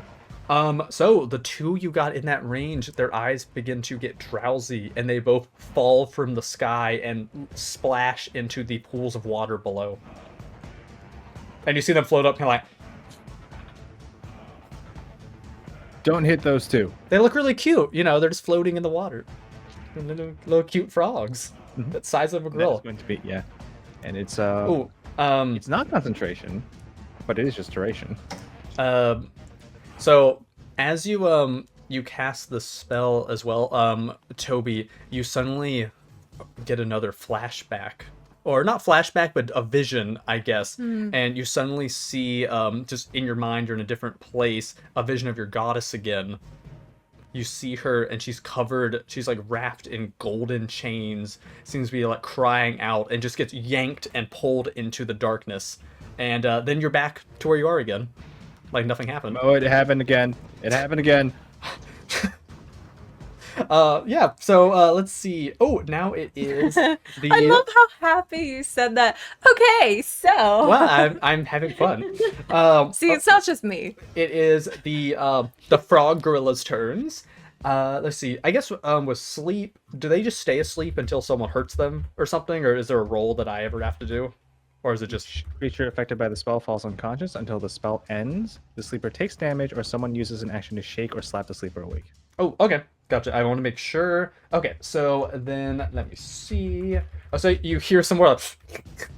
So the 2 you got in that range, their eyes begin to get drowsy, and they both fall from the sky and splash into the pools of water below. And you see them float up, kind of like. Don't hit those 2. They look really cute. They're just floating in the water. Little cute frogs. That size of a grill. That's going to be and it's Ooh. it's not concentration, but it is just duration. So as you cast the spell as well, Toby, you suddenly get another flashback. Or not flashback, but a vision, I guess. And you suddenly see, just in your mind, you're in a different place, a vision of your goddess again. You see her, and she's wrapped in golden chains, seems to be crying out, and just gets yanked and pulled into the darkness. And then you're back to where you are again. Like nothing happened. Oh, it happened again. It happened again. Yeah, so let's see. Oh, now it is the I love how happy you said that. Okay, so well, I'm having fun. see, it's not just me. It is the frog gorilla's turns. Let's see. I guess with sleep, do they just stay asleep until someone hurts them or something, or is there a roll that I ever have to do? Or is it just creature affected by the spell falls unconscious until the spell ends, the sleeper takes damage, or someone uses an action to shake or slap the sleeper awake? Oh, okay. Gotcha. I want to make sure. Okay, so then let me see. Oh, so you hear some more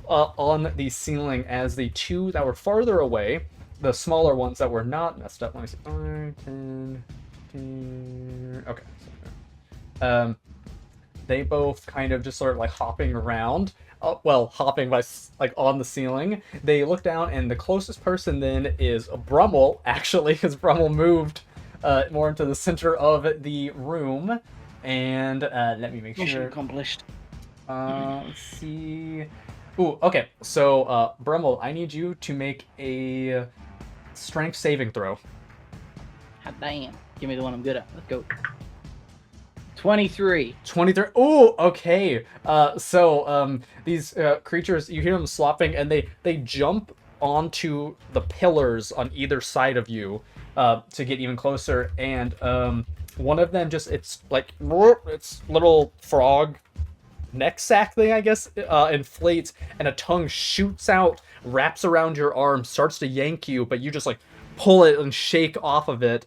on the ceiling as the 2 that were farther away, the smaller ones that were not messed up. Let me see. 5, 10, 15. Okay. They both kind of just sort of hopping around. Hopping by on the ceiling. They look down, and the closest person then is Brummel, actually, because Brummel moved more into the center of the room. And let me make sure. Mission accomplished. Let's see. Ooh, okay. So Brummel, I need you to make a strength saving throw. Hot damn. Give me the one I'm good at. Let's go. 23. 23. Oh, okay. So these creatures, you hear them slopping, and they jump onto the pillars on either side of you to get even closer. And one of them it's little frog neck sack thing, I guess, inflates, and a tongue shoots out, wraps around your arm, starts to yank you, but you just pull it and shake off of it.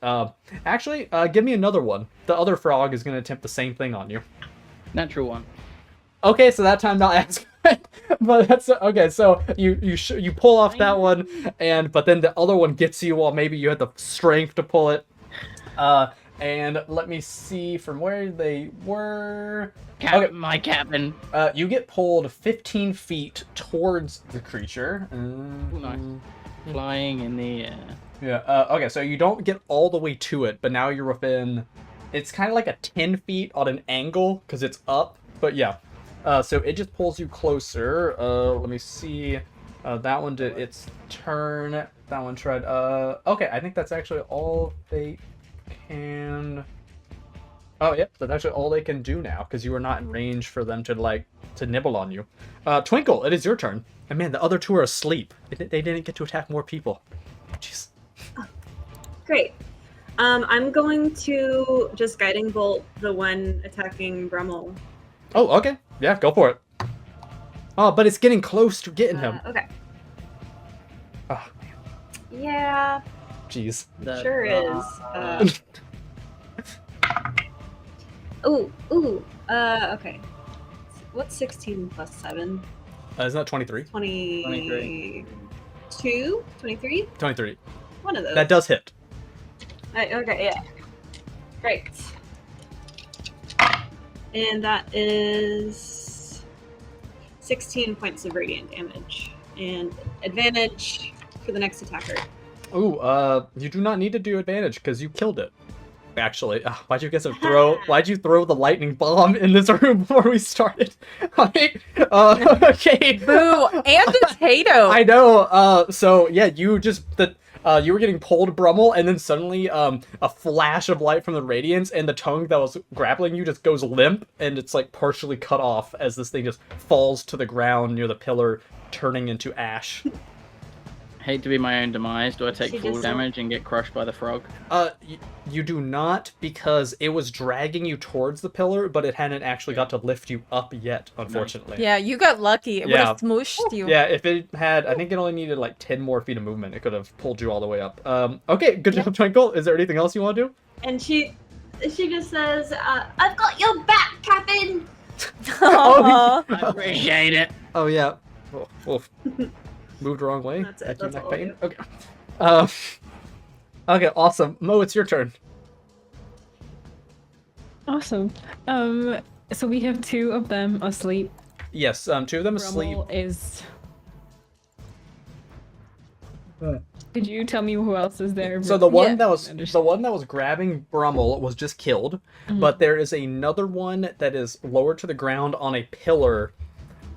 Actually, give me another one. The other frog is going to attempt the same thing on you. Natural one. Okay, so that time not as good, but that's okay. So you pull off that one, but then the other one gets you while maybe you had the strength to pull it. And let me see from where they were. Okay. My cabin. You get pulled 15 feet towards the creature. Nice. Flying in the air. Yeah. Okay, so you don't get all the way to it, but now you're within. It's kind of like a 10 feet on an angle because it's up. But yeah. So it just pulls you closer. Let me see. That one did its turn. That one tried. Okay, I think that's actually all they can. Oh, yep, that's actually all they can do now because you are not in range for them to nibble on you. Twinkle, it is your turn. And man, the other two are asleep. They didn't get to attack more people. Jeez. Great. I'm going to just guiding bolt the one attacking Brummel. Oh, okay. Yeah, go for it. Oh, but it's getting close to getting him. Okay. Oh, Yeah, jeez. sure is. Okay. What's 16 plus 7? Isn't that 23? 22? 23? 23. One of those. That does hit. Okay, yeah. Great. And that is 16 points of radiant damage. And advantage for the next attacker. Ooh, you do not need to do advantage because you killed it. Actually, why'd you throw the lightning bomb in this room before we started? Okay. Boo! And potato! I know, so yeah, you were getting pulled, Brummel, and then suddenly, a flash of light from the radiance, and the tongue that was grappling you just goes limp, and it's like partially cut off as this thing just falls to the ground near the pillar, turning into ash. Hate to be my own demise. Do I take full damage and get crushed by the frog? You do not, because it was dragging you towards the pillar, but it hadn't actually got to lift you up yet, unfortunately. Yeah, you got lucky. It would have smooshed you. Yeah, if it had, I think it only needed like 10 more feet of movement. It could have pulled you all the way up. Okay, good job, Twinkle. Is there anything else you want to do? And she just says, I've got your back, Captain! Aw. I appreciate it. Oh, yeah. Oof. Moved the wrong way. That's it. Neck That's all pain. I do. Okay. Okay, awesome. Mo, it's your turn. Awesome. So we have two of them asleep. Yes, two of them asleep. Brummel is. Could you tell me who else is there? So the one Yeah. that was grabbing Brummel was just killed, but there is another one that is lowered to the ground on a pillar.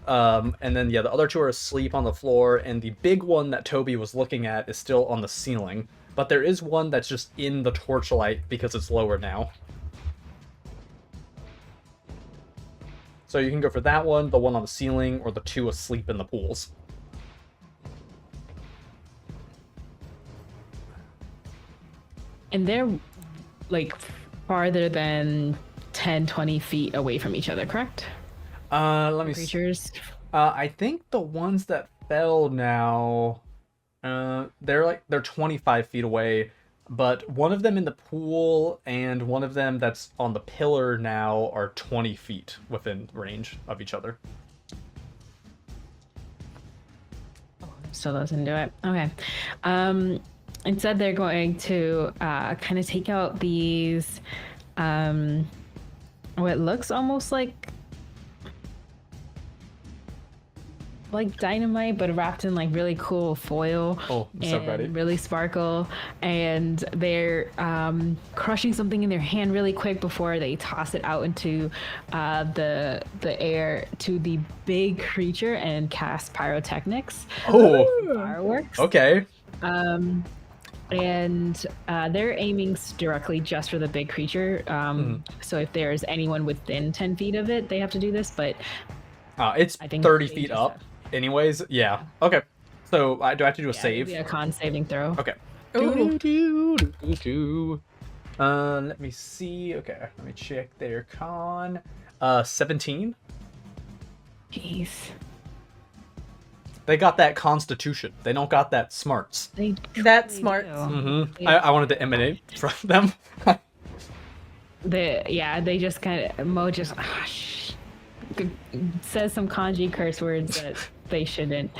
And then, the other two are asleep on the floor, and the big one that Toby was looking at is still on the ceiling. But there is one that's just in the torchlight because it's lower now. So you can go for that one, the one on the ceiling, or the two asleep in the pools. And they're like farther than 10, 20 feet away from each other, correct? Let me see. Creatures. I think the ones that fell now, they're 25 feet away, but one of them in the pool and one of them that's on the pillar now are 20 feet within range of each other. Still doesn't do it. Okay. Instead, they're going to kind of take out these, what looks almost like dynamite, but wrapped in like really cool foil. Oh, I'm so and ready. really sparkle. And they're crushing something in their hand really quick before they toss it out into the air to the big creature and cast pyrotechnics. Oh, Fireworks. okay. And they're aiming directly just for the big creature. So if there's anyone within 10 feet of it, they have to do this, but It's I think 30 they feet just up. have- Anyways, yeah. Okay. So do I have to do a save? Yeah, a con saving throw. Okay. Ooh. Let me see. Okay, let me check their con. 17. Jeez. They got that constitution. They don't got that smarts. That's They smart. do. Mm-hmm. I wanted to emanate from them. They just kind of Mo just says some kanji curse words that they shouldn't.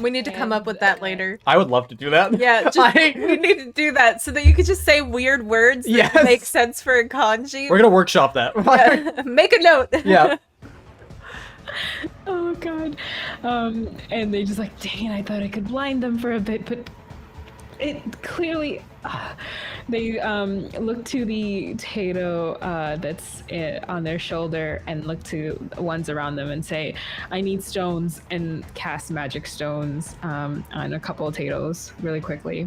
We need to come up with that later. I would love to do that. Yeah, we need to do that so that you could just say weird words that Yes. make sense for a kanji. We're gonna workshop that. Yeah. Make a note. Yeah. Oh god. And they just like, dang it, I thought I could blind them for a bit, but it clearly they look to the Tato that's on their shoulder and look to the ones around them and say, I need stones, and cast magic stones on a couple of Tatos really quickly.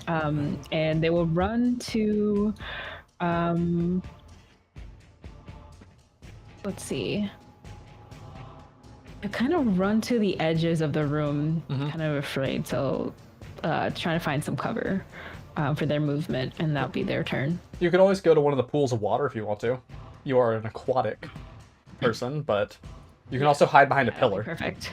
And they will run to let's see. I kind of run to the edges of the room, kind of afraid, so trying to find some cover for their movement, and that'll be their turn. You could always go to one of the pools of water if you want to. You are an aquatic person, but you can also hide behind a pillar. Perfect.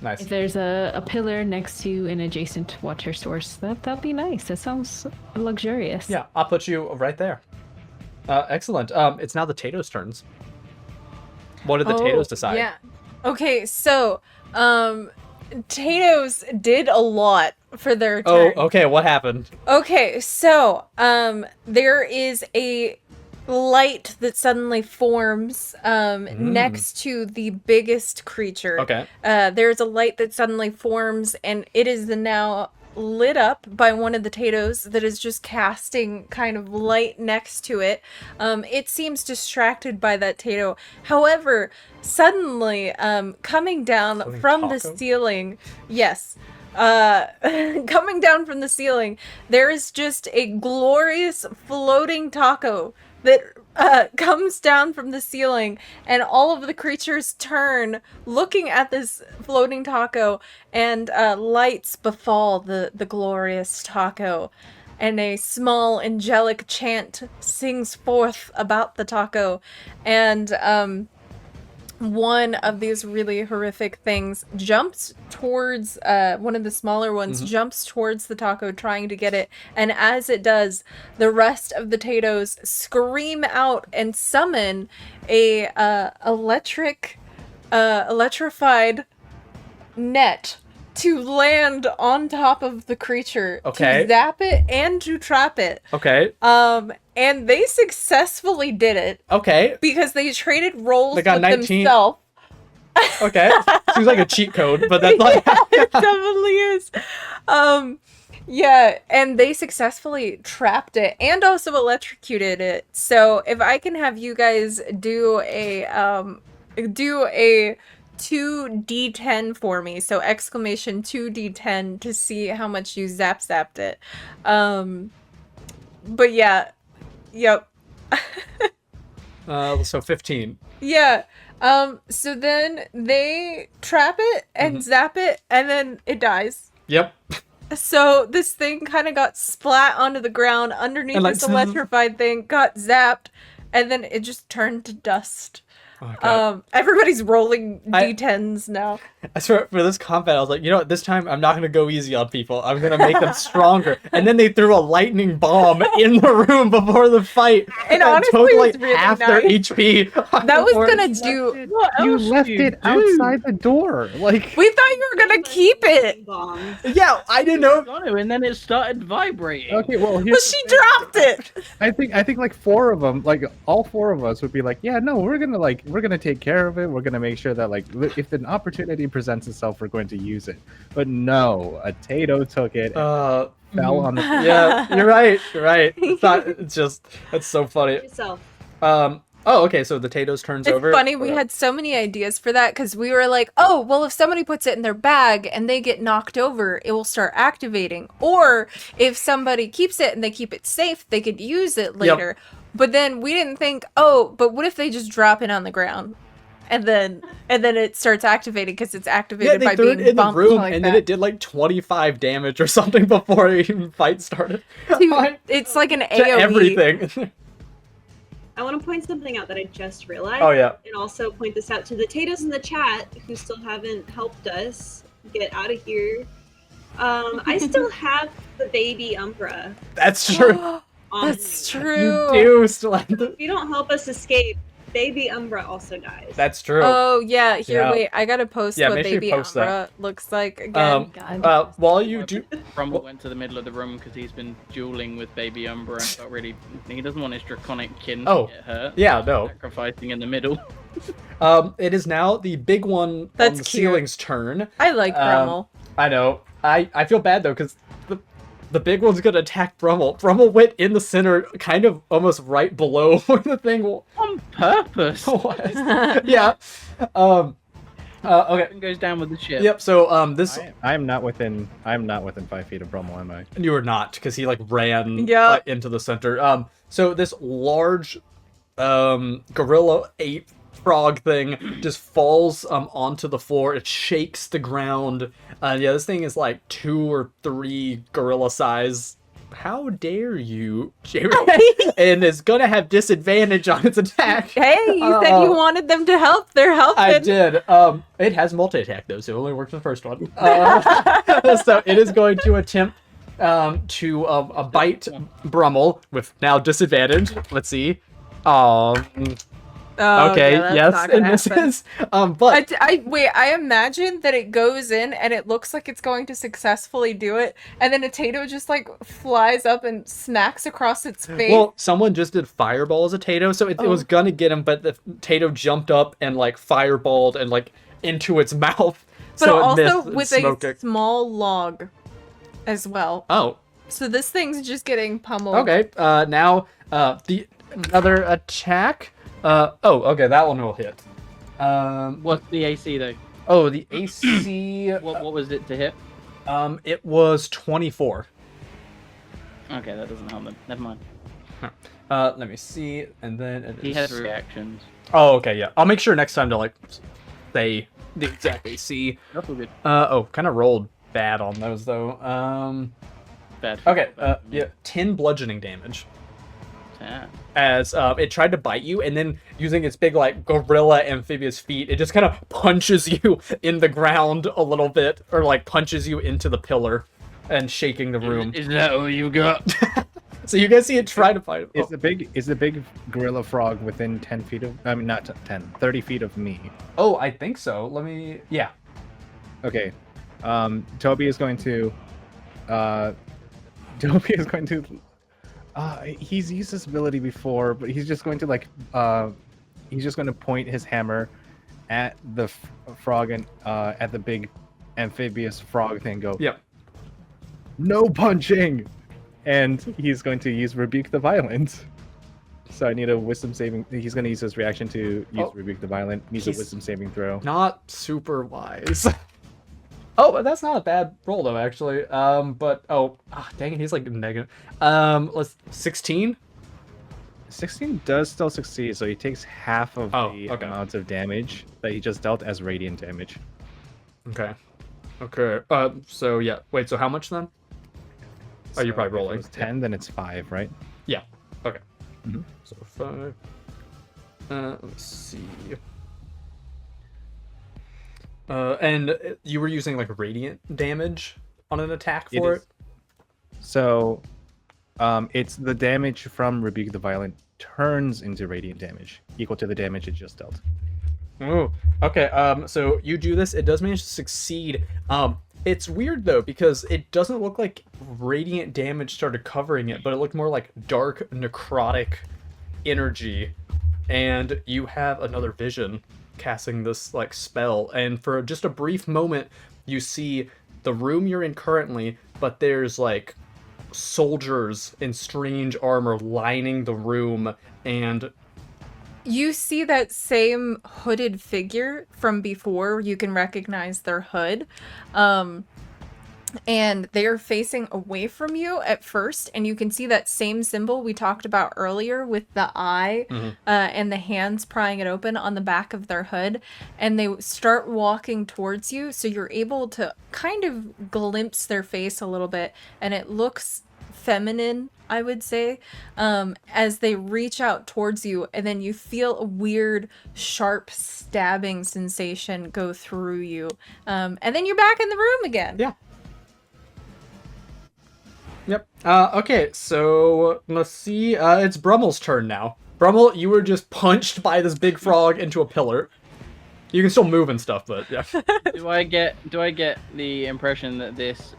Nice. If there's a pillar next to an adjacent water source, that'd be nice. That sounds luxurious. Yeah, I'll put you right there. Excellent. It's now the Tato's turns. What did the Tato's decide? Yeah. Okay, so Tato's did a lot for their turn. Oh, okay. What happened? Okay, so there is a light that suddenly forms next to the biggest creature. Okay. There's a light that suddenly forms, and it is now lit up by one of the Tatos that is just casting kind of light next to it. It seems distracted by that Tato. However, suddenly, coming down Floating from taco? the ceiling, yes, coming down from the ceiling, there is just a glorious floating taco that comes down from the ceiling, and all of the creatures turn, looking at this floating taco, and lights befall the glorious taco, and a small angelic chant sings forth about the taco, and one of these really horrific things jumps towards one of the smaller ones, jumps towards the taco trying to get it, and as it does, the rest of the Tatos scream out and summon a electrified net to land on top of the creature, Okay. to zap it and to trap it. Okay. And they successfully did it Okay. because they traded roles They got with 19. themselves. Okay. Seems like a cheat code, but that's like. It definitely is. Yeah, and they successfully trapped it and also electrocuted it. So if I can have you guys do a 2d10 for me, so exclamation 2d10 to see how much you zapped it. But yeah, yep. So 15. Yeah. So then they trap it and zap it, and then it dies. Yep. So this thing kind of got splat onto the ground underneath And, like, this electrified thing, got zapped, and then it just turned to dust. Oh, God. Everybody's rolling d10s now. I swear, for this combat, I was like, you know what, this time I'm not going to go easy on people. I'm going to make them stronger. And then they threw a lightning bomb in the room before the fight. And that honestly, took, it like, was really half their nice. HP. That was before- gonna do. What You else left do you it do? outside the door. Like, We thought you were gonna keep it. Bombs. Yeah, I didn't know. Got to, and then it started vibrating. okay, well, But here's she dropped it. I think like four of them, like all four of us would be like, yeah, no, we're gonna take care of it. We're gonna make sure that like if an opportunity presents itself, we're going to use it. But no, a Tato took it, and fell on the. Yeah, you're right. You're right. It's not. It's just. That's so funny. Yourself. Oh, okay. So the Tato's turns It's over. funny, we had so many ideas for that because we were like, oh, well, if somebody puts it in their bag and they get knocked over, it will start activating. Or if somebody keeps it and they keep it safe, they could use it later. But then we didn't think, oh, but what if they just drop it on the ground? And then it starts activating because it's Yeah, activated they by threw being it in the bumped room, like and that. then it did like 25 damage or something before the even fight started. It's like an To AoE. everything. I want to point something out that I just realized. Oh, yeah. And also point this out to the Tatos in the chat who still haven't helped us get out of here. I still have the baby Umbra. That's true. On That's me. true. You do still have the. If you don't help us escape, Baby Umbra also dies. That's true. Oh yeah, here Yeah. wait, I gotta post Yeah, what make sure you baby post that. Umbra looks like again. While you do, Brummel went to the middle of the room because he's been dueling with Baby Umbra and felt really. He doesn't want his draconic kin to get hurt. Yeah, no. Sacrificing in the middle. It is now the big one on That's the cute. ceiling's turn. I like Brummel. I know. I feel bad though because the big one's gonna attack Brummel. Brummel went in the center, kind of almost right below where the thing On purpose. was. Yeah. Okay. Goes down with the ship. Yep. So this I'm not within 5 feet of Brummel, am I? you were not because he like ran Yeah. into the center. So this large gorilla ape frog thing just falls onto the floor. It shakes the ground. Yeah, this thing is like 2 or 3 gorilla size. How dare you, Jared? And is gonna have disadvantage on its attack. Hey, you said you wanted them to help. They're helping. I did. It has multi-attack though, so it only works for the first one. So it is going to attempt to bite Brummel with now disadvantage. Let's see. Oh, Okay, yeah, that's yes, not gonna and this happen. is but I imagine that it goes in and it looks like it's going to successfully do it, and then a Tato just like flies up and smacks across its face. well, someone just did fireball as a Tato, so it was gonna get him, but the Tato jumped up and like fireballed and like into its mouth. but so it also missed and with smoked a it. small log as well. Oh, So this thing's just getting pummeled. okay. Now the another attack. Okay, that one will hit. What's the AC though? Oh, the AC. What was it to hit? It was 24. Okay, that doesn't help them. Never mind. Let me see, and then it He is- has reactions. Oh, okay, yeah. I'll make sure next time to like say the exact AC. That's all good. Kind of rolled bad on those though. Bad. Okay. Yeah, 10 bludgeoning damage. Yeah. As it tried to bite you, and then using its big like gorilla amphibious feet, it just kind of punches you in the ground a little bit, or like punches you into the pillar, and shaking the room. Is that all you got? So you guys see it try to fight. Is the big gorilla frog within 10 feet of? I mean, not 10, 30 feet of me. Oh, I think so. Let me. Yeah. Okay. Toby is going to. Toby is going to. He's used this ability before, but he's just going to like. He's just going to point his hammer at the frog and at the big amphibious frog thing. Go. Yep. No punching, and he's going to use Rebuke the Violent. So I need a wisdom saving. He's going to use his reaction to use Rebuke the Violent. Needs a He's wisdom saving throw. Not super wise. Oh, but that's not a bad roll though, actually. Dang it, he's like negative. Let's 16. 16 does still succeed, so he takes half of the okay. amount of damage that he just dealt as radiant damage. Okay. So yeah. Wait. So how much then? Oh, you're probably if it rolling. was 10, then it's 5, right? Yeah. Okay. Mhm. So 5. Let's see. And you were using like radiant damage on an attack for it? is. So, it's the damage from Rebuke the Violent turns into radiant damage, equal to the damage it just dealt. Oh, okay. So you do this. It does manage to succeed. It's weird though because it doesn't look like radiant damage started covering it, but it looked more like dark necrotic energy. And you have another vision casting this like spell, and for just a brief moment, you see the room you're in currently, but there's like soldiers in strange armor lining the room, and You see that same hooded figure from before. You can recognize their hood. And they're facing away from you at first, and you can see that same symbol we talked about earlier with the eye and the hands prying it open on the back of their hood, and they start walking towards you, so you're able to kind of glimpse their face a little bit, and it looks feminine, I would say, as they reach out towards you, and then you feel a weird sharp stabbing sensation go through you, and then you're back in the room again. yeah. Yep. Okay, so let's see. It's Brummel's turn now. Brummel, you were just punched by this big frog into a pillar. You can still move and stuff, but yeah. Do I get the impression that this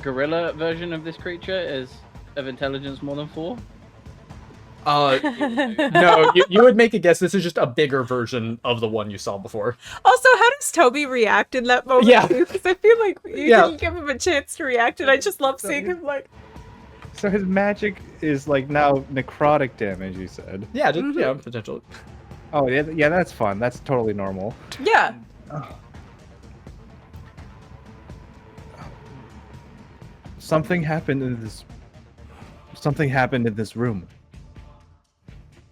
gorilla version of this creature is of intelligence more than 4? No, you would make a guess. This is just a bigger version of the one you saw before. Also, how does Toby react in that moment? Yeah. Because I feel like you Yeah. didn't give him a chance to react, and I just love seeing him like. So his magic is like now necrotic damage. You said. Yeah, just, yeah, potential. Oh yeah, that's fun. That's totally normal. Yeah. Something happened in this. Something happened in this room.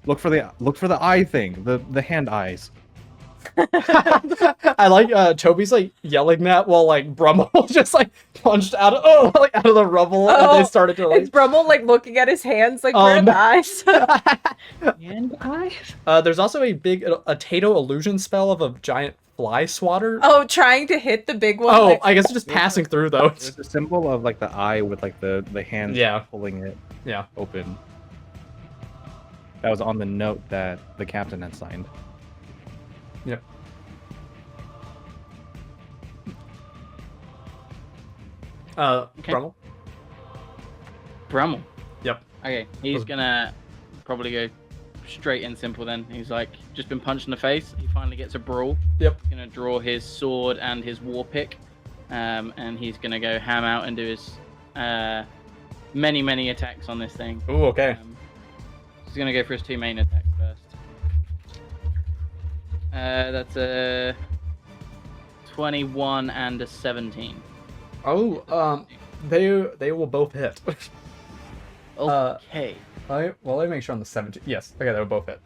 Look for the eye thing, the hand eyes. I like Toby's like yelling that while like Brummel just like punched out of out of the rubble and they started to like. Is Brummel like looking at his hands like Oh, where are the no. eyes? And I. There's also a big Tato illusion spell of a giant fly swatter. Oh, trying to hit the big one. Oh, like- I guess it's just passing through though. There's a symbol of like the eye with like the hands Yeah. pulling it Yeah. open. That was on the note that the captain had signed. Yep. Okay. Brummel. Brummel. Yep. Okay, he's gonna probably go straight and simple then. He's like, just been punched in the face. He finally gets a brawl. Yep. He's gonna draw his sword and his war pick. And he's gonna go ham out and do his many attacks on this thing. Ooh, okay. He's gonna go for his 2 main attacks first. That's a 21 and a 17. Oh, they will both hit. Okay. Well, let me make sure on the 17. Yes, okay, they will both hit.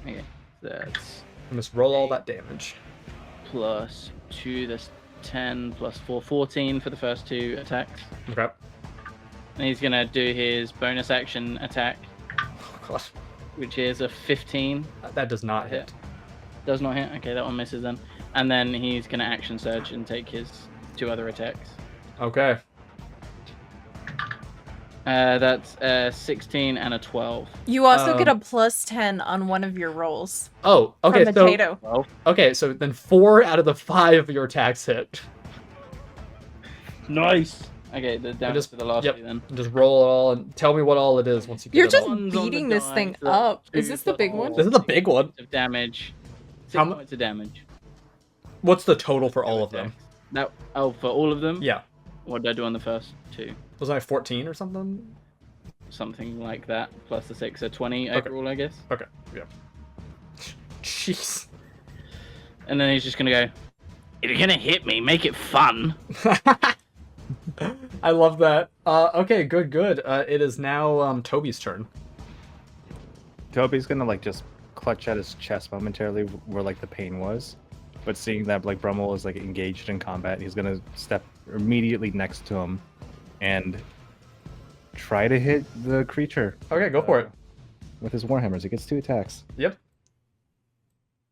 Okay. That's And just roll all that damage. plus 2, that's 10, plus 4, 14 for the first 2 attacks. Okay. And he's gonna do his bonus action attack, Oh, God. which is a 15. That does not hit. Does not hit. Okay, that one misses then. And then he's gonna action surge and take his 2 other attacks. Okay. That's 16 and a 12. You also get a plus 10 on one of your rolls. Oh, okay. From So Tato. Well, okay, so then 4 out of the 5 of your attacks hit. nice. Okay, the damage just- to the last yep. 2 then. Just roll it all and tell me what all it is once you get You're it just all. Ones on the beating this die, thing so that's up. Is 2 this the big plus one? This is the big one. Of damage. 6 How mu- points of damage. What's the total for all of them? That for all of them? Yeah. What did I do on the first 2? Was I 14 or something? Something like that. Plus the 6, so 20 Okay. overall, I guess. Okay. Yeah. Jeez. And then he's just gonna go, if you're gonna hit me, make it fun. I love that. Okay, good. It is now Toby's turn. Toby's gonna like just clutch at his chest momentarily where like the pain was, but seeing that like Brummel is like engaged in combat, he's gonna step immediately next to him and try to hit the creature Okay, go for it. with his warhammers. He gets 2 attacks. Yep.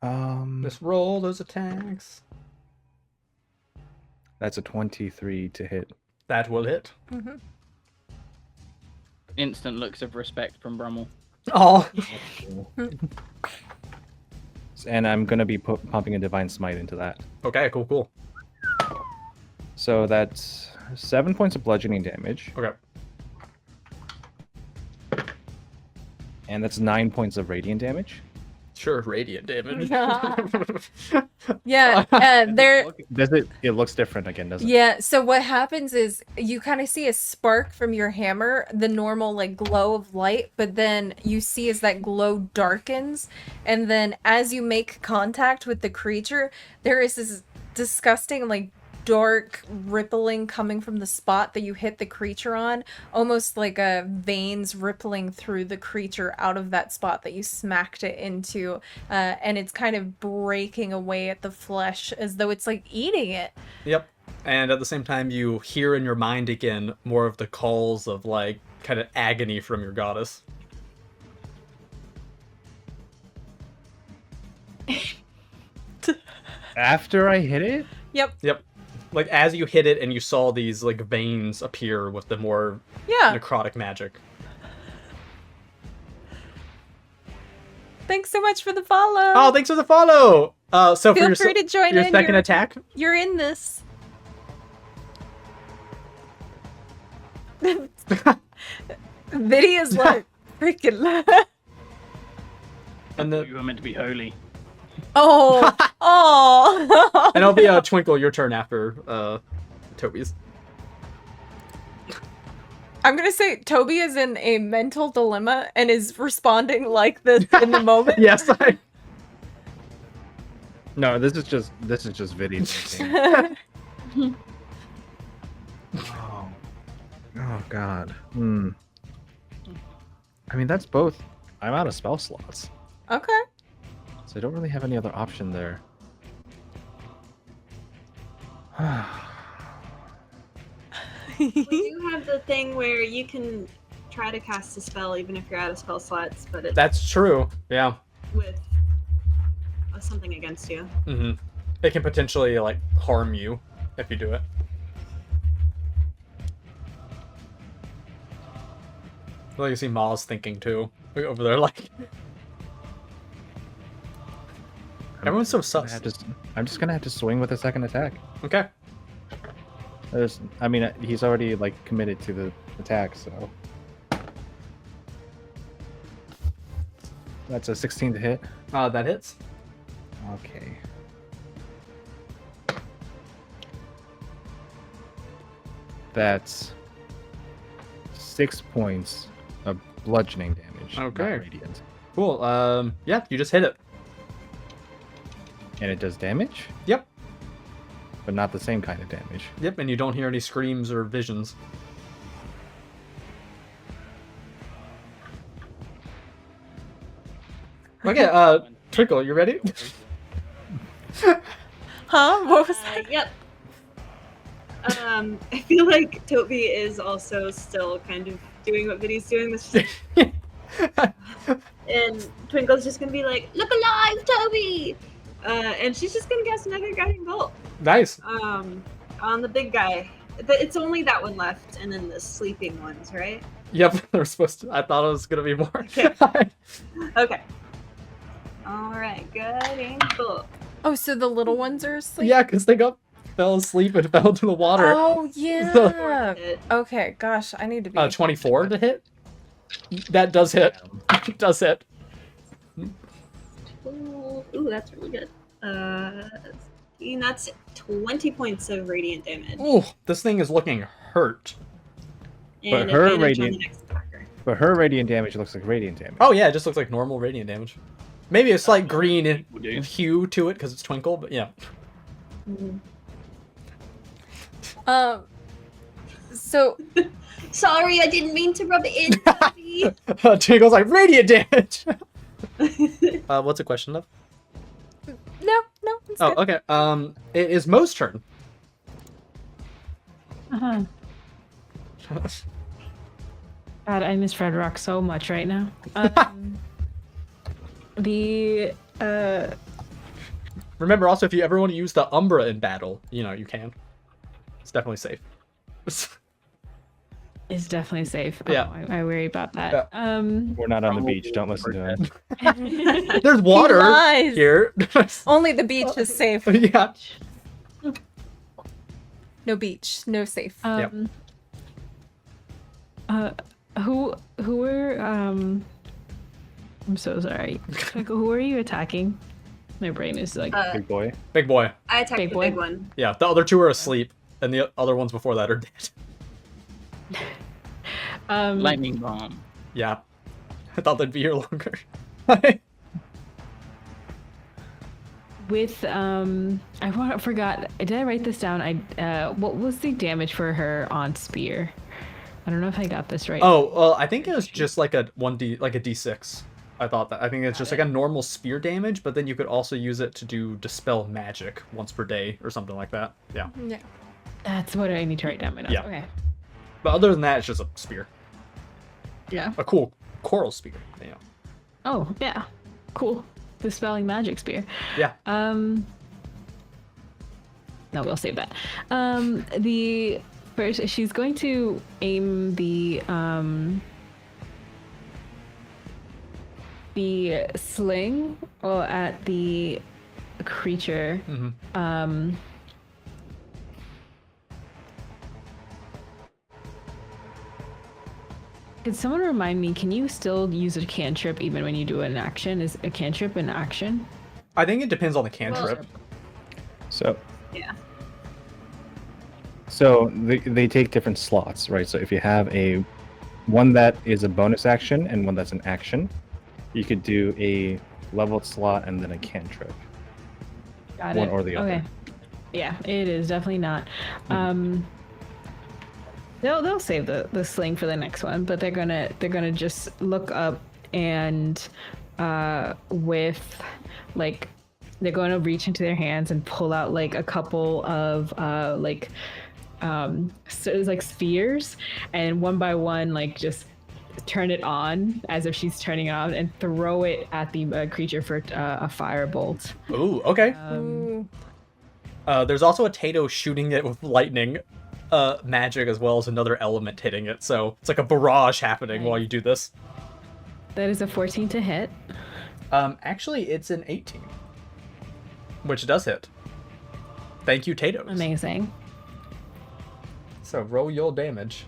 Um, Just roll those attacks. that's a 23 to hit. That will hit. Instant looks of respect from Brummel. Oh. And I'm gonna be pumping a divine smite into that. Okay, cool. So that's 7 points of bludgeoning damage, Okay. and that's 9 points of radiant damage. Sure, radiant damage. Yeah, there. Does it? It looks different again, doesn't it? Yeah, so what happens is you kind of see a spark from your hammer, the normal like glow of light, but then you see as that glow darkens, and then as you make contact with the creature, there is this disgusting like dark rippling coming from the spot that you hit the creature on, almost like a veins rippling through the creature out of that spot that you smacked it into, and it's kind of breaking away at the flesh as though it's like eating it. Yep. And at the same time, you hear in your mind again more of the calls of like kind of agony from your goddess. After I hit it? Yep. Like as you hit it and you saw these like veins appear with the more Yeah. necrotic magic. Thanks so much for the follow. Oh, thanks for the follow. So for Feel your, free to join your in. second attack. You're in this. Biddy is like freaking. And You were meant to be holy. Oh, oh. and it'll be Twinkle, your turn after Toby's. I'm gonna say Toby is in a mental dilemma and is responding like this in the moment. Yes. No, this is just video thinking. Oh God. I mean, that's both. I'm out of spell slots, Okay. so I don't really have any other option there. We do have the thing where you can try to cast a spell even if you're out of spell slots, but it's That's true. Yeah. with something against you. Mm-hmm. It can potentially like harm you if you do it. Well, you see Ma's thinking too over there, like everyone's so sus. I'm just gonna have to swing with a second attack. Okay. I mean, he's already like committed to the attack, so that's a 16 to hit. That hits. Okay. That's 6 points of bludgeoning damage. not Okay. radiant. Cool. Yeah, you just hit it. And it does damage, Yep. but not the same kind of damage. Yep. And you don't hear any screams or visions. Okay. Twinkle, you ready? Huh? What was that? Yep. I feel like Toby is also still kind of doing what Biddy's doing. This and Twinkle's just gonna be like, "Look alive, Toby!" And she's just gonna cast another guiding bolt. Nice. On the big guy. It's only that one left, and then the sleeping ones, right? Yep. They're supposed to. I thought it was gonna be more. Okay. Okay. All right, guiding bolt. Oh, so the little ones are asleep? Yeah, because they fell asleep and fell into the water. Oh, yeah. Hit. Okay, gosh, I need to be. 24 to hit. That does hit. It does hit. Ooh, that's really good. And that's 20 points of radiant damage. Ooh, this thing is looking hurt. And But her advantage on the radiant- next attacker. But her radiant damage looks like radiant damage. Oh yeah, it just looks like normal radiant damage. Maybe a slight green Will do. hue to it because it's Twinkle, but yeah. So Sorry, I didn't mean to rub it in. Toby. Twinkle's like radiant damage. What's the question, love? no, it's Oh, good. okay. It is Mo's turn. Uh-huh. God, I miss Red Rock so much right now. Remember, also, if you ever want to use the Umbra in battle, you can. It's definitely safe. It's definitely safe. Yeah. Oh, I worry about that. We're not on the beach. Don't listen to him. There's water lies. here. Only the beach is safe. Yeah. No beach, no safe. Who are I'm so sorry. Like, who are you attacking? My brain is like Big boy. Big boy. I attacked Big the boy? big one. Yeah, the other two are asleep, and the other ones before that are dead. Lightning bomb. Yeah. I thought they'd be here longer. with forgot. Did I write this down? What was the damage for her on spear? I don't know if I got this right. Oh, well, I think it was just like a 1d, like a d6. I thought that. I think it's just like a normal spear damage, but then you could also use it to do dispel magic once per day or something like that. Yeah. Yeah. That's what I need to write down my notes. Yeah. Okay. But other than that, it's just a spear. Yeah. A cool coral spear. Yeah. Oh, yeah. Cool. Dispelling magic spear. Yeah. No, we'll save that. The first, she's going to aim the the sling or at the creature. Mm-hmm. Could someone remind me, can you still use a cantrip even when you do an action? Is a cantrip an action? I think it depends on the cantrip. So Yeah. So they take different slots, right? So if you have one that is a bonus action and one that's an action, you could do a leveled slot and then a cantrip. Got One it. or the other. Okay. Yeah, it is definitely not. They'll save the sling for the next one, but they're gonna just look up and with like they're going to reach into their hands and pull out like a couple of so it's like spheres, and one by one like just turn it on as if she's turning it on and throw it at the creature for a firebolt. Ooh, okay. Ooh. There's also a Tato shooting it with lightning magic as well as another element hitting it, so it's like a barrage happening while you do this. That is a 14 to hit. Actually, it's an 18, which does hit. Thank you, Tatos. Amazing. So roll your damage.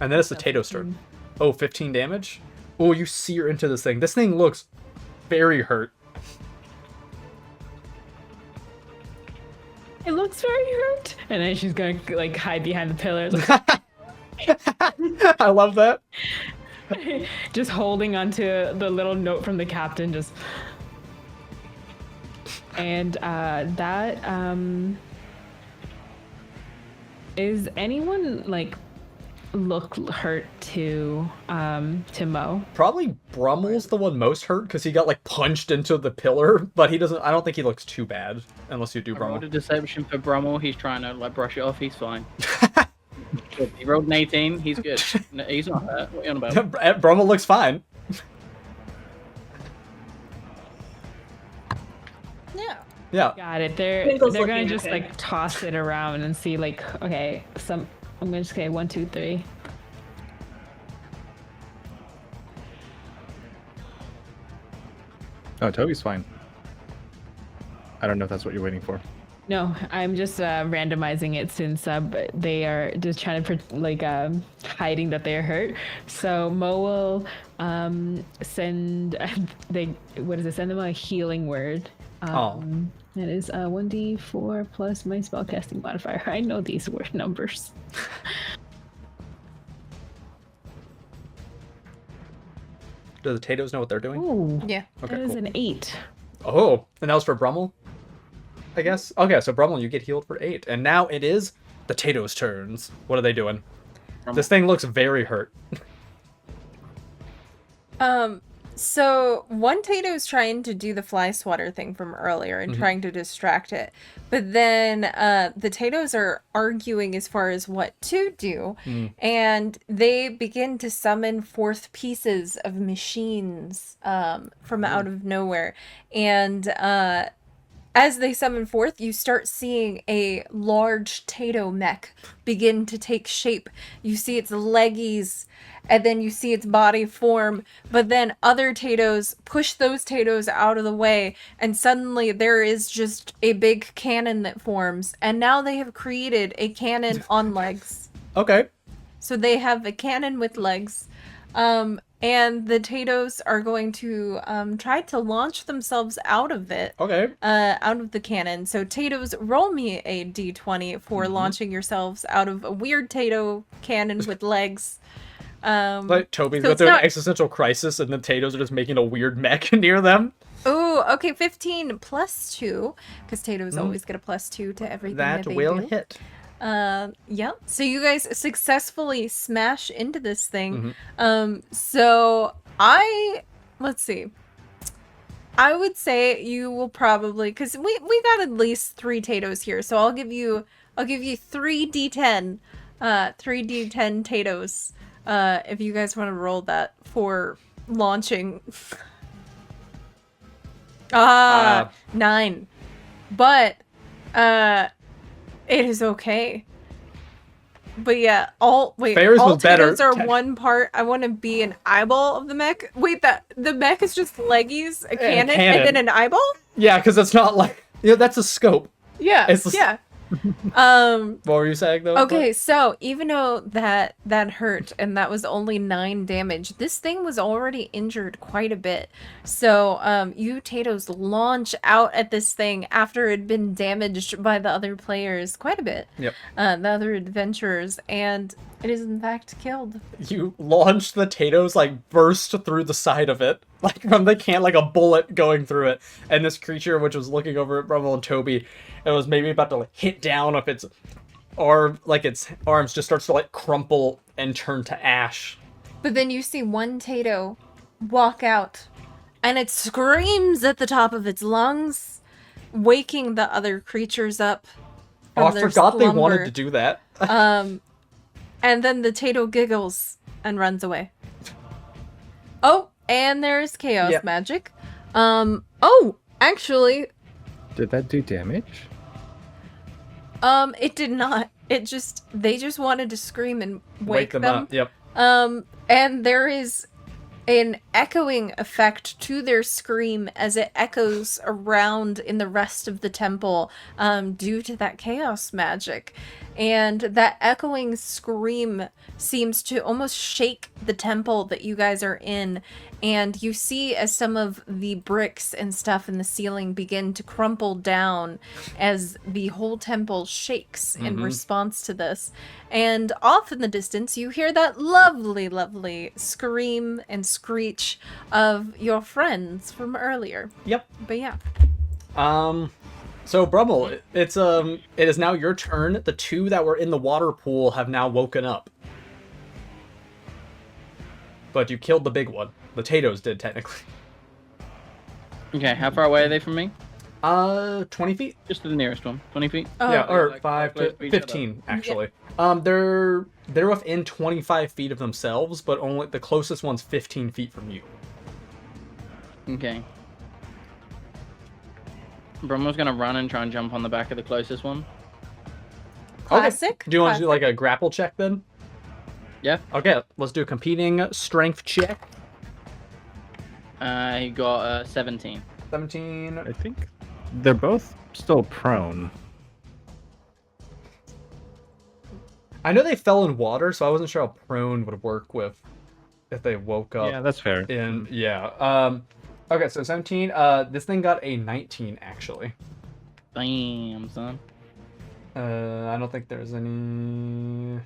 And then it's the Tatos' turn. Oh, 15 damage? Oh, you sear into this thing. This thing looks very hurt. It looks very hurt. And then she's gonna like hide behind the pillars. I love that. Just holding onto the little note from the captain, just. And that is anyone like look hurt to Mo? Probably Brummel's the one most hurt because he got like punched into the pillar, but he doesn't. I don't think he looks too bad unless you do I rolled a Brummel. deception for Brummel. He's trying to like brush it off. He's fine. He rolled an 18. He's good. No, he's not hurt. What are you on about? Brummel looks fine. Yeah. Yeah. Got it. They're Twinkle's gonna looking just okay. like toss it around and see like okay, I'm gonna just say 1, 2, 3. Oh, Toby's fine. I don't know if that's what you're waiting for. No, I'm just randomizing it since they are just trying to hiding that they're hurt. So Mo will send send them a healing word. That is 1d4 plus my spellcasting modifier. I know these word numbers. Do the Tatos know what they're doing? Ooh, Yeah. Okay, that is cool. an 8. Oh, and that was for Brummel, I guess. Okay, so Brummel, you get healed for 8, and now it is the Tatos' turns. What are they doing? This thing looks very hurt. So one Tato's trying to do the fly swatter thing from earlier and trying to distract it. But then the Tatos are arguing as far as what to do. And they begin to summon forth pieces of machines from out of nowhere. And as they summon forth, you start seeing a large Tato mech begin to take shape. You see its leggies, and then you see its body form, but then other Tatos push those Tatos out of the way, and suddenly there is just a big cannon that forms, and now they have created a cannon on legs. Okay. So they have a cannon with legs. And the Tatos are going to try to launch themselves out of it. Okay. Out of the cannon. So Tatos, roll me a d20 for launching yourselves out of a weird Tato cannon with legs. Like Toby's so going it's through an not- existential crisis, and the Tatos are just making a weird mech near them. Ooh, okay, 15 plus 2, because Tatos always get a plus 2 to everything that That they will do. hit. Yep. So you guys successfully smash into this thing. So let's see. I would say you will probably, because we got at least 3 Tatos here, so I'll give you 3d10, 3d10 Tatos, if you guys want to roll that for launching. 9. But, it is okay. But yeah, Ferris all was better. Tatoes are one part. I want to be an eyeball of the mech. Wait, the mech is just leggies, a cannon, and then an eyeball? Yeah, because it's not like that's a scope. Yeah, It's yeah. What were you saying though? Okay, so even though that hurt and that was only 9 damage, this thing was already injured quite a bit. So you Tatoes launch out at this thing after it had been damaged by the other players quite a bit. Yep. The other adventurers, and it is in fact killed. You launch the Tatoes, like burst through the side of it, like from the can, like a bullet going through it. And this creature, which was looking over at Brummel and Toby, it was maybe about to like hit down if its arms just starts to like crumple and turn to ash. But then you see one Tato walk out, and it screams at the top of its lungs, waking the other creatures up. Oh, from I their forgot they slumber. wanted to do that. And then the Tato giggles and runs away. Oh, and there's chaos Yep. magic. Oh, actually, Did that do damage? it did not. They just wanted to scream and wake them. up. Yep. And there is an echoing effect to their scream as it echoes around in the rest of the temple, due to that chaos magic. And that echoing scream seems to almost shake the temple that you guys are in. And you see as some of the bricks and stuff in the ceiling begin to crumple down as the whole temple shakes in response to this. And off in the distance, you hear that lovely, lovely scream and screech of your friends from earlier. Yep. But yeah. So Brummel, it is now your turn. The 2 that were in the water pool have now woken up. But you killed the big one. The Tatoes did, technically. Okay, how far away are they from me? 20 feet? Just to the nearest one. 20 feet? Oh. Yeah, or Like, 5 close to to each other. 15, actually. They're within 25 feet of themselves, but only the closest one's 15 feet from you. Okay. Brummel's gonna run and try and jump on the back of the closest one. Classic. Do you want to do like a grapple check then? Yeah. Okay, let's do a competing strength check. He got 17. 17. I think they're both still prone. I know they fell in water, so I wasn't sure how prone would work with if they woke up. Yeah, that's fair. Okay, so 17. This thing got a 19 actually. Damn, son. I don't think there's any.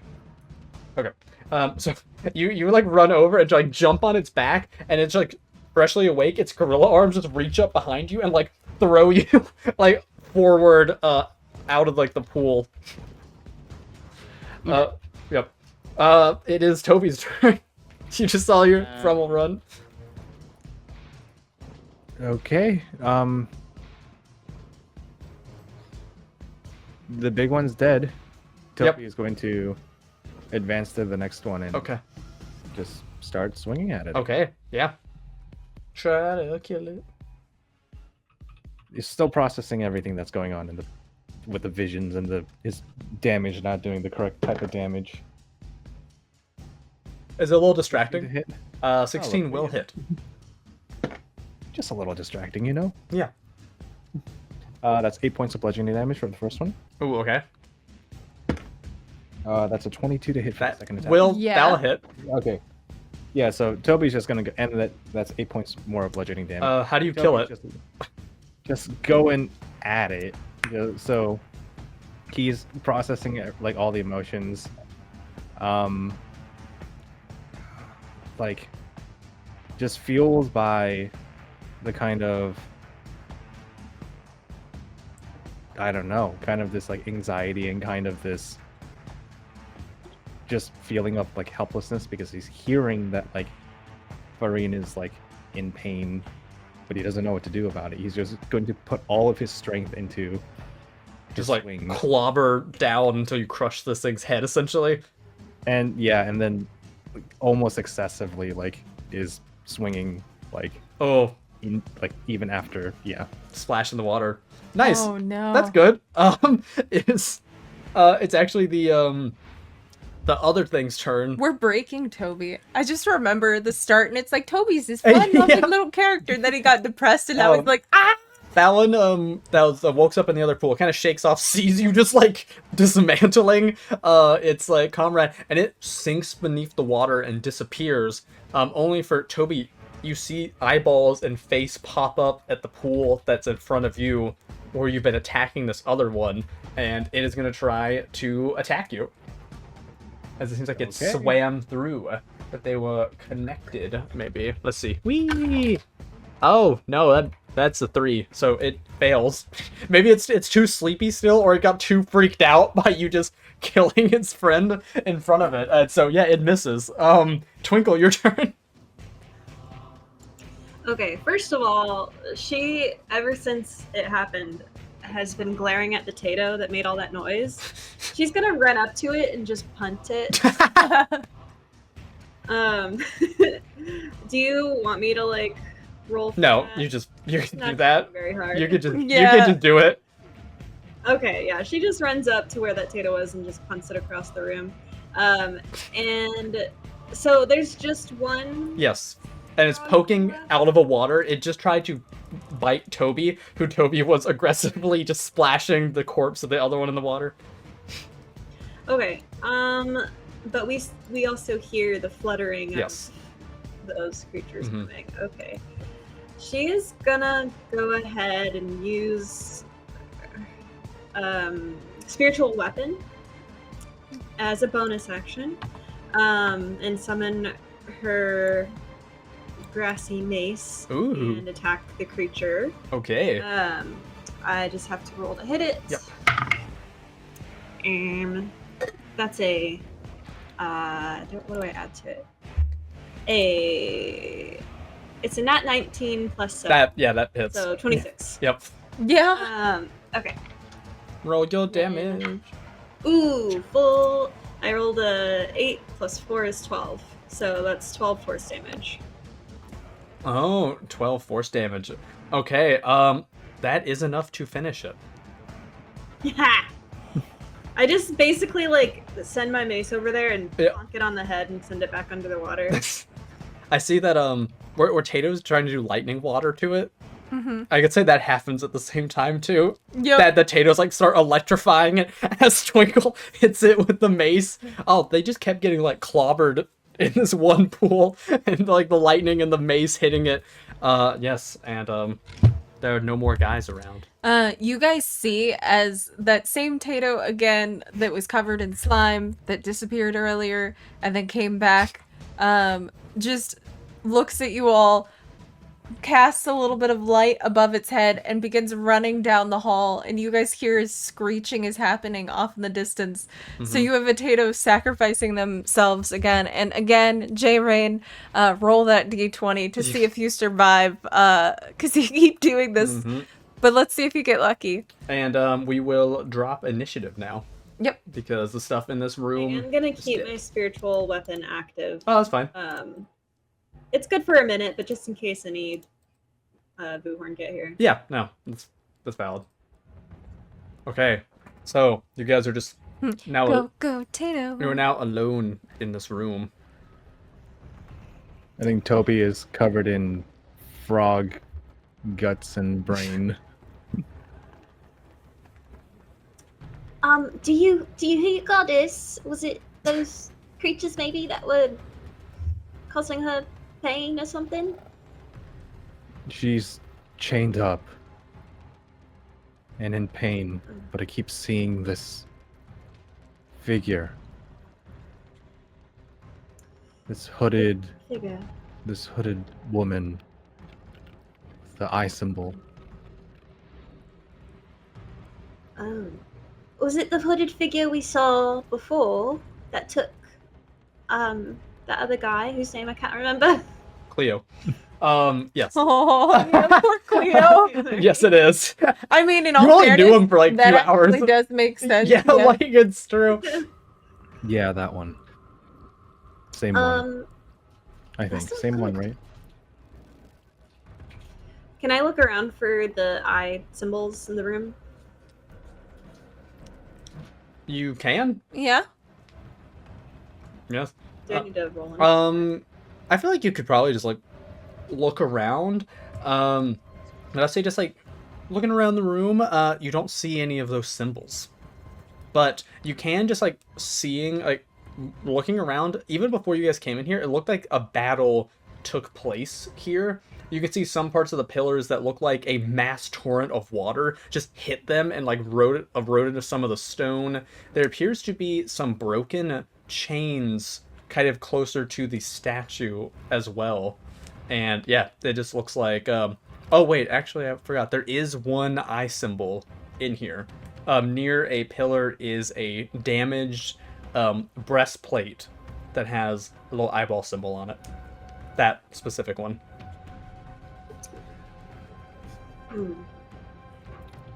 Okay. So you like run over and like jump on its back, and it's like freshly awake. Its gorilla arms just reach up behind you and like throw you like forward out of like the pool. Yep. It is Toby's turn. You just saw your Brummel run. Okay. The big one's dead. Toby is going to advance to the next one and Okay. just start swinging at it. Okay. Yeah. Try to kill it. He's still processing everything that's going on with the visions and his damage not doing the correct type of damage. Is it a little To distracting? hit. 16 will hit. Just a little distracting, you know? Yeah. That's 8 points of bludgeoning damage for the first one. Ooh, okay. That's a 22 to hit for the That second attack. that'll hit. Okay. Yeah, so Toby's just gonna go, and that's 8 points more of bludgeoning damage. How do you kill it? Toby's Just going at it. So he's processing like all the emotions. Like just fueled by the kind of, I don't know, kind of this like anxiety and kind of this just feeling of like helplessness because he's hearing that like Farine is like in pain, but he doesn't know what to do about it. He's just going to put all of his strength into Just his like swing. clobber down until you crush this thing's head, essentially. And yeah, and then like, almost excessively like is swinging like Oh, even after splash in the water. Nice. Oh no. That's good. It's actually the the other thing's turn. We're breaking Toby. I just remember the start, and it's like Toby's this fun, loving Yeah. little character. Then he got depressed, and now he's like, ah! Fallon, that was wakes up in the other pool, kind of shakes off, sees you just like dismantling its like comrade, and it sinks beneath the water and disappears. Only for Toby, you see eyeballs and face pop up at the pool that's in front of you, where you've been attacking this other one, and it is gonna try to attack you. As it seems like it swam through, but they were connected. Maybe. Let's see. Whee! Oh no, that's a 3, so it fails. Maybe it's too sleepy still, or it got too freaked out by you just killing its friend in front of it. So yeah, it misses. Twinkle, your turn. Okay, first of all, she, ever since it happened, has been glaring at the Tato that made all that noise. She's gonna run up to it and just punt it. Do you want me to like roll for No, that? you can Not do that. very hard. You can just Yeah. do it. Okay, yeah, she just runs up to where that Tato was and just punts it across the room. And so there's just one. Yes. And it's poking out of the water. It just tried to bite Toby, who Toby was aggressively just splashing the corpse of the other one in the water. Okay, but we also hear the fluttering Yes. of those creatures Mhm. coming. Okay. She is gonna go ahead and use spiritual weapon as a bonus action, and summon her grassy mace Ooh. and attack the creature. Okay. I just have to roll to hit it. Yep. And that's a what do I add to it? It's a nat 19 plus 7. That hits. So 26. Yep. Yeah. Okay. Roll your damage. Ooh, full. I rolled a 8 plus 4 is 12. So that's 12 force damage. Oh, 12 force damage. Okay, that is enough to finish it. Ha! I just basically like send my mace over there and Yeah. bonk it on the head and send it back under the water. I see that where Tato's trying to do lightning water to it. Mm-hmm. I could say that happens at the same time too. Yep. That the Tato's like start electrifying it as Twinkle hits it with the mace. Oh, they just kept getting like clobbered in this one pool, and like the lightning and the mace hitting it. Yes, and there are no more guys around. You guys see as that same Tato again that was covered in slime that disappeared earlier and then came back, just looks at you all, casts a little bit of light above its head and begins running down the hall, and you guys hear his screeching is happening off in the distance. So you have a Tato sacrificing themselves again and again. J Rain, roll that d20 to see if you survive, because you keep doing this. But let's see if you get lucky. And we will drop initiative now. Yep. Because the stuff in this room. I'm gonna just keep did. my spiritual weapon active. Oh, that's fine. It's good for a minute, but just in case any Boohorn get here. Yeah, no, that's valid. Okay, so you guys are just now. Go Tato. You are now alone in this room. I think Toby is covered in frog guts and brain. Do you hear goddess? Was it those creatures maybe that were causing her pain or something? She's chained up and in pain, but I keep seeing this figure. This hooded Figure. woman with the eye symbol. Oh. Was it the hooded figure we saw before that took that other guy whose name I can't remember? Cleo. Yes. Oh, yeah, poor Cleo. Yes, it is. I mean, in all You only fairness, knew him for like 2 that hours. actually does make sense. Yeah, like it's true. Yeah, that one. Same one, I think. that's not Same one, good. right? Can I look around for the eye symbols in the room? You can. Yeah. Yes. Do I need to roll in? I feel like you could probably just like look around. But I'd say just like looking around the room, you don't see any of those symbols. But you can just like seeing like looking around even before you guys came in here, it looked like a battle took place here. You can see some parts of the pillars that look like a mass torrent of water just hit them and like eroded some of the stone. There appears to be some broken chains kind of closer to the statue as well. And yeah, it just looks like oh wait, actually I forgot. There is one eye symbol in here. Near a pillar is a damaged breastplate that has a little eyeball symbol on it. That specific one.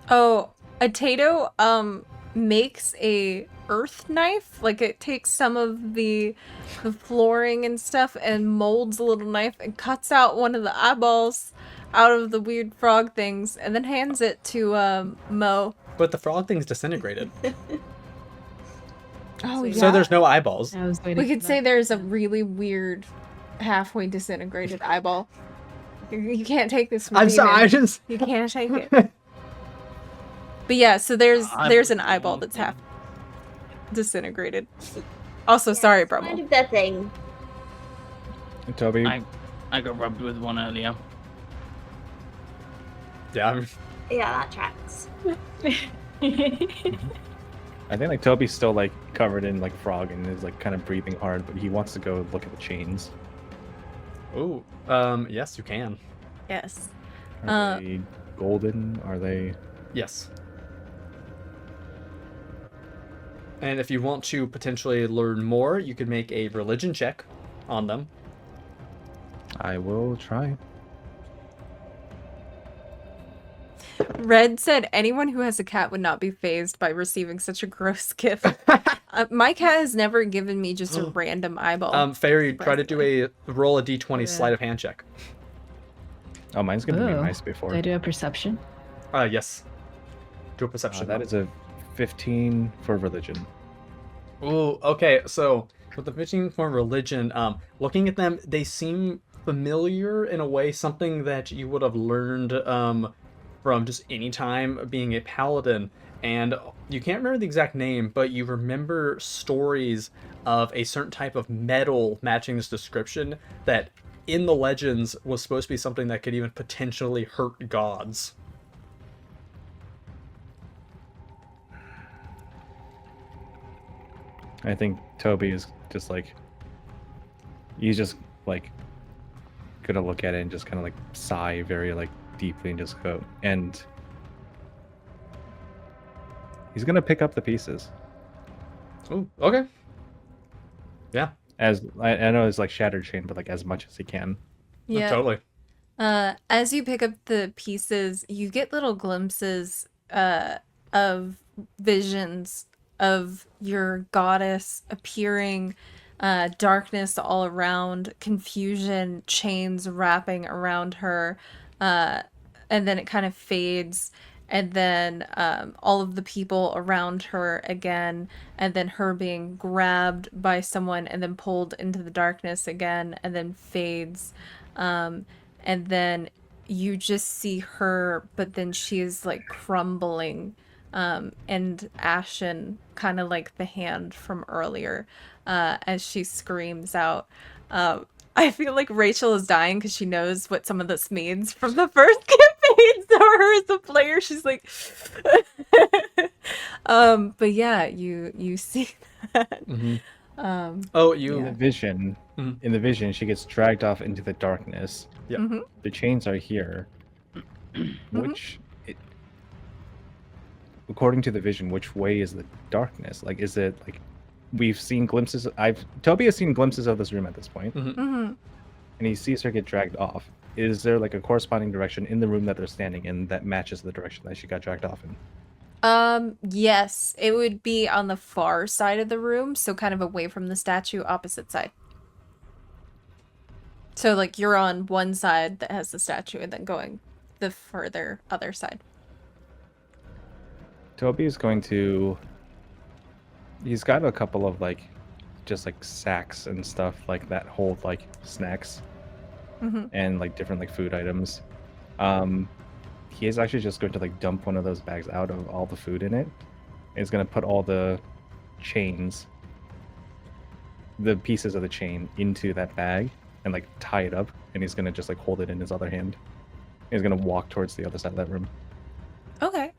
Oh, a Tato makes a earth knife. Like it takes some of the flooring and stuff and molds a little knife and cuts out one of the eyeballs out of the weird frog things and then hands it to Mo. But the frog thing's disintegrated. Oh yeah. So there's no eyeballs. I was waiting We for could that. say there's a really weird halfway disintegrated eyeball. You can't take this. I'm sorry, I man. just You can't take it. But yeah, so there's an eyeball that's half disintegrated. Also, sorry, Kind Brummel. of that thing. Toby, I got rubbed with one earlier. yeah. Yeah, that tracks. I think like Toby's still like covered in like frog and is like kind of breathing hard, but he wants to go look at the chains. Ooh, yes, you can. Yes. Are they golden? Are they? Yes. And if you want to potentially learn more, you could make a religion check on them. I will try. Red said anyone who has a cat would not be phased by receiving such a gross gift. My cat has never given me just a random eyeball. Fairy, try to do a roll a d20 Yeah. sleight of hand check. Oh, mine's gonna be Ooh. nice before. Do I do a perception? Yes. Do a perception. That is a 15 for religion. Ooh, okay. So with the 15 for religion, looking at them, they seem familiar in a way, something that you would have learned from just any time being a paladin. And you can't remember the exact name, but you remember stories of a certain type of metal matching this description that in the legends was supposed to be something that could even potentially hurt gods. I think Toby is just like, he's just like gonna look at it and just kind of like sigh very like deeply and just go, and he's gonna pick up the pieces. Ooh, okay. Yeah, As I know it's like shattered chain, but like as much as he can. Yeah. totally. As you pick up the pieces, you get little glimpses of visions of your goddess appearing, darkness all around, confusion, chains wrapping around her, and then it kind of fades, and then all of the people around her again, and then her being grabbed by someone and then pulled into the darkness again, and then fades. And then you just see her, but then she is like crumbling and ashen, kind of like the hand from earlier, as she screams out. I feel like Rachel is dying because she knows what some of this means from the first campaign. So her as a player, she's like, but yeah, you see that. Mm-hmm. Oh, you. In the vision, Mhm. in the vision, she gets dragged off into the darkness. Yeah. Mhm. The chains are here. Which, according to the vision, which way is the darkness? Like, is it like we've seen glimpses? Toby has seen glimpses of this room at this point, Mhm. and he sees her get dragged off. Is there like a corresponding direction in the room that they're standing in that matches the direction that she got dragged off in? Yes, it would be on the far side of the room, so kind of away from the statue, opposite side. So like you're on one side that has the statue and then going the further other side. Toby is going to. He's got a couple of like just like sacks and stuff like that hold like snacks and like different like food items. He is actually just going to like dump one of those bags out of all the food in it. He's going to put all the chains, the pieces of the chain, into that bag and like tie it up, and he's going to just like hold it in his other hand. He's going to walk towards the other side of that room. Okay.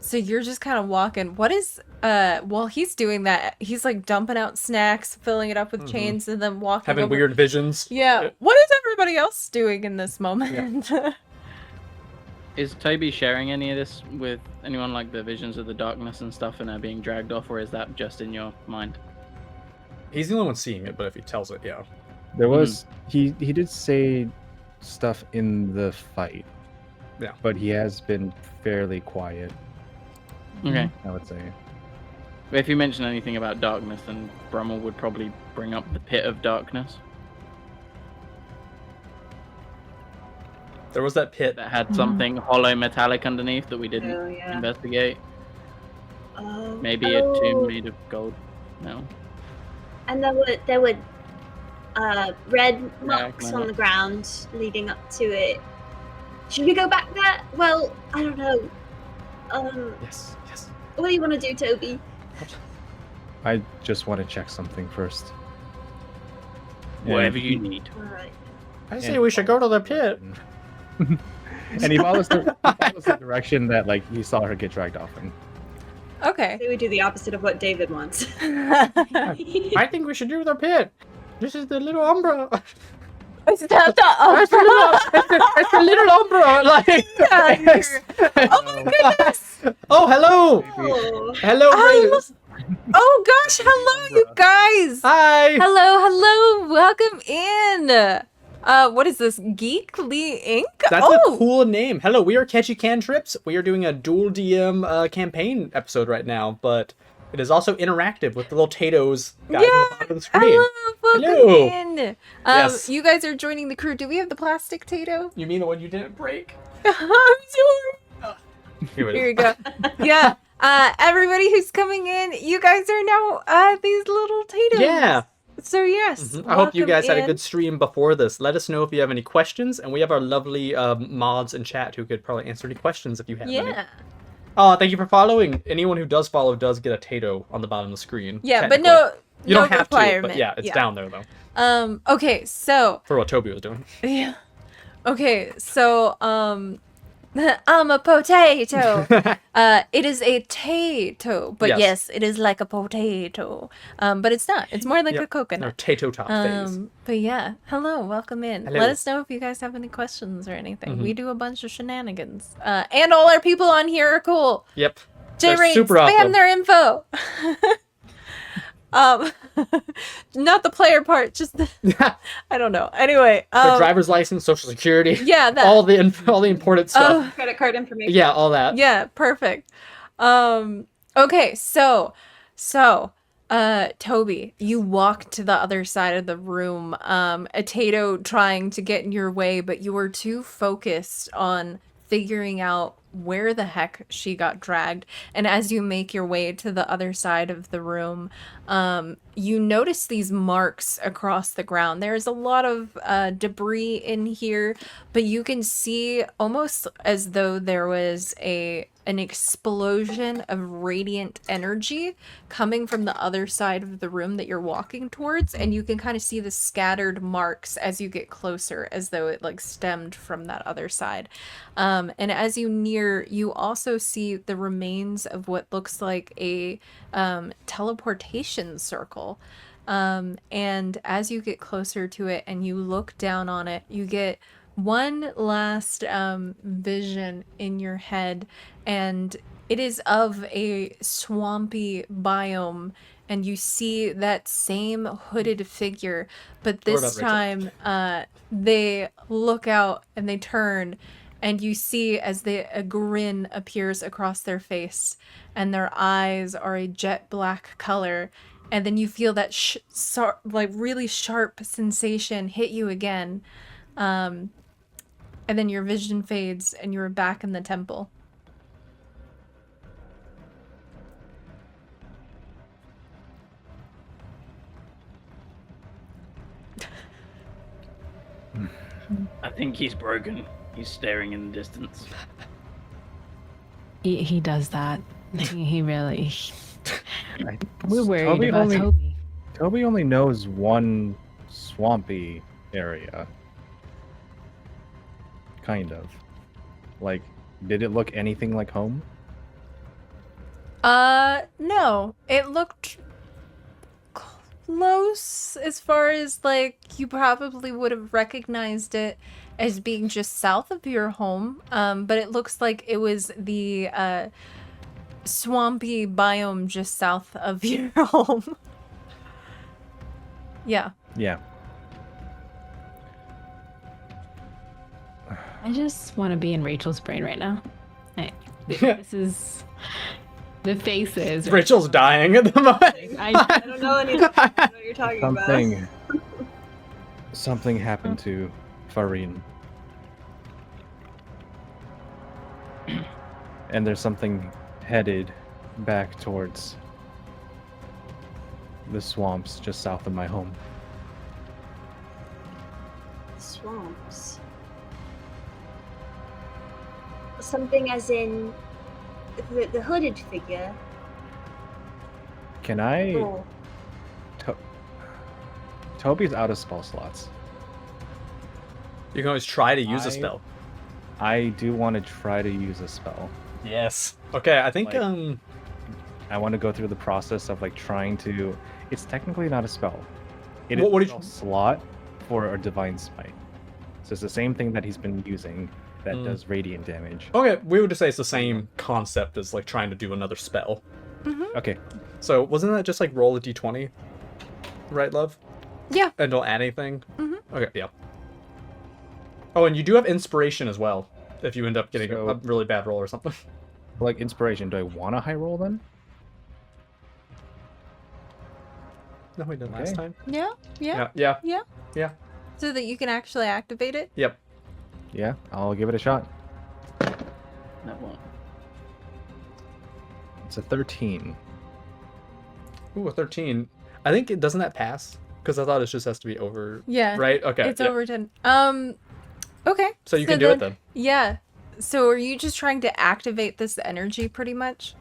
So you're just kind of walking. What is while he's doing that, he's like dumping out snacks, filling it up with chains, and then walking Having over. weird visions. Yeah. What is everybody else doing in this moment? Is Toby sharing any of this with anyone, like the visions of the darkness and stuff, and are being dragged off, or is that just in your mind? He's the only one seeing it, but if he tells it, yeah. There was he did say stuff in the fight. Yeah. But he has been fairly quiet, Okay. I would say. If you mention anything about darkness, then Brummel would probably bring up the pit of darkness There was that pit. that had something hollow metallic underneath that we didn't Oh, yeah. investigate. Maybe a tomb made of gold. No. And there were red marks why on not? the ground leading up to it. Should we go back there? Well, I don't know. Yes, yes. What do you want to do, Toby? I just want to check something first. Whatever you need. All right. I say we should go to the pit. And he follows the direction that like he saw her get dragged off in. Okay. Say we do the opposite of what David wants. I think we should do the pit. This is the little Umbra. Is that It's the little Umbra. Like. Oh my goodness! Oh, hello. Oh. Hello, Raiders. Oh gosh, hello you guys! Hi. Hello, welcome in! What is this? Geekly Inc? That's a cool name. Hello, we are Catchy Cantrips. We are doing a dual DM campaign episode right now, but it is also interactive with the little Tatoes guys on the bottom of the screen. Welcome Hello. in! Yes. You guys are joining the crew. Do we have the plastic Tato? You mean the one you didn't break? I'm sorry. Here it is. Here you go. Yeah. Everybody who's coming in, you guys are now these little Tatos. Yeah. So yes. I hope you welcome guys had a in. good stream before this. Let us know if you have any questions, and we have our lovely mods in chat who could probably answer any questions if you have any. Yeah. Oh, thank you for following. Anyone who does follow does get a Tato on the bottom of the screen. Yeah, but technically. You no don't have to, requirement. but yeah, it's down there though. Okay, so For what Toby was doing. yeah. Okay, so I'm a potato. It is a tato, but Yes. yes, it is like a potato. But it's not. It's more like Yep. a coconut. Or Tato top phase. But yeah, hello, welcome in. Hello. Let us know if you guys have any questions or anything. Mhm. We do a bunch of shenanigans. And all our people on here are cool. Yep. J They're Rain, super spam awesome. their info. Not the player part, just the, I don't know. Anyway, Their driver's license, social security. yeah, that. all the important stuff. Credit card information. Yeah, all that. Yeah, perfect. Okay, so Toby, you walk to the other side of the room. A Tato trying to get in your way, but you were too focused on figuring out where the heck she got dragged. And as you make your way to the other side of the room, you notice these marks across the ground. There's a lot of debris in here, but you can see almost as though there was an explosion of radiant energy coming from the other side of the room that you're walking towards, and you can kind of see the scattered marks as you get closer, as though it like stemmed from that other side. And as you near, you also see the remains of what looks like a teleportation circle. And as you get closer to it and you look down on it, you get one last vision in your head, and it is of a swampy biome, and you see that same hooded figure, but What this about Rachel? time they look out and they turn, and you see as a grin appears across their face, and their eyes are a jet black color, and then you feel that like really sharp sensation hit you again. And then your vision fades and you're back in the temple. think he's broken. He's staring in the distance. He does that. He really. I- We're worried Toby about only, Toby. Toby only knows one swampy area. Kind of. Like, did it look anything like home? No. It looked close as far as like you probably would have recognized it as being just south of your home. But it looks like it was the swampy biome just south of your home. Yeah. Yeah. I just want to be in Rachel's brain right now. This is the faces. Rachel's dying at the moment. I don't know what you're talking about. Something happened to Farin. And there's something headed back towards the swamps just south of my home. Swamps. Something as in the hooded figure. Can I? Or Toby's out of spell slots. You can always try to use a I- spell. I do want to try to use a spell. Yes. Okay, I think Like- I want to go through the process of like trying to. It's technically not a spell. It is What a did you- spell slot for a divine smite. So it's the same thing that he's been using that does radiant damage. Okay, we would just say it's the same concept as like trying to do another spell. Okay. So wasn't that just like roll a d20, right, love? Yeah. And don't add anything. Okay, yeah. Oh, and you do have inspiration as well. If you end up getting So- a really bad roll or something. Like inspiration, do I want a high roll then? No, we did last Okay. time. Yeah. Yeah. Yeah. Yeah. Yeah. So that you can actually activate it. Yep. Yeah, I'll give it a shot. That one. It's a 13. Ooh, a 13. I think it doesn't that pass? Because I thought it just has to be over. Yeah. Right? Okay. It's yeah. over 10. Okay. So you can do it then. Yeah. So are you just trying to activate this energy pretty much?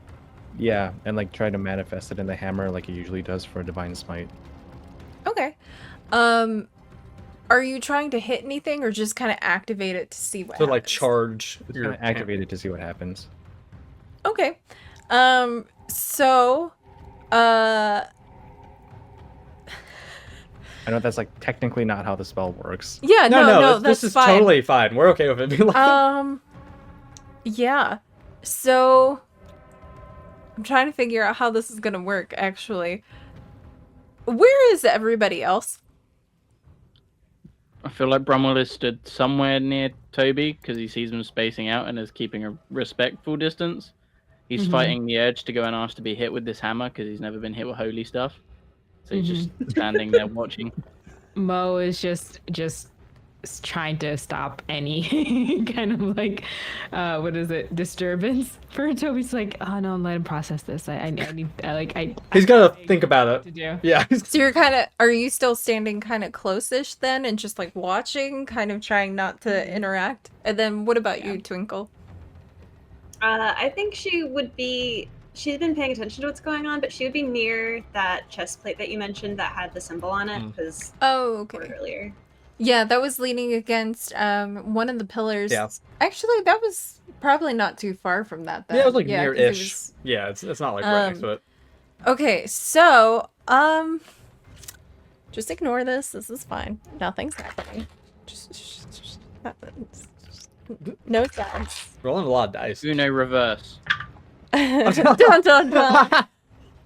Yeah, and like try to manifest it in the hammer like it usually does for a divine smite. Okay. Are you trying to hit anything or just kind of activate it to see what To like happens? charge Just your gonna activate it to see what happens. Okay. So I know that's like technically not how the spell works. yeah, no, that's this is fine. totally fine. We're okay with it being like that. Yeah. So I'm trying to figure out how this is gonna work actually. Where is everybody else? I feel like Brummel is stood somewhere near Toby because he sees him spacing out and is keeping a respectful distance. He's fighting the urge to go and ask to be hit with this hammer because he's never been hit with holy stuff. So he's just standing there watching. Mo is just trying to stop any kind of like what is it, disturbance for Toby's like, oh no, let him process this. I need He's got to think about to it. do. Yeah. So you're are you still standing kind of close-ish then and just like watching, kind of trying not to interact? And then what about you, Twinkle? I think she would be. She's been paying attention to what's going on, but she would be near that chest plate that you mentioned that had the symbol on it because Oh, okay. earlier. Yeah, that was leaning against one of the pillars. Yeah. Actually, that was probably not too far from that. Then. Yeah, it was like 'cause it near-ish. was- Yeah, it's not like right next to it. Okay, so just ignore this. This is fine. Nothing's happening. Just happens. No sounds. Rolling a lot of dice. Uno reverse. dun, dun,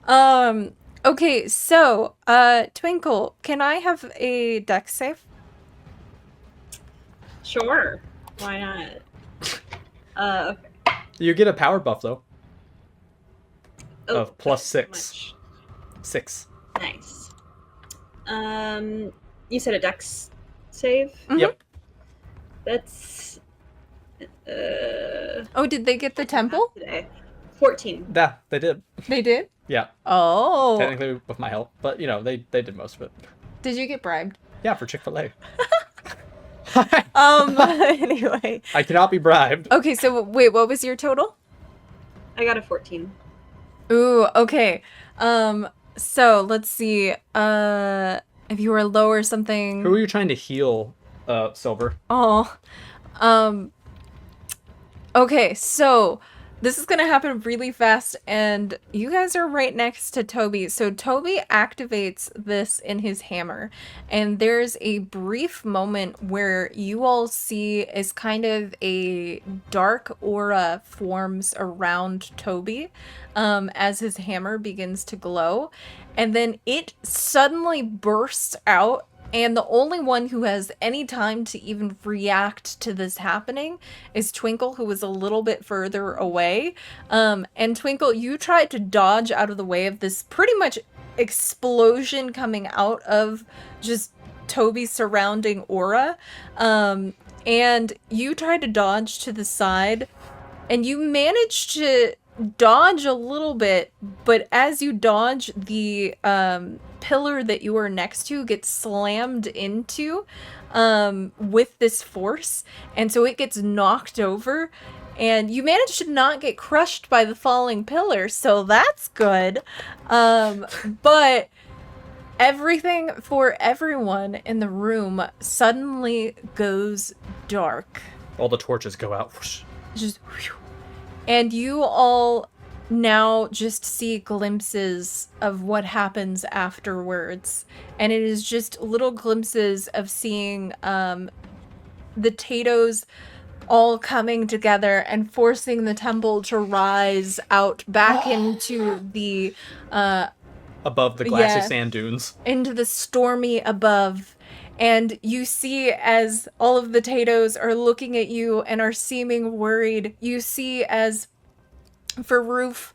dun. Okay, so Twinkle, can I have a dex save? Sure. Why not? Okay. You get a power buff though. Oh, Of plus that's 6. much. 6. Nice. You said a dex save? Yep. That's Oh, did they get the temple? today. 14. Yeah, they did. They did? Yeah, Oh. technically with my help, but you know they did most of it. Did you get bribed? Yeah, for Chick-fil-A. Anyway. I cannot be bribed. Okay, so wait, what was your total? I got a 14. Ooh, okay. So let's see. If you were low or something. Who are you trying to heal, Silver? Oh. Okay, so this is gonna happen really fast, and you guys are right next to Toby. So Toby activates this in his hammer, and there's a brief moment where you all see as kind of a dark aura forms around Toby, as his hammer begins to glow, and then it suddenly bursts out. And the only one who has any time to even react to this happening is Twinkle, who was a little bit further away. And Twinkle, you tried to dodge out of the way of this pretty much explosion coming out of just Toby's surrounding aura. And you tried to dodge to the side, and you managed to dodge a little bit, but as you dodge, the pillar that you are next to gets slammed into with this force, and so it gets knocked over, and you manage to not get crushed by the falling pillar, so that's good. But everything for everyone in the room suddenly goes dark. All the torches go out. Whoosh. Just whew. And you all now just see glimpses of what happens afterwards. And it is just little glimpses of seeing the Tatos all coming together and forcing the temple to rise out back into the Above the glassy Yeah. sand dunes. into the stormy above. And you see, as all of the Tatos are looking at you and are seeming worried, you see as Faroof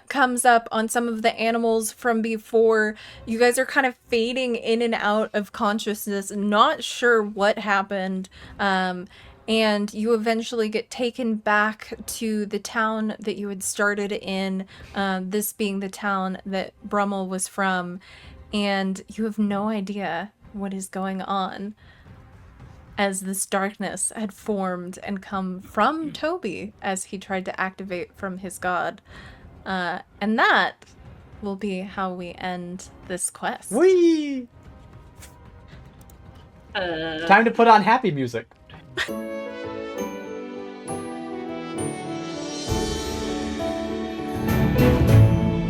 comes up on some of the animals from before. You guys are kind of fading in and out of consciousness, not sure what happened. And you eventually get taken back to the town that you had started in, this being the town that Brummel was from. And you have no idea what is going on, as this darkness had formed and come from Toby as he tried to activate from his god. And that will be how we end this quest. Whee! Time to put on happy music.